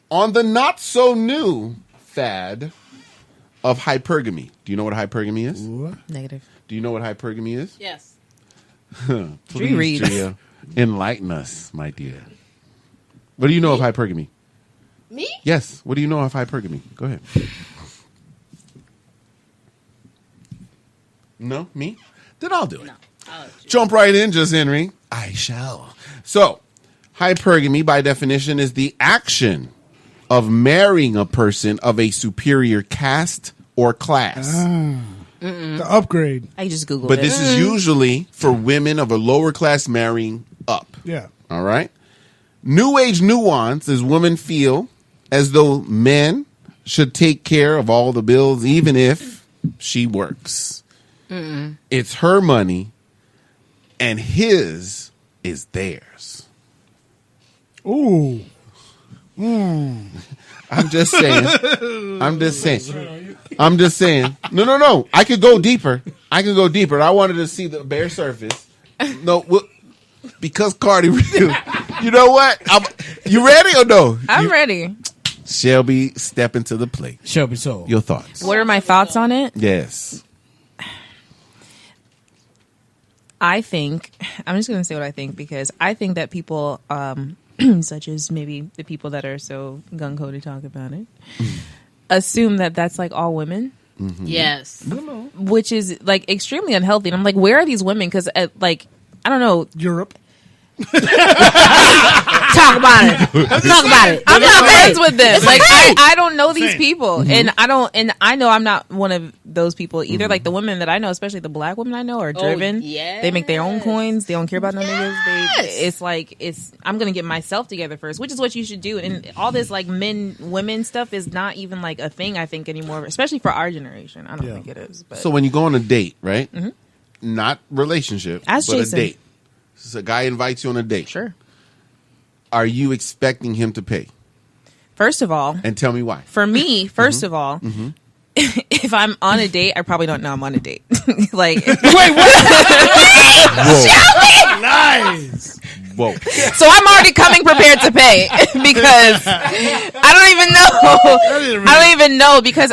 on the not so new fad of hypergamy? Do you know what hypergamy is? Negative. Do you know what hypergamy is? Yes. Please, Gia, enlighten us, my dear. What do you know of hypergamy? Me? Yes. What do you know of hypergamy? Go ahead. No? Me? Then I'll do it. No. Jump right in, Just Henry. I shall. So, hypergamy, by definition, is the action of marrying a person of a superior caste or class. The upgrade. I just Googled it. But this is usually for women of a lower class marrying up. Yeah. All right? New age nuance is women feel as though men should take care of all the bills, even if she works. It's her money, and his is theirs. Ooh. I'm just saying. No. I could go deeper. I wanted to see the bare surface. No, because Cardi, you know what? You ready or no? I'm ready. Shelby, step into the plate. Shelby, so your thoughts? What are my thoughts on it? Yes. I think I'm just going to say what I think because I think that people, such as maybe the people that are so gung ho to talk about it, assume that that's like all women. Mm-hmm. Yes, which is like extremely unhealthy. And I'm like, where are these women? Because like I don't know, Europe. Talk about it. I'm not friends with them. Like I don't know these people, and I know I'm not one of those people either. Like the women that I know, especially the black women I know, are driven. They make their own coins. They don't care about no niggas. I'm gonna get myself together first, which is what you should do. And all this like women stuff is not even like a thing I think anymore, especially for our generation. I don't think it is. But. So when you go on a date, right? Mm-hmm. Not relationship, Ask but Jason. a date. So a guy invites you on a date. Sure. Are you expecting him to pay? First of all. And tell me why. For me, first of all, if I'm on a date, I probably don't know I'm on a date. Like, wait, what? Nice. Whoa. So I'm already coming prepared to pay because I don't even know because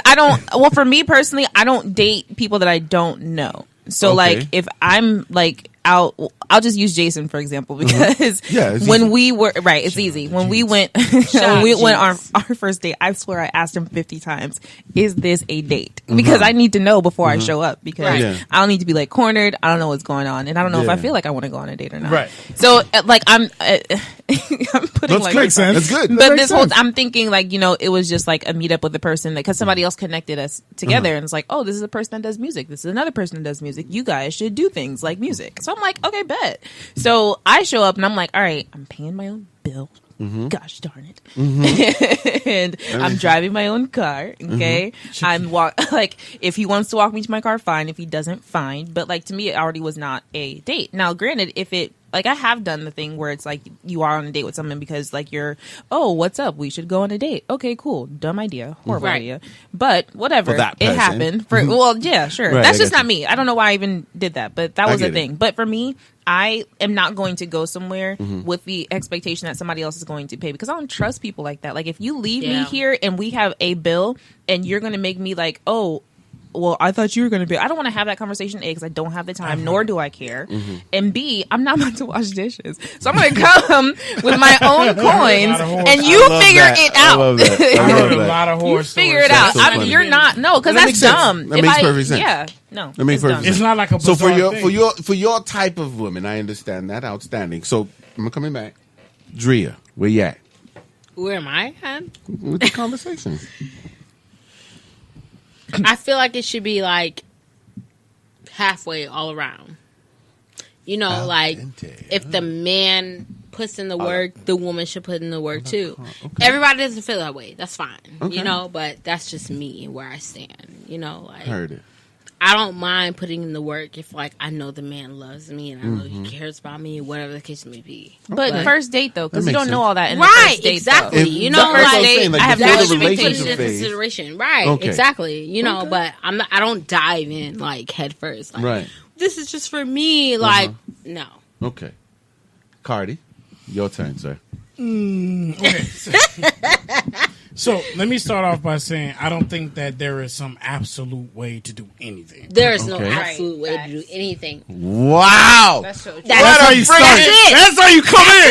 for me personally, I don't date people that I don't know. So like if I'm like out, I'll just use Jason for example because when we were it's easy when we went our first date. I swear I asked him 50 times, "Is this a date?" Because I need to know before I show up because I don't need to be like cornered. I don't know what's going on, and I don't know if I feel like I want to go on a date or not. Right. So like I'm putting That's good. That's good. But this whole I'm thinking like it was just like a meetup with a person because somebody else connected us together, and it's like, oh, this is a person that does music. This is another person that does music. You guys should do things like music. So I'm like, okay, bet. So I show up and I'm like, all right, I'm paying my own bill. Gosh darn it. And I'm driving my own car. Okay. I'm like, if he wants to walk me to my car, fine. If he doesn't, fine. But like to me, it already was not a date. Now, granted, if it like I have done the thing where it's like you are on a date with someone because like what's up? We should go on a date. Okay, cool. Dumb idea. Horrible idea. But whatever. It happened. Well, yeah, sure. That's just not me. I don't know why I even did that, but that was a thing. But for me, I am not going to go somewhere with the expectation that somebody else is going to pay because I don't trust people like that. Like if you leave me here and we have a bill and you're going to make me like, oh, well, I thought you were going to be. I don't want to have that conversation, A, because I don't have the time, nor do I care. And B, I'm not about to wash dishes. So I'm going to come with my own coins, and you figure it out. I love that. I heard a lot of horror stories. Figure it out. You're not. No, because that's dumb. That makes perfect sense. Yeah. No. That makes perfect sense. It's not like a so bizarre for your type of woman, I understand that. Outstanding. So I'm coming back. Drea, where you at? Where am I at? With the conversation. I feel like it should be like halfway all around. Like if the man puts in the work, the woman should put in the work too. Okay. Everybody doesn't feel that way. That's fine. Okay. But that's just me where I stand. Like heard it. I don't mind putting in the work if, like, I know the man loves me and I know he cares about me, whatever the case may be. But first date, though, because you don't know all that in the right, first date. Exactly. Though. First date, like, I have that no should be taken expectations. into consideration. Right, exactly. But I don't dive in, like, head first. Like, right. This is just for me. Like, no. Okay. Cardi, your turn, sir. Okay. So let me start off by saying I don't think that there is some absolute way to do anything. There is no absolute way to do anything. Wow. That's so true. That's how you start. That's how you come in.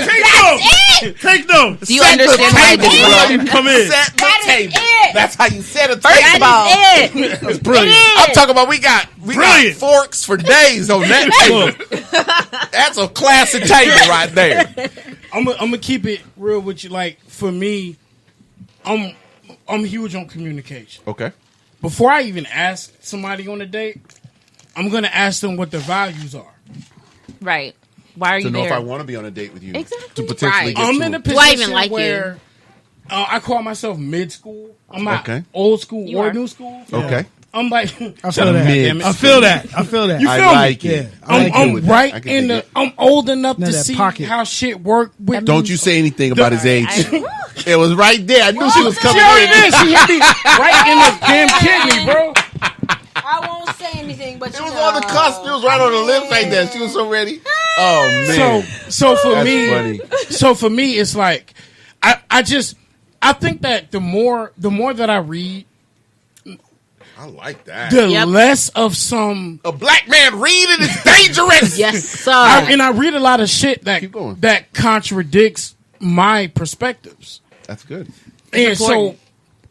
Take notes. Take notes. Do you understand why this is how you come in? Set the table. That's how you set a table. First of all, that's brilliant. I'm talking about we got forks for days on that table. That's a classic table right there. I'm gonna keep it real with you. Like for me, I'm huge on communication. Okay. Before I even ask somebody on a date, I'm gonna ask them what their values are. Right. Why are you to know there? if I want to be on a date with you. Exactly. To potentially get I'm to in a it. position like where I call myself mid-school. I'm not Okay. old school You or are. new school. Okay. I'm like, I feel that. Mid. I feel that. I feel that. You I feel me? like it. Yeah. I'm with that. I right can dig it. I'm old enough Now to that see pocket. how shit work. With Don't you say anything about his age. It was right there. I knew she was coming She already in. did. She hit me right in the damn kidney, bro. I won't say anything, but It was on the cusp. It was right on the lips right there. She was so ready. Oh man. So for That's me, funny. so for me, it's like I think that the more that I read, I like that. the less of some A black man reading is dangerous. Yes, sir. and I read a lot of shit that contradicts my perspectives. That's good. And so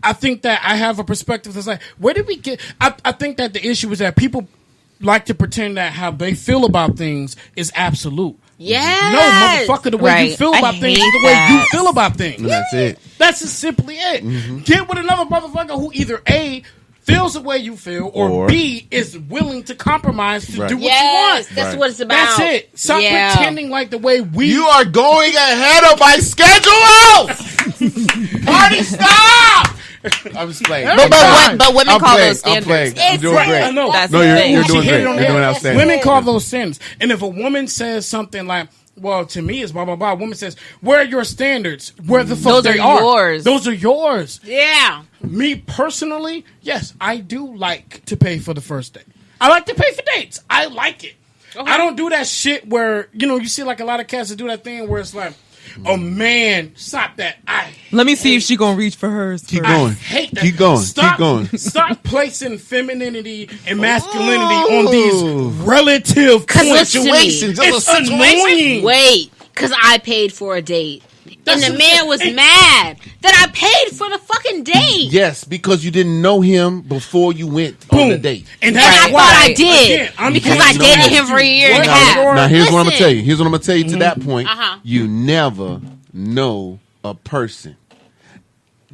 I think that I have a perspective that's like, where did we get? I think that the issue is that people like to pretend that how they feel about things is absolute. Yes. No, motherfucker, the way you feel about things is the way you feel about things. And that's it. That's just simply it. Get with another motherfucker who either A, feels the way you feel, or B, is willing to comparmise to do what you want. That's what it's about. That's it. Stop pretending like the way we... You are going ahead of my schedule! Party, stop! I'm just playing. But women call those I'm playing. standards. I'm doing great. I know. That's No, the you're thing. doing great. You're doing outstanding. Women call those sins. And if a woman says something like, well, to me, it's blah, blah, blah. A woman says, where are your standards? Where the fuck Those they are yours. Those are yours. Yeah. Me personally, yes, I do like to pay for the first date. I like to pay for dates. I like it. I don't do that shit where, you see like a lot of cats that do that thing where it's like, oh man, stop that. Let me see if she gonna reach for hers. Keep first. going. I hate that. Keep going. Stop, Keep going. Stop placing femininity and masculinity on these relative Situations. It's Just a situation. annoying. Wait, because I paid for a date. That's and the what man I'm was saying. mad that I paid for the fucking date. Yes, because you didn't know him before you went on the date. And And I why thought I did. Again, I'm because going I to dated ask him for a you, year and a what half. are your- Now here's what I'm gonna Listen. tell you. Here's what I'm gonna tell you to that point. Uh-huh. You never know a person.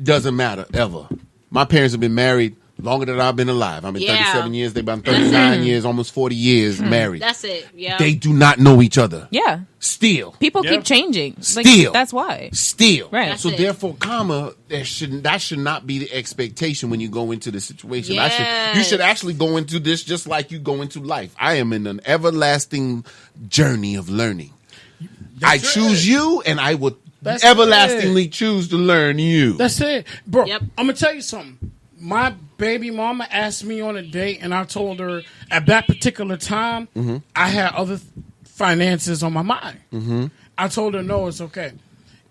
Doesn't matter ever. My parents have been married longer than I've been alive. I've been Yeah. 37 years. They've been 39 years, almost 40 years married. That's it. Yeah. They do not know each other. Yeah. Still. People Yeah. keep changing. Still. That's why. Still. Right. That's So it. therefore, that should not be the expectation when you go into the situation. Yes. You should actually go into this just like you go into life. I am in an everlasting journey of learning. I choose you, and I will That's everlastingly choose to learn you. That's it. Bro, Yep. I'm going to tell you something. My baby mama asked me on a date, and I told her at that particular time, I had other finances on my mind. I told her, no, it's okay.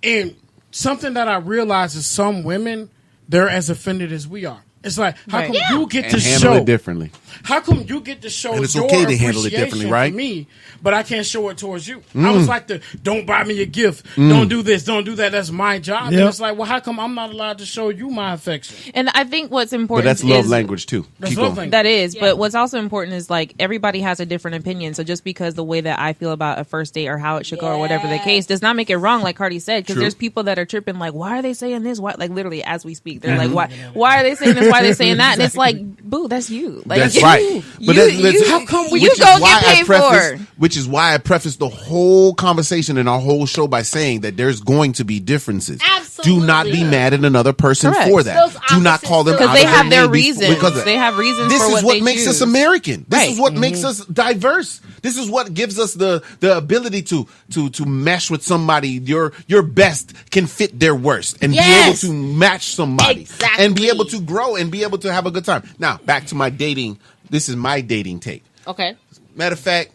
And something that I realized is some women, they're as offended as we are. It's like, how Right. come Yeah. you get and to handle show it differently. How come you get to show And it's your okay to handle it differently, appreciation right? for me, but I can't show it towards you? I was like, don't buy me a gift. Don't do this. Don't do that. That's my job. Yep. And it's like, well, how come I'm not allowed to show you my affection? And I think what's But important that's love is language too. That's Keep love going. language. that is, but what's also important is like everybody has a different opinion. So just because the way that I feel about a first date or how it should go or whatever the case does not make it wrong, like Cardi said, because True. there's people that are tripping like, why are they saying this? Why, like literally as we speak, they're like, why are they saying this? Why are they saying that? And it's like, boo, that's you. Like, That's right. But how come you go get paid for? Which is why I prefaced the whole conversation and our whole show by saying that there's going to be differences. Absolutely. Do not be mad at another person Correct. for that. Those Do not call them opposites out because they of have their name reasons. because of that. They have reasons This for is what what they makes choose. us American. This Right. is what makes us diverse. This is what gives us the ability to mesh with somebody. Your best can fit their worst and Yes. be able to match somebody Exactly. and be able to grow and be able to have a good time. Now, back to my dating. This is my dating take. Okay. Matter of fact,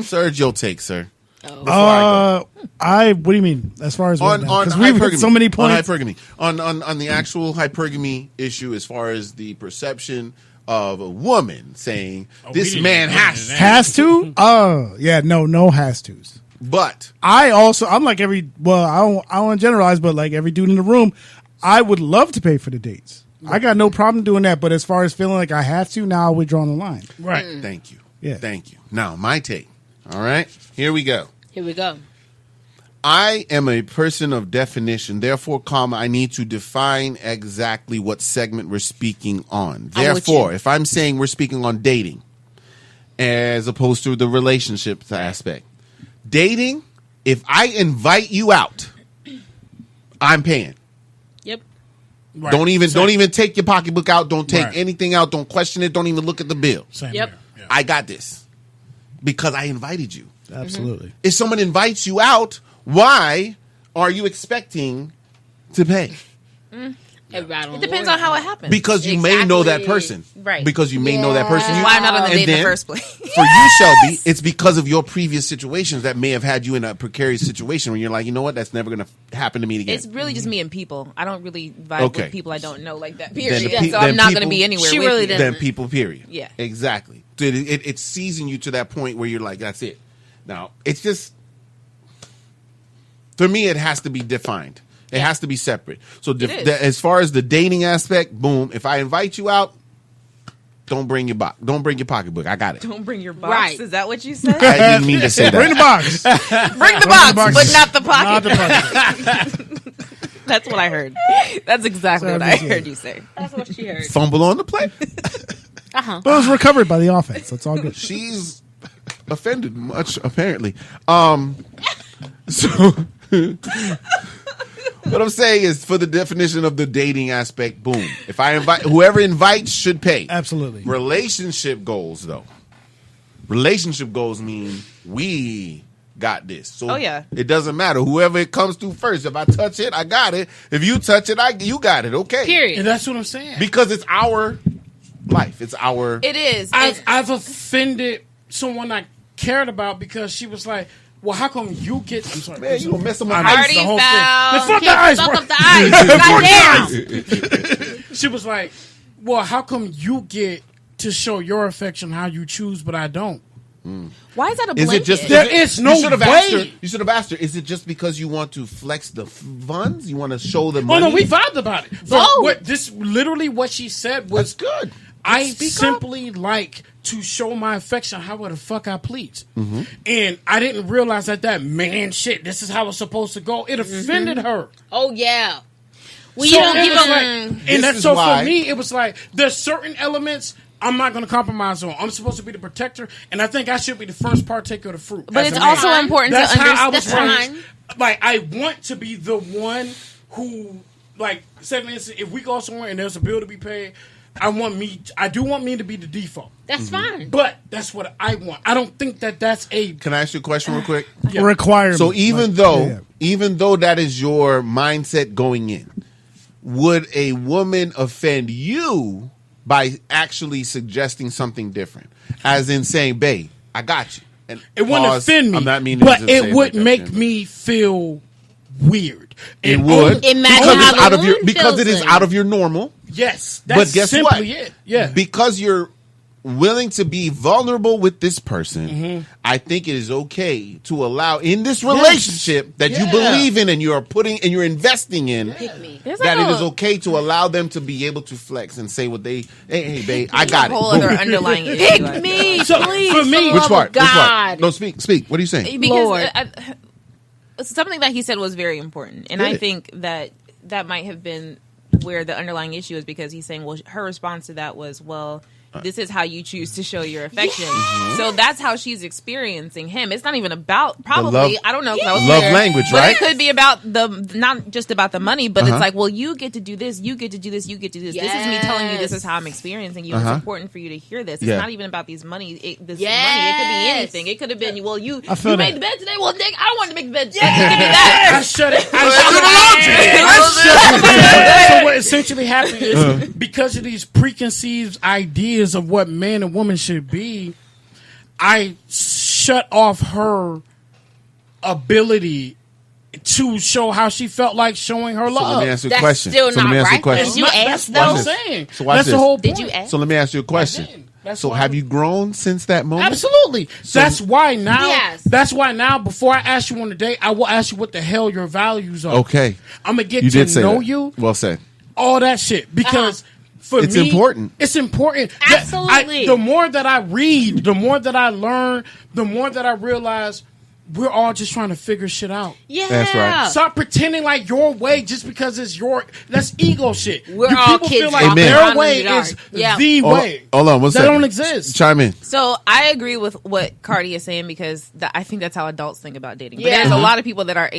Serge, your take, sir. What do you mean? As far as On because we've hit hypergamy. so many On points. hypergamy. On the actual hypergamy issue, as far as the perception of a woman saying this man Has to? Yeah, no has tos. But I'm like I don't generalize, but like every dude in the room, I would love to pay for the dates. I got no problem doing that, but as far as feeling like I have to, now we're drawing the line. Right. Thank you. Yeah. Thank you. Now, my take. All right. Here we go. Here we go. I am a person of definition. Therefore, comma, I need to define exactly what segment we're speaking on. I'm with Therefore, you. if I'm saying we're speaking on dating as opposed to the relationship aspect, dating, if I invite you out, I'm paying. Yep. Right. Don't even take your pocketbook out. Don't take Right. anything out. Don't question it. Don't even look at the bill. Same Yep. here. Yeah. I got this because I invited you. Absolutely. If someone invites you out, why are you expecting to pay. It depends on how it happens. Because you may know that person. Right. Because you may know that person. That's why I'm not on the date in the first place. For you, Shelby, it's because of your previous situations that may have had you in a precarious situation where you're like, you know what, that's never going to happen to me again. It's really just me and people. I don't really vibe with people I don't know like that, period. Then So I'm not going to be anywhere with you. Then people, period. Yeah. Exactly. So it's seizing you to that point where you're like, that's it. Now, it's just, for me, it has to be defined. It has to be separate. So as far as the dating aspect, boom. If I invite you out, don't bring your pocketbook. I got it. Don't bring your box. Right. Is that what you said? I didn't mean to say that. Bring the box. Bring the box, but not the pocket. Not the pocket. That's what I heard. That's exactly what I heard you say. That's what she heard. Fumble on the play. But it was recovered by the offense. That's all good. She's offended much, apparently. So what I'm saying is, for the definition of the dating aspect, boom. If I invite, whoever invites should pay. Absolutely. Relationship goals, though. Relationship goals mean we got this. So it doesn't matter. Whoever it comes to first. If I touch it, I got it. If you touch it, you got it. Okay. Period. And that's what I'm saying. Because it's our life. It's our. It is. I've offended someone I cared about because she was like, well, how come you get... I'm sorry. Man, you gonna mess up my ice. already The whole found. thing. Fuck the ice, Fuck bro. up the ice. Goddamn. She was like, well, how come you get to show your affection how you choose, but I don't? Why is that a Is blanket? it just There is no you should have way. asked her, you should have asked her, is it just because you want to flex the funds? You want to show the Oh, money? no, we vibed about it. But what she said was That's good. I simply like to show my affection however the fuck I please. Mm-hmm. And I didn't realize that man shit, this is how it's supposed to go. It offended her. Oh, yeah. Well, So you don't it give was them... like, and that's is so why- for me, it was like, there's certain elements I'm not going to compromise on. I'm supposed to be the protector, and I think I should be the first partaker of the fruit. But as it's a man. also important That's to how I understand. was That's raised. Like, I want to be the one who, like, say, for instance, if we go somewhere and there's a bill to be paid, I do want me to be the default. That's fine. But that's what I want. I don't think that's a... Can I ask you a question real quick? Requirement. So even though that is your mindset going in, would a woman offend you by actually suggesting something different? As in saying, babe, I got you. And It wouldn't pause. offend me, I'm not meaning but to say it would like make that. me feel weird. It And would. Imagine because how it's out of your Loon because it is feels out of your normal. yes, that's But guess simply what? it. Yeah. Because you're willing to be vulnerable with this person, Mm-hmm. I think it is okay to allow in this relationship that you believe in and you're putting and you're investing in, Pick me. that it is okay to allow them to be able to flex and say what they, hey babe, I got a it. whole Boom. other underlying issue. Pick I me, feel. So, please. for me- for Which the love part? of Which part? God. No, speak. What are you saying? Because Lord. something that he said was very important, and I think that might have been where the underlying issue is, because he's saying, well, her response to that was, well, this is how you choose to show your affection. So that's how she's experiencing him. It's not even about, probably, love- I don't know, 'cause I was love there, language, but right? it could be about not just about the money, but it's like, well, you get to do this, you get to do this, you get to do this. This is me telling you this is how I'm experiencing you. It's important for you to hear this. It's not even about these money. Money. It could be anything. It could have been, well, you made the bed today. Well, Nick, I don't want to make the bed. Give me that. I shut it. So what essentially happened is because of these preconceived ideas of what man and woman should be, I shut off her ability to show how she felt like showing her So love. let me ask you a That's question. still So let not me ask you a right. question. Did you ask That's what though? I'm Watch this. saying. So watch That's the this. whole Did point. you ask? So let me ask you a question. That's So why- have you grown since that moment? Absolutely. That's why now. Yes. That's why now. Before I ask you on the date, I will ask you what the hell your values are. Okay. I'm gonna get You to did say know that. you. Well said. All that shit because for It's me, important. It's important. Absolutely. The more that I read, the more that I learn, the more that I realize we're all just trying to figure shit out. Yeah. That's right. Stop pretending like your way just because it's your. That's ego shit. We're You all people kids feel like Amen. their walking way around in the is dark. Yeah. the way. Hold on. One that second. don't exist. Chime in. So I agree with what Cardi is saying, because I think that's how adults think about dating. But Yeah. there's a lot of people that are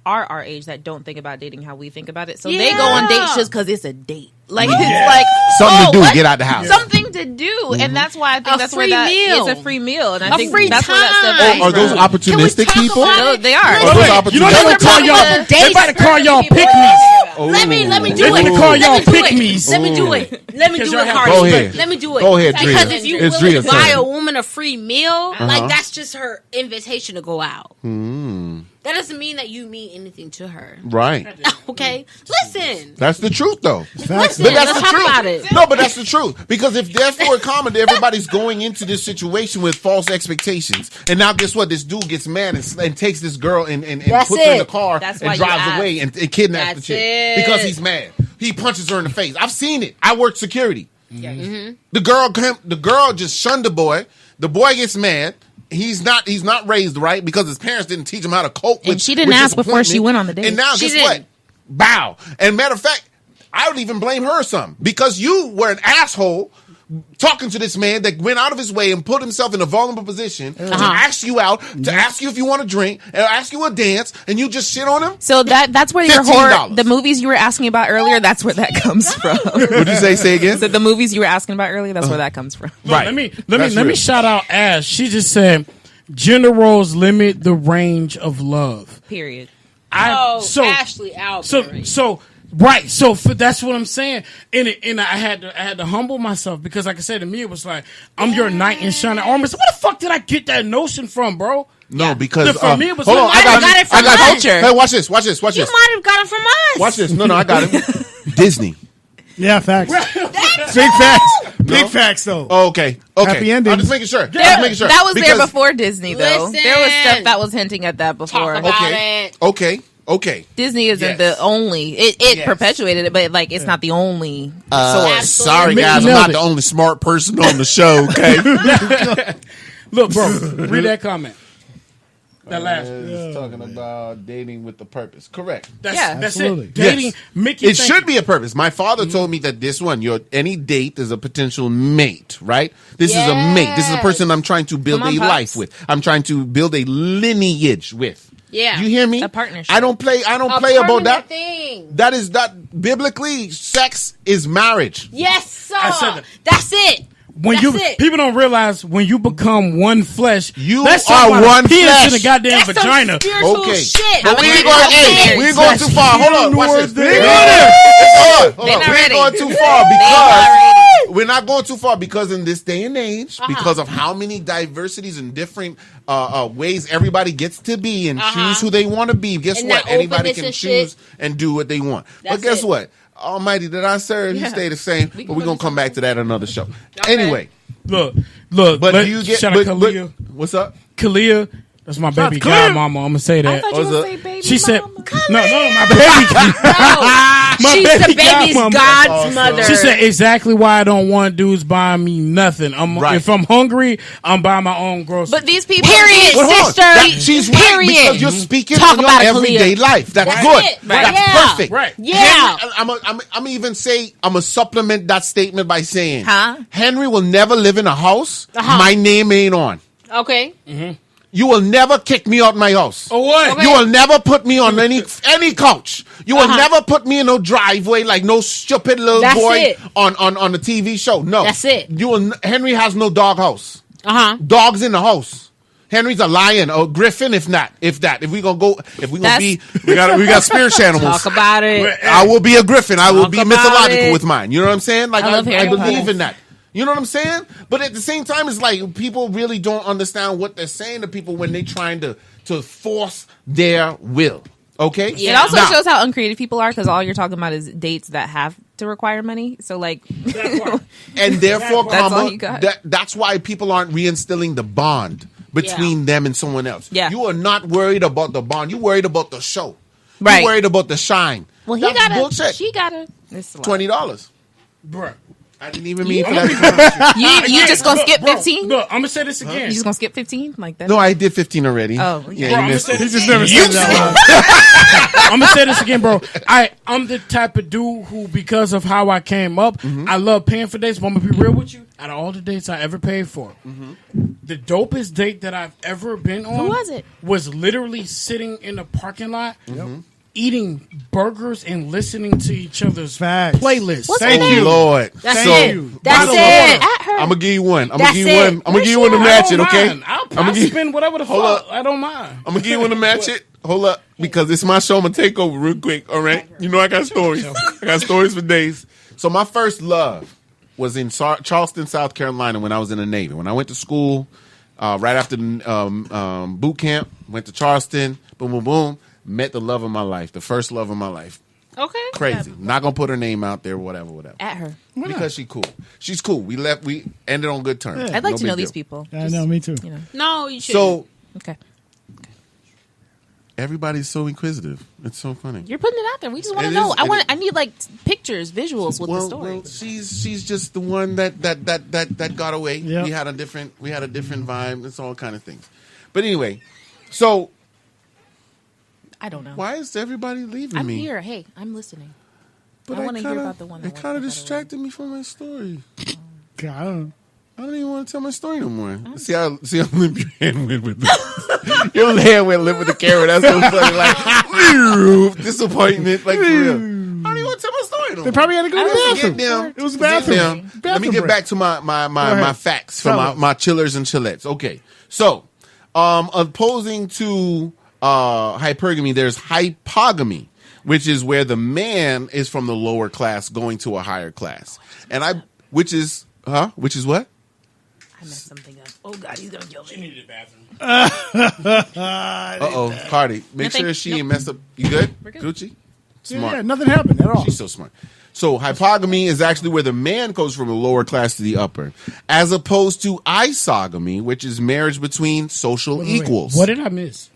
are our age that don't think about dating how we think about it. So they go on dates just because it's a date. Like it's like Something to do. what? Get out the house. Something thing to do, and that's why I think A that's where free that meal. it's a free meal, and I A think free that's where that time. stuff comes Are those from. opportunistic people? No, they are. Are those opportunistic? You know they would call y'all. They about to call y'all pick-me's. Let me do They it. want to call y'all Let me do it. pick-me's. Let me do it. Let me do it, Go Cardi. ahead. Let me do it. Go ahead, Drea. Because if you It's willing to Drea's buy turn. a woman a free meal, Uh-huh. like that's just her invitation to go out. Mm. That doesn't mean that you mean anything to her. Right. Okay? Listen. That's the truth, though. Listen, But that's let's the talk truth. about it. No, but that's the truth. Because if therefore a comment, everybody's going into this situation with false expectations, and now guess what? This dude gets mad and takes this girl and That's puts her in the it. car That's and why you drives ask. away and kidnaps the That's chick it. because he's mad. He punches her in the face. I've seen it. I worked security. Mm-hmm. The girl just shunned the boy. The boy gets mad. He's not raised right because his parents didn't teach him how to cope with. And she didn't with ask before she disappointment. went on the date. And now She guess didn't. what? Bow. And matter of fact, I would even blame her some because you were an asshole talking to this man that went out of his way and put himself in a vulnerable position to ask you out, to ask you if you want to drink, and ask you a dance, and you just shit on him. So that's where your $15. horror, the movies you were asking about earlier, that's where that comes from. What'd you say? Say again. So the movies you were asking about earlier, that's where that comes from. Look, Right. Let me That's real. shout out Ash. She just said, gender roles limit the range of love. Period. Ashley Albury. Right, so that's what I'm saying, and I had to humble myself because, like I said, to me it was like I'm your knight in shining armor. So where the fuck did I get that notion from, bro? No, because For me, it was hold on, like- I got it from us. culture. Hey, watch this. You might have got it from us. Watch this. No, I got it. Disney. Yeah, facts. Big facts. Big facts, though. Oh, okay. Happy endings. I'm just making sure. That was there Because- before Disney, though. Listen. There was stuff that was hinting at that before. Talk about Okay. it. Okay. Disney isn't Yes. the only. It Yes. perpetuated it, but like it's not the only source. Sorry, Mickey guys. I'm nailed not it. the only smart person on the show, okay? Look, bro, read that comment. That last. He's talking about dating with the purpose. Correct. That's Absolutely. it. Dating, Yes. Mickey. It thank should you. be a purpose. My father told me that this one, any date is a potential mate, right? This is a mate. This is a person I'm trying to build Come on, a Pops. life with. I'm trying to build a lineage with. Yeah. You hear me? A partnership. I don't play A about permanent that. thing. That is biblically, sex is marriage. Yes, sir. I said that. That's it. When That's it. people don't realize when you become one flesh, You let's are talk about one a penis flesh. in a goddamn That's some vagina. spiritual Okay. shit. But we many ain't going, people hey, say we ain't going too far. Hold on, watch this. They We ain't not going- Hold on. They not We ain't ready. going too far They because not we're not going too far because in this day and age, because of how many diversities and different ways everybody gets to be and choose who they want to be. Guess And what? that Anybody openness can and choose shit. and do what they want. But That's guess it. what? Almighty that I serve, he stay the same. But we're gonna come back to that another show. Anyway, Look. but let- do you get? shout out But, Kalia. what's up? Kalia, that's my baby Shout out to Kalia. godmama. I'm gonna say I that. thought you What's were up? gonna say baby She said, mama. no, my baby. No, she's baby the baby's godmama. godmother. She said exactly why I don't want dudes buying me nothing. Right. If I'm hungry, I'm buying my own groceries. But these people, Period, Well, hold on. sister. That- she's right Period. because you're speaking Talk on your about it, everyday Kalia. life. That's That's good. it. That's Yeah. perfect. Right. Yeah. I'm even say I'm gonna supplement that statement by saying, Huh? Henry will never live in a house my name ain't on. Okay. You will never kick me out my house. Oh, what? You will never put me on any couch. You will never put me in no driveway like no stupid little That's boy it. on a TV show. No, That's it. Henry has no dog house. Dogs in the house. Henry's a lion or griffin, if not, if that. If we gonna be, we got spirit animals. Talk about it. I will be a griffin. I will Talk be about mythological it. with mine. You know what I'm saying? Like I love I Harry believe Potter. in that. You know what I'm saying? But at the same time, it's like people really don't understand what they're saying to people when they're trying to force their will. Okay? It also Now, shows how uncreative people are because all you're talking about is dates that have to require money. So like, and therefore, That's all comma, you got. that's why people aren't reinstilling the bond between them and someone else. Yeah. You are not worried about the bond. You're worried about the show. Right. You're worried about the shine. well, he That's got bullshit. She got a. It's a lot. $20. Bruh. I didn't even mean for that. You just gonna skip 15? Look, I'm gonna say this again. You just gonna skip 15 like that? No, I did 15 already. Oh, okay. yeah, Bro, you I'm missed gonna it. say He just never said that. I'm gonna say this again, bro. I'm the type of dude who, because of how I came up, I love paying for dates. But I'm gonna be real with you. Out of all the dates I ever paid for, the dopest date that I've ever been on Who was it? was literally sitting in the parking lot, eating burgers and listening to each other's Facts. playlists. Thank you, Lord. That's So, it. That's it. At her. I'm gonna give you one. I'm That's gonna give you it. one. I'm gonna give you one to I match it. don't Okay. mind. I'll I'ma give- spend whatever the Hold fuck. up. I don't mind. I'm gonna give you one to match it. Hold up, because it's my show. I'm gonna take over real quick. All right. You know I got stories. I got stories for days. So my first love was in Charleston, South Carolina, when I was in the Navy. When I went to school, right after boot camp, went to Charleston. Boom, boom, boom. Met the love of my life, the first love of my life. Okay. Crazy. Not gonna put her name out there. Whatever. At her. Because she's cool. She's cool. We ended on good terms. I'd like to big know these deal. people. I know, me too. You know. No, you should. So Okay. everybody's so inquisitive. It's so funny. You're putting it out there. We just want It to know. is- I need like pictures, visuals with the story. Well, she's just the one that got away. Yep. We had a different vibe. It's all kind of things. But anyway, so I don't know. why is everybody leaving I'm me? here. Hey, I'm listening. But I want to hear about the one. It kind of distracted me from my story. God, I don't even want to tell my story no more. See how limp your hand went with it. Your hand went limp with the camera. That's so funny. Like disappointment. Like for real. I don't even want to tell my story no more. they probably had to go to the bathroom. Get down. It was a bathroom. Get down. Let me get back to my facts for Tell us. my chillers and chillettes. Okay, so opposing to hypergamy, there's hypogamy, which is where the man is from the lower class going to a higher class, which is what? I messed something up. Oh God, he's gonna kill me. She needed a bathroom. Uh-oh, Cardi, make sure she ain't messed up. You good? We're good. Gucci? Smart. Yeah, nothing happened at all. She's so smart. So hypogamy is actually where the man goes from the lower class to the upper, as opposed to isogamy, which is marriage between social equals. What did I miss?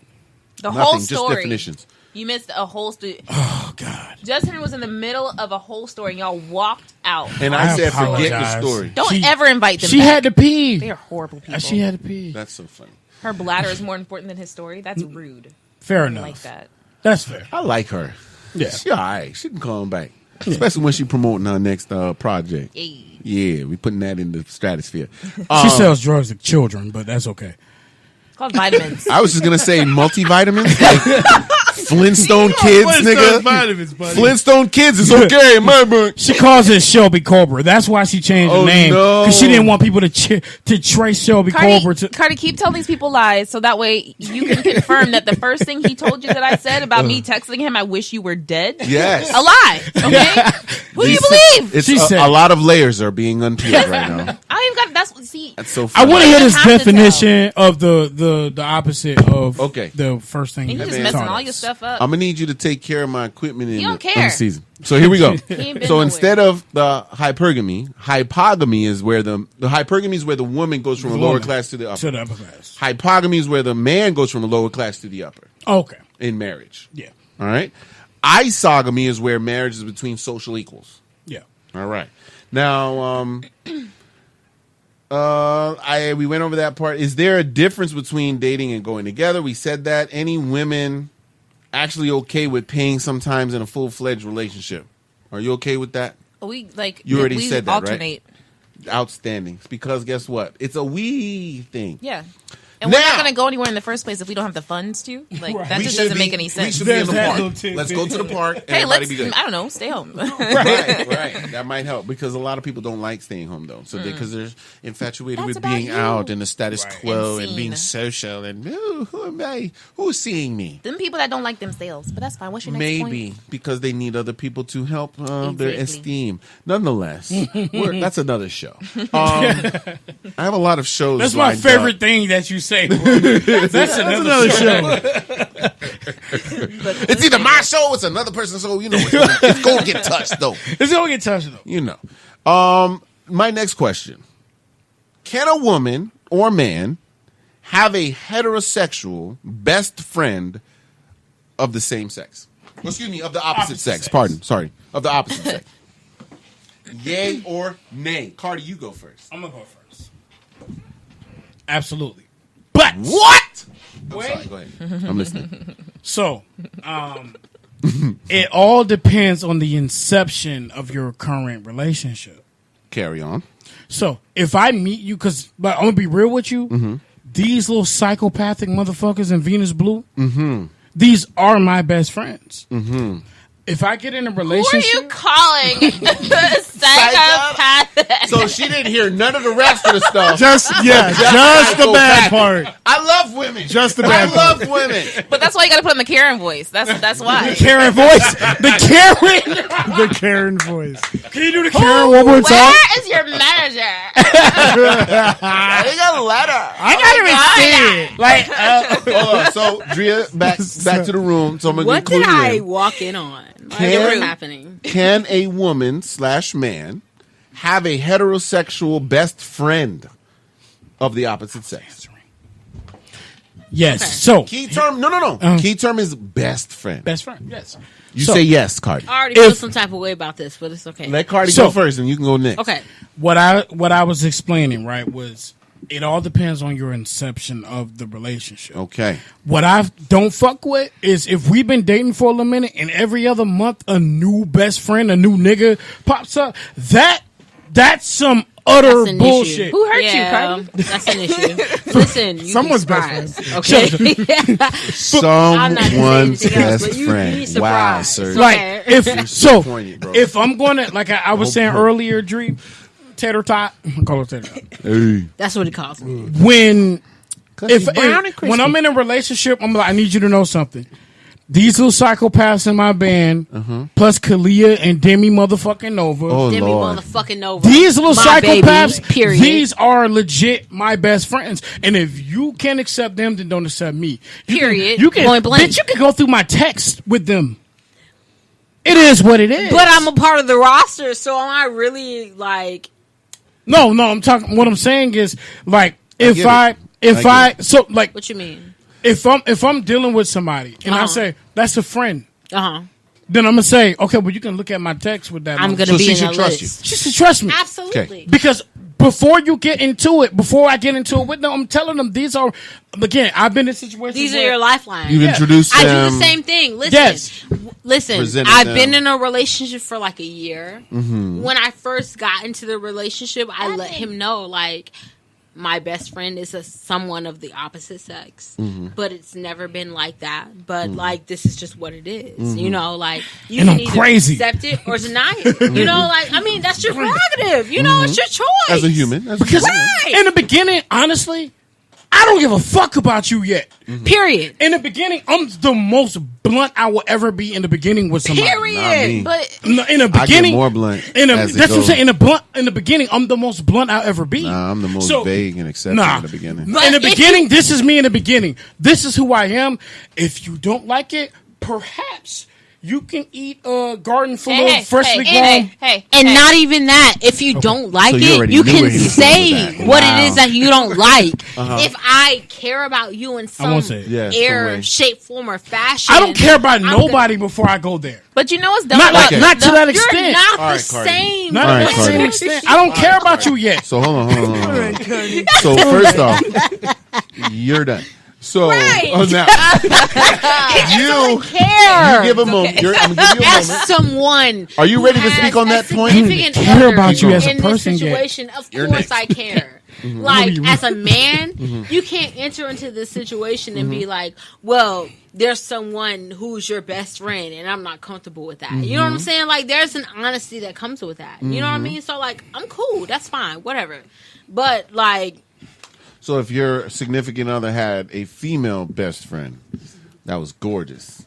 The Nothing, whole just story. definitions. You missed a whole story. Oh God. Justin was in the middle of a whole story, and y'all walked out. And I said, forget the apologize. story. Don't ever invite them. She back. had to pee. They are horrible people. She had to pee. That's so funny. Her bladder is more important than his story. That's rude. Fair I enough. like that. That's fair. I like her. Yeah. She all right. She can come back. Especially when she promoting her next project. Hey. Yeah, we putting that in the stratosphere. She sells drugs to children, but that's okay. It's called vitamins. I was just going to say multivitamins. Like Flintstone kids, nigga. Vitamins, buddy. Flintstone kids is okay in my book. She calls it Shelby Cobra. That's why she changed Oh, the name. no. Because she didn't want people to trace Shelby Cobra to. Cardi, keep telling these people lies so that way you can confirm that the first thing he told you that I said about me texting him, I wish you were dead. Yes. A lie. Okay? Who do you believe? It's She said- a lot of layers are being unpeeled right now. I don't even got that's see. That's so I funny. want to hear You this have to definition of the opposite of Okay. the first thing. And you you just man. messing taught all us. your stuff up. I'm gonna need you to take care of my equipment in You don't the care. season. So here we go. ain't been So nowhere. instead of the hypogamy is where the hypergamy is where the woman goes from a lower Woman. class to the upper. To the upper class. Hypogamy is where the man goes from a lower class to the upper Okay. in marriage. Yeah. All right. Isogamy is where marriage is between social equals. Yeah. All right. Now, we went over that part. Is there a difference between dating and going together? We said that. Any women actually okay with paying sometimes in a full-fledged relationship? Are you okay with that? We like You already we said that, right? alternate. Outstanding. Because guess what? It's a we thing. Yeah. And we're Now- not going to go anywhere in the first place if we don't have the funds to. Like that We just should doesn't be- make any We sense. should be in the There's that park. little tidbit. Let's go to the park. And Hey, everybody let's be good. I don't know, stay home. Right. That might help because a lot of people don't like staying home though. So because they're infatuated That's with about being you. out and the status quo And and being seen. social and ooh, who am I? Who's seeing me? Them people that don't like themselves, but that's fine. What's your next Maybe point? because they need other people to help their Exactly. esteem. Nonetheless, that's another show. I have a lot of shows. That's my lined favorite up. thing that you say. That's another show. It's either my show, or it's another person's show. You know, it's going to get touched though. It's gonna get touched though. You know. My next question: can a woman or man have a heterosexual best friend of the same sex? Well, excuse me, of the opposite sex. Pardon. Sorry, of the opposite sex. Yay or nay? Cardi, you go first. I'm gonna go first. Absolutely. But What? I'm sorry. Go ahead. I'm listening. So, it all depends on the inception of your current relationship. Carry on. So, if I meet you, but I'm gonna be real with you, Mm-hmm. these little psychopathic motherfuckers in Venus Blue, these are my best friends. Mm-hmm. If I get in a Who are relationship, you calling psychopath? So she didn't hear none of the rest of the stuff. Just the bad part. I love women. Just the bad part. I love women. But that's why you got to put on the Karen voice. That's why. Karen voice, the Karen, The Karen voice. Can you do the Karen one more time? Where is your manager? I got a letter. I gotta receive it. Like, Hold on. So Drea, back to the room. So I'm gonna What include did you I in. walk in on? Like, Can- what's happening? Can a woman/man have a heterosexual best friend of the opposite sex? yes. So Key term. No. Key term is best friend. best friend. Yes. You So- say yes, Cardi. I already feel some type of way about this, but it's okay. Let Cardi So- go first, and you can go next. Okay. What I was explaining, right, was it all depends on your inception of the relationship. Okay. What I don't fuck with is if we've been dating for a little minute and every other month a new best friend, a new nigga pops up, that's some utter That's an bullshit. issue. Who hurt you, Yeah, Cardi? That's an issue. Listen, you Someone's be best surprised, okay? I'm not gonna say Someone's anything else, best but you friend. be Wow, surprised. sir. Like Okay. if so, poignant, bro. if I'm gonna like I was saying earlier, Dree, tater tot, I call it tater tot. Hey. That's what he calls me. When he's brown and when I'm in a relationship, I'm like, I need you to know something. These little psychopaths in my band, plus Kalia and Demi motherfucking Nova. Oh, Demi Lord. motherfucking Nova. These little My psychopaths, baby, period. these are legit my best friends. And if you can't accept them, then don't accept me. Period. You can, Point blank. bitch, you can go through my text with them. It is what it is. But I'm a part of the roster, so am I really like? No, I'm talking. What I'm saying is, like, if get I, it. I get so like, What you mean? if I'm dealing with somebody and I say that's a friend, Uh-huh. then I'm gonna say, okay, well, you can look at my text with that. I'm motherfucker. gonna So be she in should that trust list. She should trust me. Absolutely. Because before you get into it, before I get into it with them, I'm telling them these are, again, I've been in situations These are where your lifelines. You've introduced I them. do the same thing. Listen, Yes. listen. Presented I've them. been in a relationship for like a year. Mm-hmm. When I first got into the relationship, I let him know like my best friend is someone of the opposite sex, Mm-hmm. but it's never been like that. But like this is just what it is. You know, like you And can I'm either crazy. accept it or deny it. You know, like I mean that's your prerogative. You know, it's your choice As a human. because Right. in the beginning, honestly, I don't give a fuck about you yet. Period. In the beginning, I'm the most blunt I will ever be in the beginning with somebody. Not me. Period. But In the I get beginning, more blunt that's as it what I'm goes. saying. In the beginning, I'm the most blunt I'll ever be. Nah, I'm the most So- vague and accepting Nah. in the beginning. But in the if beginning, this is me in the beginning. This is who I am. If you don't like it, perhaps you can eat a garden full of freshly grown. And not even that. If you don't like So you it, already you knew can where he was say going with that. what Wow. it is that you don't like. Uh-huh. If I care about you in some won't say it. Yeah, some air, way. shape, form, or fashion, I don't care about I'm nobody before I go there. But you know what's dumb Not about like, not to that You're extent. not All the right, Cardi. same. Not All to right, that Cardi. same extent. I don't care about you yet. So hold on. So first off, you're done. So Right. now you Care. give a moment. I'm gonna give you a As moment. someone, Are you who ready to has speak on a that point? significant I don't care other about you as a in person this yet. situation, of You're course next. I care. Like as a man, you can't enter into this situation and be like, "Well, there's someone who's your best friend, and I'm not comfortable with that." You know what I'm saying? Like, there's an honesty that comes with that. You know what I mean? So, like, I'm cool. That's fine. Whatever. But like, So if your significant other had a female best friend that was gorgeous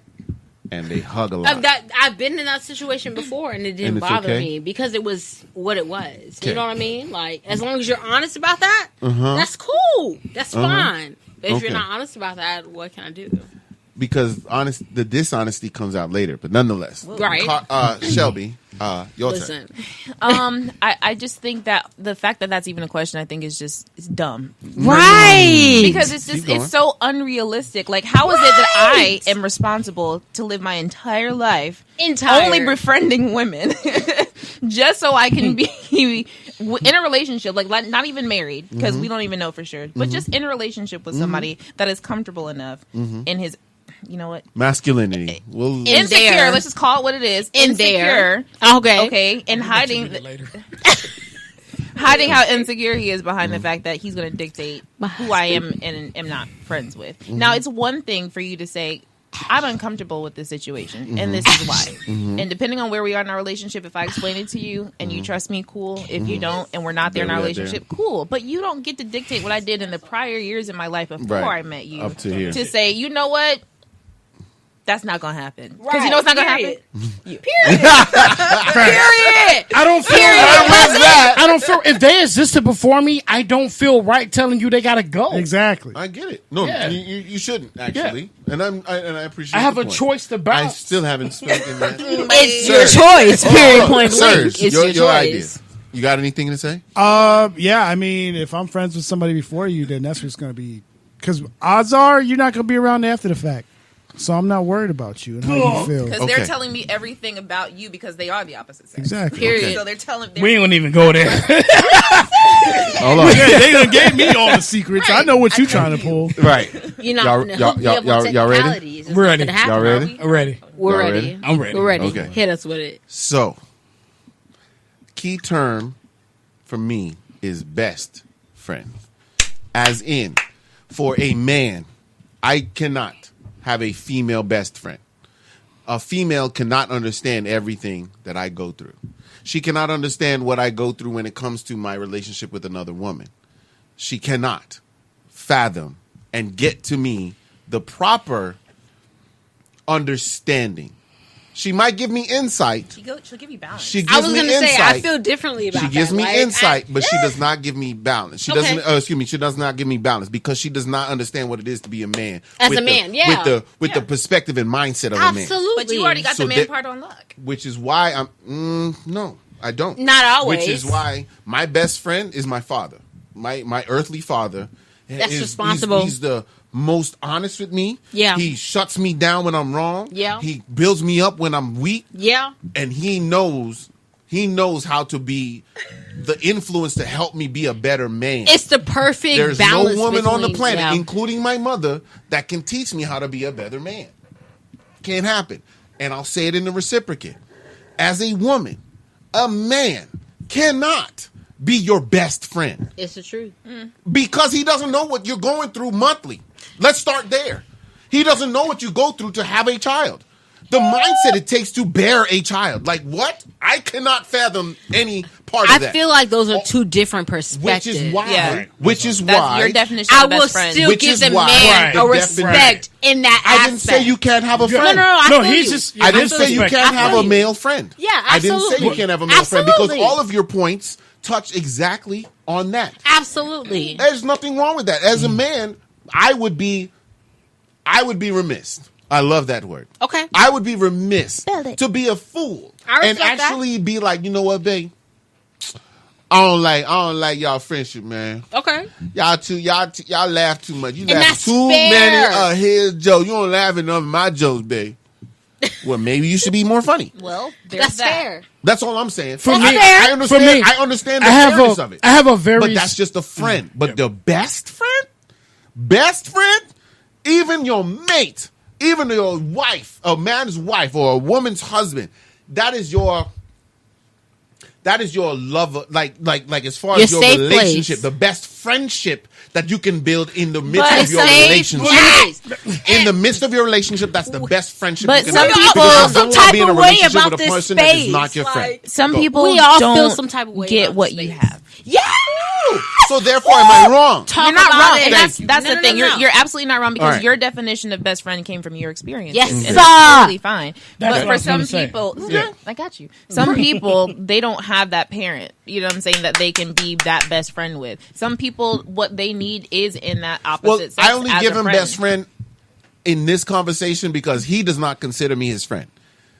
and they hug a lot, I've been in that situation before, and it didn't And it's bother okay? me because it was what it was. Okay. You know what I mean? Like, as long as you're honest about that, Uh-huh. that's cool. That's fine. But if Okay. you're not honest about that, what can I do? because the dishonesty comes out later. But nonetheless, Right. Shelby, your Listen, turn. I just think that the fact that that's even a question, I think is just it's dumb. right? Because it's just Keep going. it's so unrealistic. Like, how is it that I am responsible to live my entire life only befriending women just so I can be in a relationship, like not even married, because we don't even know for sure, but just in a relationship with somebody that is comfortable enough in his, you know what, Masculinity. insecure. there. Let's just call it what it is. In Insecure. there. Okay. Okay, and hiding how insecure he is behind the fact that he's going to dictate who I am and am not friends with. Now, it's one thing for you to say, I'm uncomfortable with this situation, and this is why. And depending on where we are in our relationship, if I explain it to you and you trust me, cool. If you don't, and we're not there in our relationship, cool. But you don't get to dictate what I did in the prior years in my life before I met you. Up to here. To say, you know what? That's not gonna happen. Because you know it's not gonna happen. Period. Period. I don't feel. I don't feel. If they existed before me, I don't feel right telling you they gotta go. Exactly. I get it. No, you shouldn't actually. And I appreciate. I have the a point. choice to bounce. I still haven't spoken that. It's your choice. Period. Point blank. Serge, It's your your idea. choice. You got anything to say? Yeah. I mean, if I'm friends with somebody before you, then that's what's going to be. Because odds are you're not going to be around after the fact. So I'm not worried about you and how you feel. Because they're telling me everything about you because they are the opposite sex. Exactly. Period. Okay. So they're telling. We ain't gonna even go there. Hold on. Yeah, they done gave me all the secrets. I know what you're trying to pull. Right. You're not y'all ready? We're ready. Y'all ready? I'm ready. We're Y'all ready. I'm ready. We're ready. Okay. Hit us with it. So, key term for me is best friend. As in, for a man, I cannot have a female best friend. A female cannot understand everything that I go through. She cannot understand what I go through when it comes to my relationship with another woman. She cannot fathom and get to me the proper understanding. She might give me insight. She'll give you balance. She gives I was me going to say, insight. I feel differently about She gives that. me Like, insight, but she does not give me balance. She Okay. doesn't. Excuse me. She does not give me balance because she does not understand what it is to be a man. As with a man, the, yeah. with the perspective and mindset of a man. Absolutely. But you already got So the man that- part on lock. Which is why I'm. No, I don't. Not always. Which is why my best friend is my father, my earthly father. That's responsible. He's the most honest with me. Yeah. He shuts me down when I'm wrong. Yeah. He builds me up when I'm weak. Yeah. And he knows how to be the influence to help me be a better man. It's the perfect There's balance. no woman on the between- planet, yeah. including my mother, that can teach me how to be a better man. Can't happen. And I'll say it in the reciprocate. As a woman, a man cannot be your best friend It's the truth. because he doesn't know what you're going through monthly. Let's start there. He doesn't know what you go through to have a child. The mindset it takes to bear a child. Like what? I cannot fathom any part of that. I feel like those are two different perspectives. Which is why. Yeah. Which is That's why. your definition I of will best friend. still Which give is the why- man Right. a The respect in that I aspect. didn't say you can't have a friend. No, I No, feel he's you. just. I didn't his say you perspective. can't I have feel a you. male friend. Yeah, I didn't say absolutely. you can't have a male friend because Absolutely. all of your points touch exactly on that. Absolutely. There's nothing wrong with that. As a man, I would be remiss. I love that word. Okay. I would be remiss Build it. to be a fool I and respect that. actually be like, you know what, babe? I don't like y'all friendship, man. Okay. Y'all laugh too much. You And laugh that's too fair. many of his jokes. You don't laugh at none of my jokes, babe. Well, maybe you should be more funny. Well, there's That's that. fair. That's all I'm saying. For I, me- I understand. for me, I understand the I have fairness a- of it. I have a very But that's just a friend. But the best friend, even your mate, even your wife, a man's wife or a woman's husband, that is your lover. Like as far as Your your safe relationship, place. the best friendship that you can build in the midst But of your safe relationship. place. In the midst of your relationship, that's the best friendship. But you can some have. people Because you feel some don't type wanna be in a of way relationship about with a this person that is space, not your like- friend. Some Go. people We all don't feel some type of way get about what space. you have. Yeah. So therefore, am I wrong? Talk You're not about wrong, it. and that's No, the no, thing. no, no. You're absolutely not wrong because All right. your definition of best friend came from your experience. Yes, and sir. that's totally fine. That's But what I for was gonna some say. people, Yeah. I got you. Some people they don't have that parent. You know what I'm saying? That they can be that best friend with. Some people, what they need is in that opposite. Well, sex I only as give a him best friend in this conversation because he does not consider me his friend.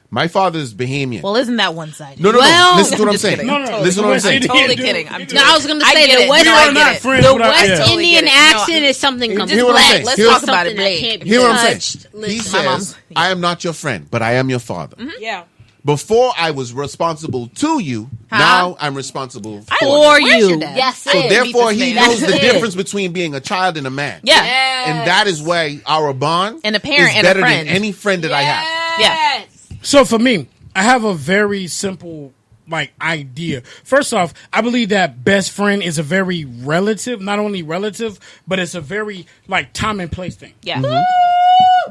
My father is Bahamian. Well, isn't that one sided? No. Listen to what I'm just saying. kidding. No, no, Listen to what I'm saying. Totally kidding. I'm No, I was going to I say get the it. West, No, I get it. friends the without- West yeah. Totally Indian get it. No, accent is something Hear complex. what I'm saying. Let's Here's- talk about it, Something that Blake. can't be Hear what I'm touched. saying. He Listen. says, I am not your friend, but I am your father. Yeah. Before I was responsible to you, now I'm responsible for you. For Where's your you. dad? Yes, So it. therefore, he knows the That's it. difference between being a child and a man. Yeah. And that is why our bond And a parent is and a better friend. than any friend that I have. Yeah. So for me, I have a very simple idea. First off, I believe that best friend is a very relative, not only relative, but it's a very time and place thing. Yeah.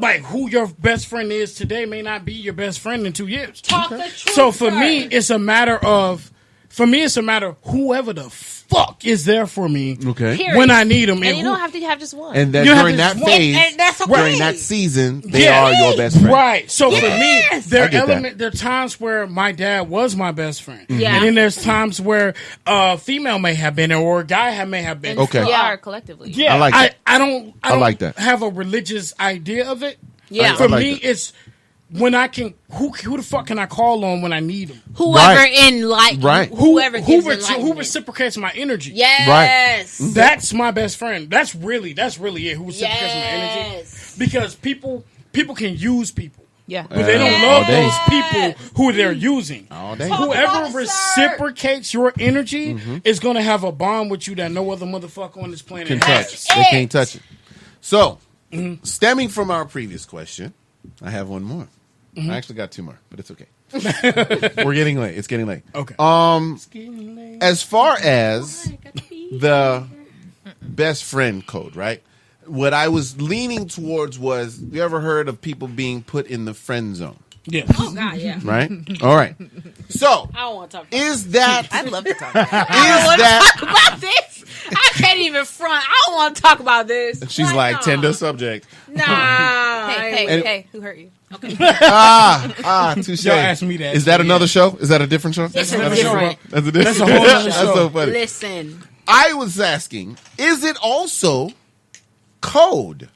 like who your best friend is today may not be your best friend in 2 years. Talk the truth. So for me, it's a matter of whoever the fuck is there for me when I need them. And you don't have to have just one. And then during that phase, and that's okay. during that season, they are your best friend. Right. So for me, there that. are times where my dad was my best friend. Yeah. And then there's times where a female may have been or a guy may have been. Okay. We are collectively. Yeah. I like that. I don't like that. have a religious idea of it. Yeah. For like me, that. it's when I can. Who the fuck can I call on when I need them? Whoever Right. whoever gives Who enlightenment. reciprocates my energy? Yes. That's my best friend. That's really it. Who reciprocates my energy? Yes. Because people can use people. Yeah. But they don't All love day. those people who they're using. All day. Whoever reciprocates your energy is going to have a bond with you that no other motherfucker on this planet Can has. touch. They can't touch it. So, stemming from our previous question, I have one more. I actually got two more, but it's okay. We're getting late. It's getting late. Okay. As far as the best friend code, right? What I was leaning towards was, you ever heard of people being put in the friend zone? Yeah. Oh God, yeah. Right? All right. So, I don't want to talk about is that... I'd love to talk about that. I don't want to talk about this. I can't even front. I don't want to talk about this. She's Why like, not? tender subject. Nah. Hey, who hurt you? Touche. Y'all asked me that. Is that another show? Is that a different show? It's another different. show. That's a different That's a whole other That's show. so funny. Listen. I was asking, is it also code?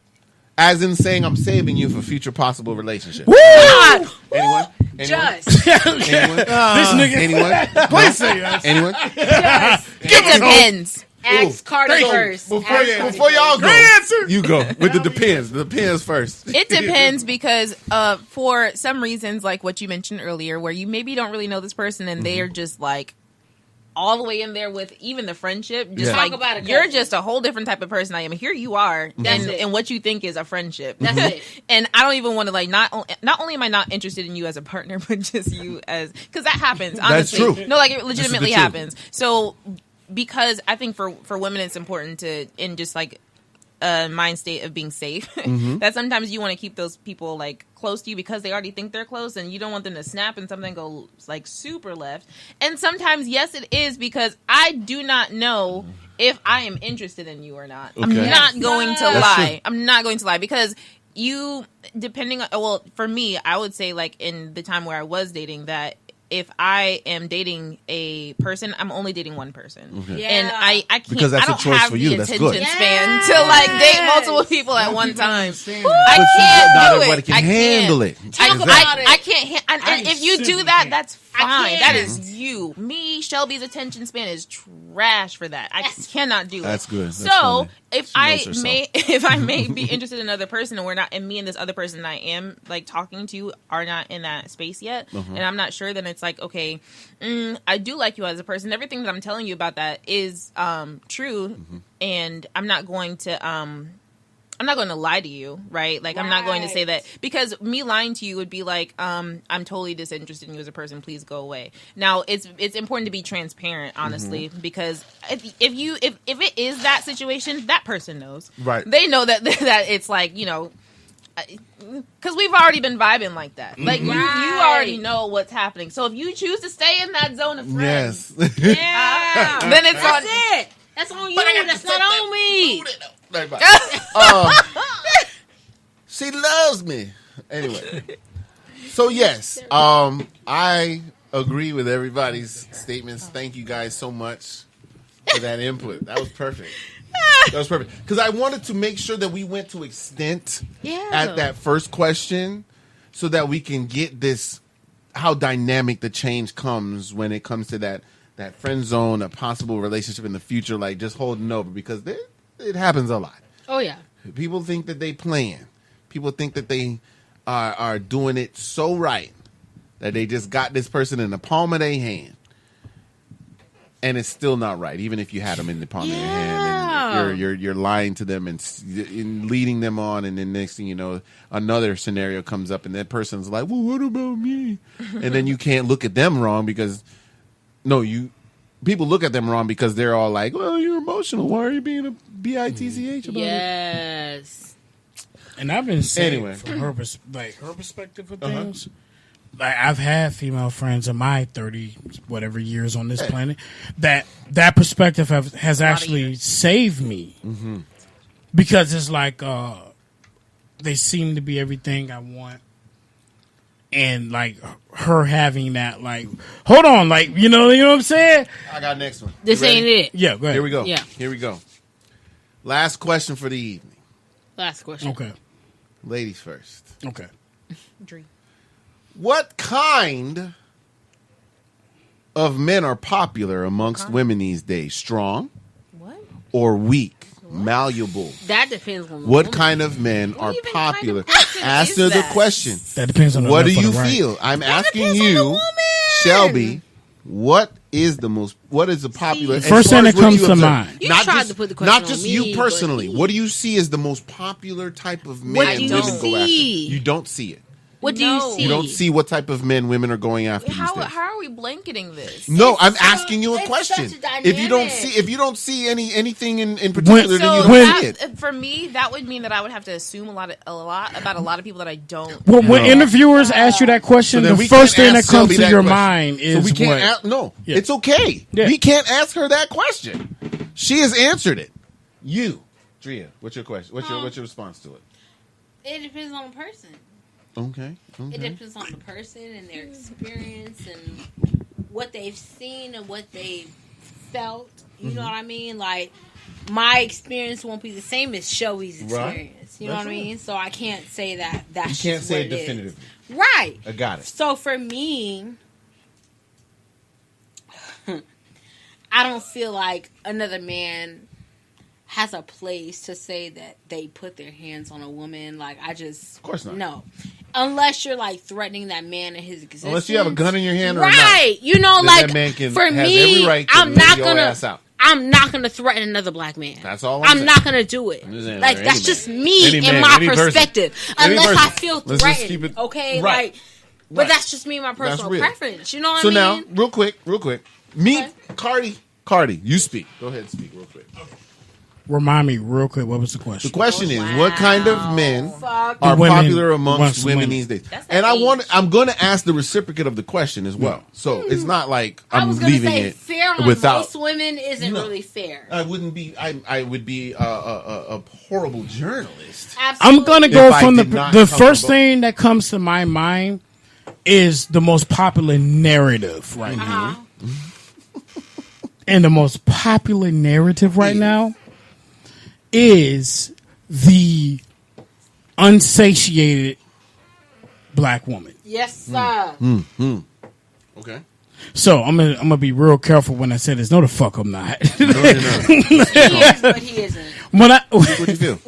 As in saying I'm saving you for future possible relationships. God. Anyone? Just. Anyone? This nigga. Anyone? Please say yes. Anyone? It depends. Ask Carter Thank you. first. Before y'all go, Great answer. you go with the depends. The depends first. It depends because for some reasons, like what you mentioned earlier, where you maybe don't really know this person and they are just like all the way in there with even the friendship. Just Yeah. like Talk about it, you're cousin. just a whole different type of person I am. Here you are, That's it. and what you think is a friendship. That's it. And I don't even want to like not only am I not interested in you as a partner, but just you as because that happens. Honestly, true. no, like it legitimately truth. happens. So because I think for women it's important to in just like a mind state of being safe that sometimes you want to keep those people like close to you because they already think they're close and you don't want them to snap and something go like super left. And sometimes yes it is because I do not know if I am interested in you or not. I'm Okay. not going to That's lie. true. I'm not going to lie because you depending on well for me I would say like in the time where I was dating that if I am dating a person, I'm only dating one person, Yeah. and I can't. Because that's I a don't choice have for you. the That's attention good. span to like date multiple people at one time. But I But can't not do everybody it. can I can't. handle it. Talk Exactly. about it. I can't. And if you do simply that, can't. that's I fine. can't. That is you. Me, Shelby's attention span is trash for that. I cannot do it. That's good. That's So funny. if She I knows herself. may be interested in another person, and we're not, and me and this other person I am like talking to are not in that space yet, and I'm not sure, then it's like okay, I do like you as a person. Everything that I'm telling you about that is true, and I'm not going to lie to you, right? Like, I'm not going to say that because me lying to you would be like, I'm totally disinterested in you as a person. Please go away. Now, it's important to be transparent, honestly, because if it is that situation, that person knows. Right. They know that it's like, you know, because we've already been vibing like that. Like, you already know what's happening. So if you choose to stay in that zone of friends, Yes. Yeah. then it's That's on. it. That's on you. That's not on me. She loves me. Anyway. So yes, I agree with everybody's statements. Thank you guys so much for that input. That was perfect. That was perfect. Because I wanted to make sure that we went to extent at that first question so that we can get this, how dynamic the change comes when it comes to that friend zone, a possible relationship in the future, like just holding over, because it happens a lot. Oh yeah. People think that they plan. People think that they are doing it so right that they just got this person in the palm of their hand. And it's still not right, even if you had them in the palm of your hand, and you're lying to them and leading them on, and then next thing you know, another scenario comes up, and that person's like, "Well, what about me?" And then you can't look at them wrong because people look at them wrong because they're all like, "Well, you're emotional. Why are you being a bitch about it?" Yes. And I've been saying Anyway. from her perspective of things. Like I've had female friends in my 30 whatever years on this planet that perspective has actually saved me because it's like they seem to be everything I want, and like her having that like hold on like you know what I'm saying. I got next one. This ain't it. Yeah, go ahead. Here we go. Yeah. Here we go. Last question for the evening. Last question. Okay. Ladies first. Okay. Dream. What kind of men are popular amongst women these days? Strong? What? Or weak? Malleable? That depends on the What woman. kind of men are popular? question Answer is the that? question. That depends on the What do left or you the right. feel? I'm asking depends on the you, woman. Shelby. What is the popular? The first as far thing as that what comes you to observe, mind. You not tried just, to put the question not on just me, you but personally. he- What do you see as the most popular type of men What do you women go after? see? You don't see it. What do you No. see? You don't see what type of men women are going after these How days. are we blanketing this? No, It's I'm so- asking you a it's question. such a If you don't dynamic. see anything in particular, then you So don't see it. for me, that would mean that I would have to assume a lot about a lot of people that I don't. Well, when No. interviewers ask you that question, So then the we first can't thing that ask comes Shelby to that your question. mind is so we can't what? ask. No, Yeah. it's okay. Yeah. We can't ask her that question. She has answered it. You, Drea, what's your question? What's your response to it? It depends on the person. Okay. It depends on the person and their experience and what they've seen and what they've felt. You know what I mean? Like, my experience won't be the same as Shelby's experience. You know That's what I mean? So I can't say that. You That's can't just say what it it is. definitively. Right. I got it. So for me, I don't feel like another man has a place to say that they put their hands on a woman. Like, I just... Of course not. No. Unless you're, like, threatening that man in his existence. Unless you have a gun in your hand or a right. knife. You know, Then like, that man can, for has me, every right to I'm knock not your gonna... ass out. I'm not going to threaten another black man. That's all I'm saying. not going to do it. I'm just saying, Like, any that's man. just me Any and man, my any person. perspective. Any Unless person. I feel Let's just threatened. keep it- Okay? Right. Like, but Right. that's just me and my That's personal real. preference. You know what So I now, mean? real quick, meet Cardi, you speak. Go ahead and speak real quick. Remind me real quick. What was the question? The question is, what kind of men are The women popular amongst women women. these days? That's And the I'm going to ask the reciprocate of the question as well. So it's not like I I'm was going to leaving say it fair on without. most women isn't No. really fair. I wouldn't be. I would be a horrible journalist. Absolutely. I'm gonna If go I from did not the come first from both. thing that comes to my mind is the most popular narrative right now. And the most popular narrative right now is the unsatiated black woman. Yes, sir. Okay. So I'm gonna be real careful when I say this. No, the fuck I'm not. He is, but he isn't. What do you feel?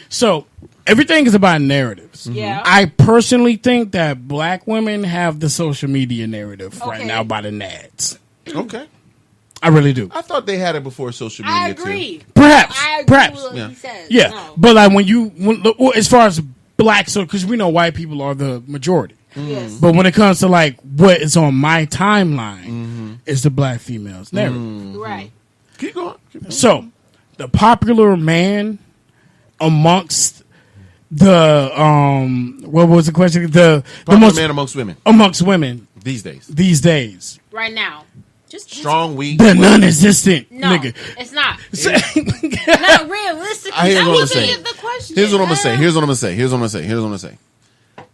So everything is about narratives. Yeah. I personally think that black women have the social media narrative right Okay. now by the nads. Okay. I really do. I thought they had it before social media I agree. too. Perhaps. I agree Perhaps. with what Yeah. he says. Yeah, No. but like as far as black, so because we know white people are the majority. Yes. But when it comes to like what is on my timeline, is the black females narrative. Right. Keep going. Keep going. So the popular man amongst the what was the question? The Popular most man amongst women amongst women these days. these days. Right now. Just Strong, weak. The non-existent No, nigga. it's not. Not realistically. I hear That what I'm wasn't saying. even the question. Here's what I'm gonna say.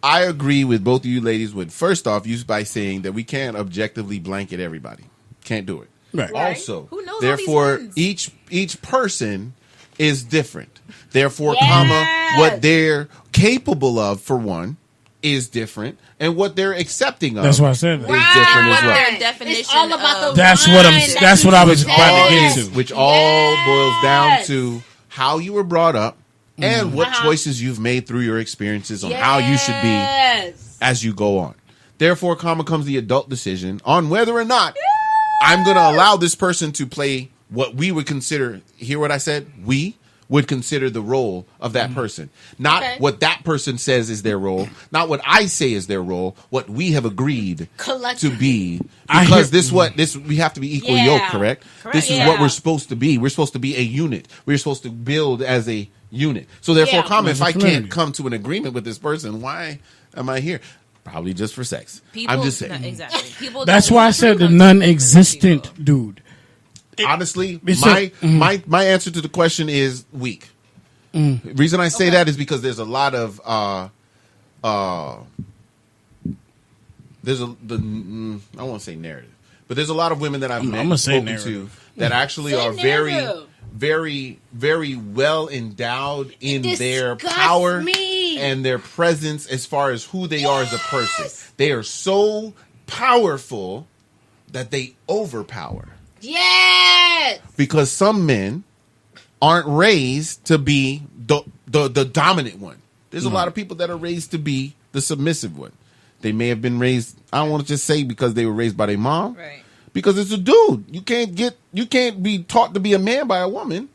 I agree with both of you ladies with first off you by saying that we can't objectively blanket everybody. Can't do it. Right. Also, Who knows all therefore these each person is different. Therefore, Yes. what they're capable of for one is different, and what they're accepting of That's what I said. is different as well. Their definition It's all about of- the That's what I'm. line That's that what I you was said. about to get into. Which all boils down Yes. to how you were brought up and what choices you've made through your experiences on how you should be Yes. as you go on. Therefore, comes the adult decision on whether or not I'm going to allow this person to play what we would consider, hear what I said? We would consider the role of that person. Not Okay. what that person says is their role, not what I say is their role, what we have agreed to Collectively. be. I Because hear- this we have to be equal Yeah. yoked, correct? This is Yeah. what we're supposed to be. We're supposed to be a unit. We're supposed to build as a unit. So therefore, Yeah. if I can't come to an agreement with this person, why am I here? Probably just for sex. I'm just saying. No, exactly. People That's don't why I said the non-existent dude. Honestly, It's my answer to the question is weak. The reason I say that is because there's a lot of I won't say narrative, but there's a lot of women that I've met, spoken to that actually are very, very well endowed in their power and their presence as far as who they are as a person. They are so powerful that they overpower. Yes. Because some men aren't raised to be the dominant one. There's a lot of people that are raised to be the submissive one. They may have been raised, I don't want to just say because they were raised by their mom. Right. Because it's a dude. You can't be taught to be a man by a woman.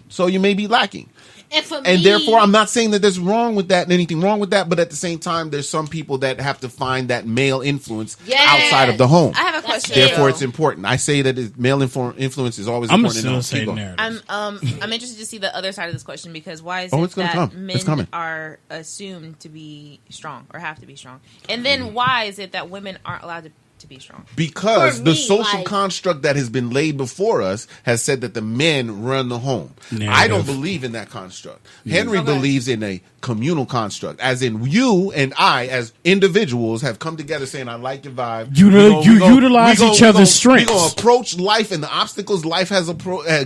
So you may be lacking. And therefore, I'm not saying that there's anything wrong with that, but at the same time, there's some people that have to find that male influence outside of the home. I have a question. Therefore, it's important. I say that male influence is always important. I'm still saying narrative. I'm interested to see the other side of this question because why is it's it gonna that come. It's coming. men are assumed to be strong or have to be strong, and then why is it that women aren't allowed to be strong? Because the social construct that has been laid before us has said that the men run the home. I don't believe in that construct. Henry believes in a communal construct, as in you and I, as individuals, have come together saying, "I like your vibe." Utilize each other's strengths. We're going to approach life and the obstacles life has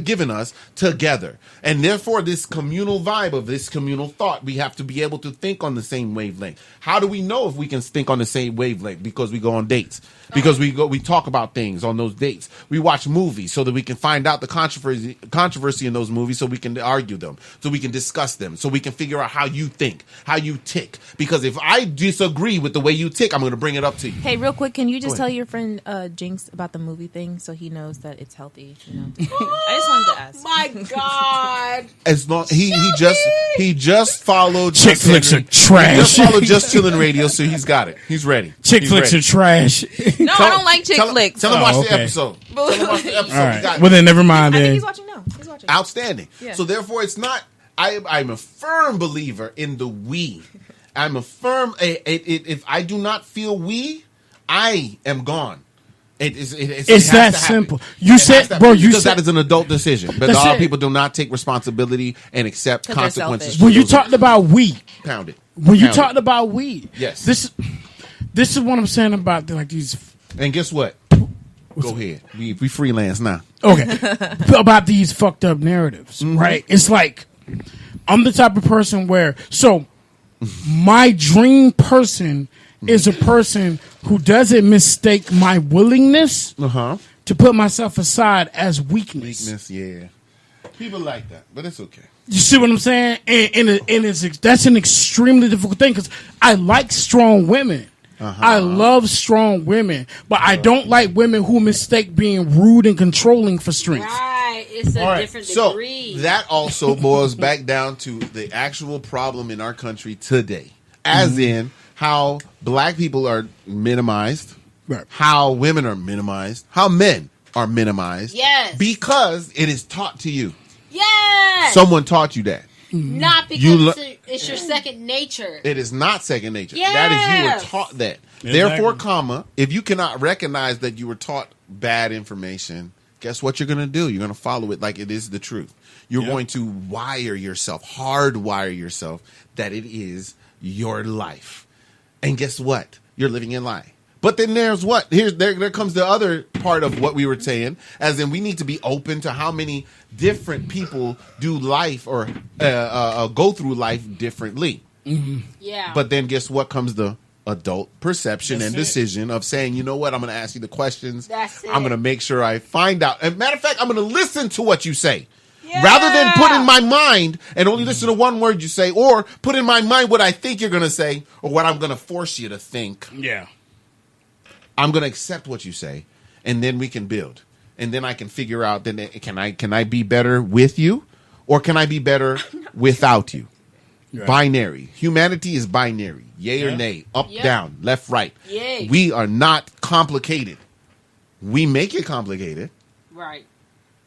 given us together, and therefore, this communal vibe of this communal thought, we have to be able to think on the same wavelength. How do we know if we can think on the same wavelength? Because we go on dates. Because we talk about things on those dates. We watch movies so that we can find out the controversy in those movies, so we can argue them, so we can discuss them, so we can figure out how you think, how you tick. Because if I disagree with the way you tick, I'm going to bring it up to you. Hey, real quick, can you just tell your friend Jinx about the movie thing so he knows that it's healthy? I just wanted to ask. My God. As long he just followed Chick flicks are trash. He just followed Just Chillin' Radio, so he's got it. He's ready. Chick flicks are trash. No, I don't like chick flicks. Tell him watch the episode. Tell him watch the episode. All right. Well, then never mind. I think Then he's watching now. He's watching. Outstanding. Yeah. So therefore, it's not. I'm a firm believer in the we. I'm a firm. If I do not feel we, I am gone. It's that simple. You said, bro. You because said that is an adult decision, but a lot of people do not take responsibility and accept consequences. When you talked about we, pound it. When you talked about we, yes. This is what I'm saying about like these. And guess what? Go ahead. We freelance now. Okay. About these fucked up narratives, right? It's like I'm the type of person where my dream person is a person who doesn't mistake my willingness to put myself aside as weakness. Weakness, yeah. People like that, but it's okay. You see what I'm saying? And that's an extremely difficult thing because I like strong women. I love strong women, but I don't like women who mistake being rude and controlling for strength. Right. It's a different degree. So that also boils back down to the actual problem in our country today, as in how black people are minimized, how women are minimized, how men are minimized. Yes. Because it is taught to you. Yes. Someone taught you that. Not because it's your second nature. It is not second nature. Yes. That is, you were taught that. Exactly. Therefore, if you cannot recognize that you were taught bad information, guess what you're going to do? You're going to follow it like it is the truth. You're going to hardwire yourself that it is your life. And guess what? You're living in lie. But then there's what? There comes the other part of what we were saying, as in we need to be open to how many different people do life or go through life differently. Yeah. But then guess what comes the adult perception and decision of saying, you know what, I'm going to ask you the questions. That's it. I'm going to make sure I find out. As a matter of fact, I'm going to listen to what you say. Yeah. Rather than put in my mind and only listen to one word you say, or put in my mind what I think you're going to say or what I'm going to force you to think. Yeah. I'm going to accept what you say, and then we can build. And then I can figure out, then can I be better with you, or can I be better without you? Right. Binary. Humanity is binary. Yay or nay. Up, down, left, right. Yay. We are not complicated. We make it complicated. Right.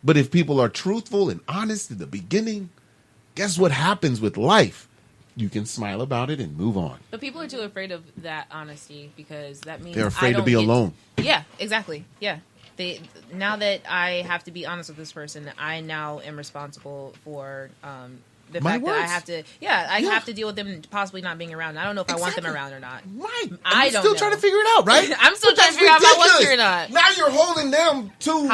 But if people are truthful and honest in the beginning, guess what happens with life? You can smile about it and move on. But people are too afraid of that honesty because that means They're afraid to be alone. Yeah, exactly. Yeah. Now that I have to be honest with this person, I now am responsible for the fact that I have to. Yeah, I have to deal with them possibly not being around. I don't know if I want them around or not. Right. I I'm don't still know. trying to figure it out, right? I'm still trying to figure out if I want you or not. Now you're holding them to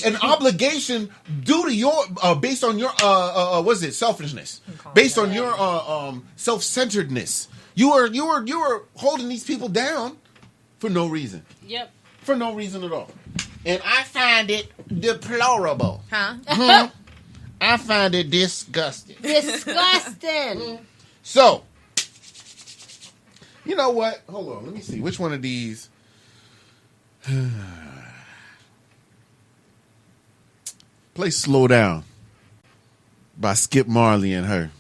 an obligation due to your based on your what is it, selfishness, based on your self-centeredness. You were holding these people down for no reason. Yep. For no reason at all. And I find it deplorable. Huh? I find it disgusting. Disgusting. So, you know what? Hold on. Let me see. Which one of these? Play Slow Down by Skip Marley and her.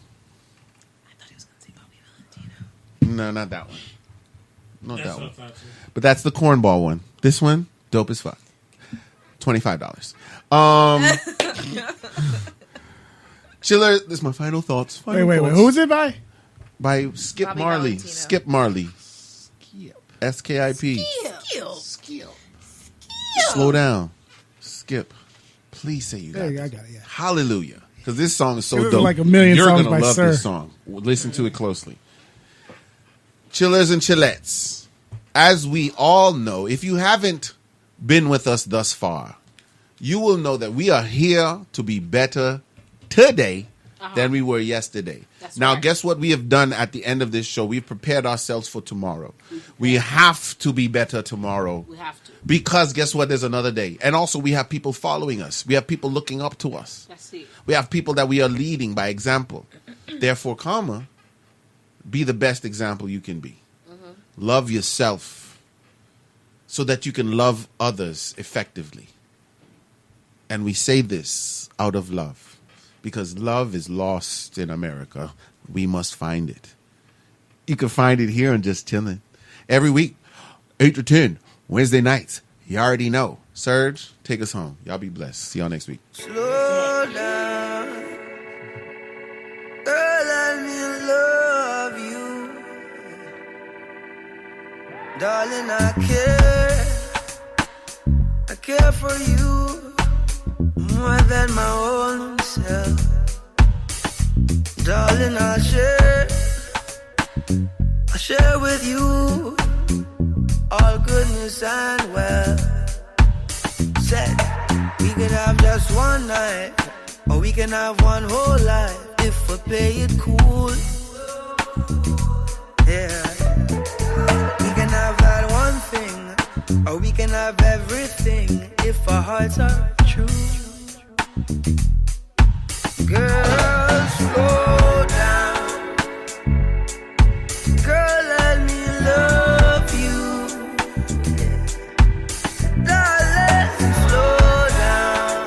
I thought he was going to say Bobby Valentino. No, not that one. Not that one. But that's the cornball one. This one, dope as fuck. $25. Chiller, this is my final thoughts. Wait. Who is it by? By Skip Bobby Marley. Valentino. Skip Marley. S-K-I-P. Skip. Slow down. Skip. Please say you got There you this. go, I got it, yeah. Hallelujah. Because this song is so This is dope. like a million You're songs gonna by love Sir. this song. Listen to it closely. Chillers and chillettes. As we all know, if you haven't been with us thus far, you will know that we are here to be better today than we were yesterday. Now, guess what we have done at the end of this show? We've prepared ourselves for tomorrow. We have to be better tomorrow. We have to. Because guess what? There's another day. And also we have people following us. We have people looking up to us. That's it. We have people that we are leading by example. Therefore, comma, be the best example you can be. Love yourself so that you can love others effectively. And we say this out of love because love is lost in America. We must find it. You can find it here on Just Chillin'. Every week, 8 to 10, Wednesday nights. You already know. Serge, take us home. Y'all be blessed. See y'all next week. Slow down, girl, let me love you. Darling, I care for you more than my own self. Darling, I'll share with you all goodness and wealth. Said we could have just one night, or we can have one whole life if we play it cool. Yeah. We can have that one thing, or we can have everything if our hearts are true. Girl, slow down. Girl, let me love you. Darling, slow down.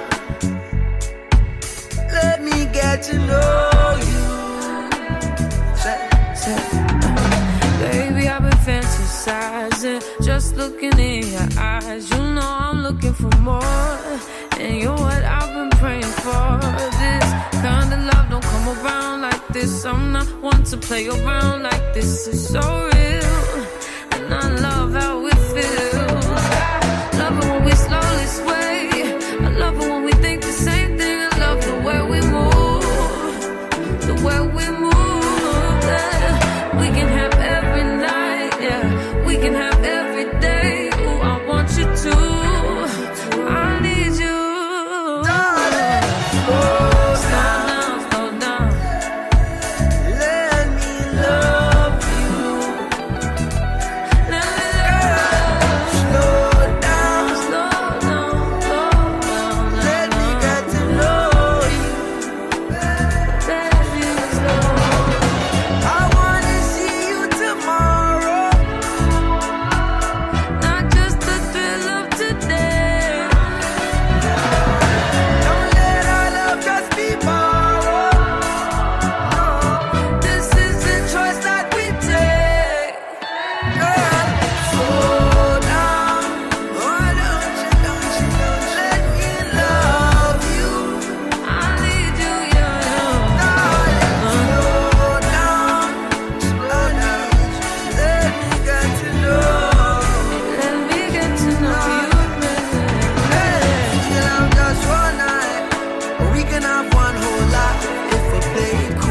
Let me get to know you. Baby, I've been fantasizing, just looking in your eyes. You know I'm looking for more, and you're what I've been praying for. This kind of love don't come around like this. I'm not one to play around like this. Is so real, and I love how it feels. I love it when we slowly sway. I love it when we think the same thing. I love the way we move, the way we move. Yeah. We can have every night, yeah. We can have every day. Ooh, I want you to. I need you. Darling, slow down. Slow down. Let me love you. play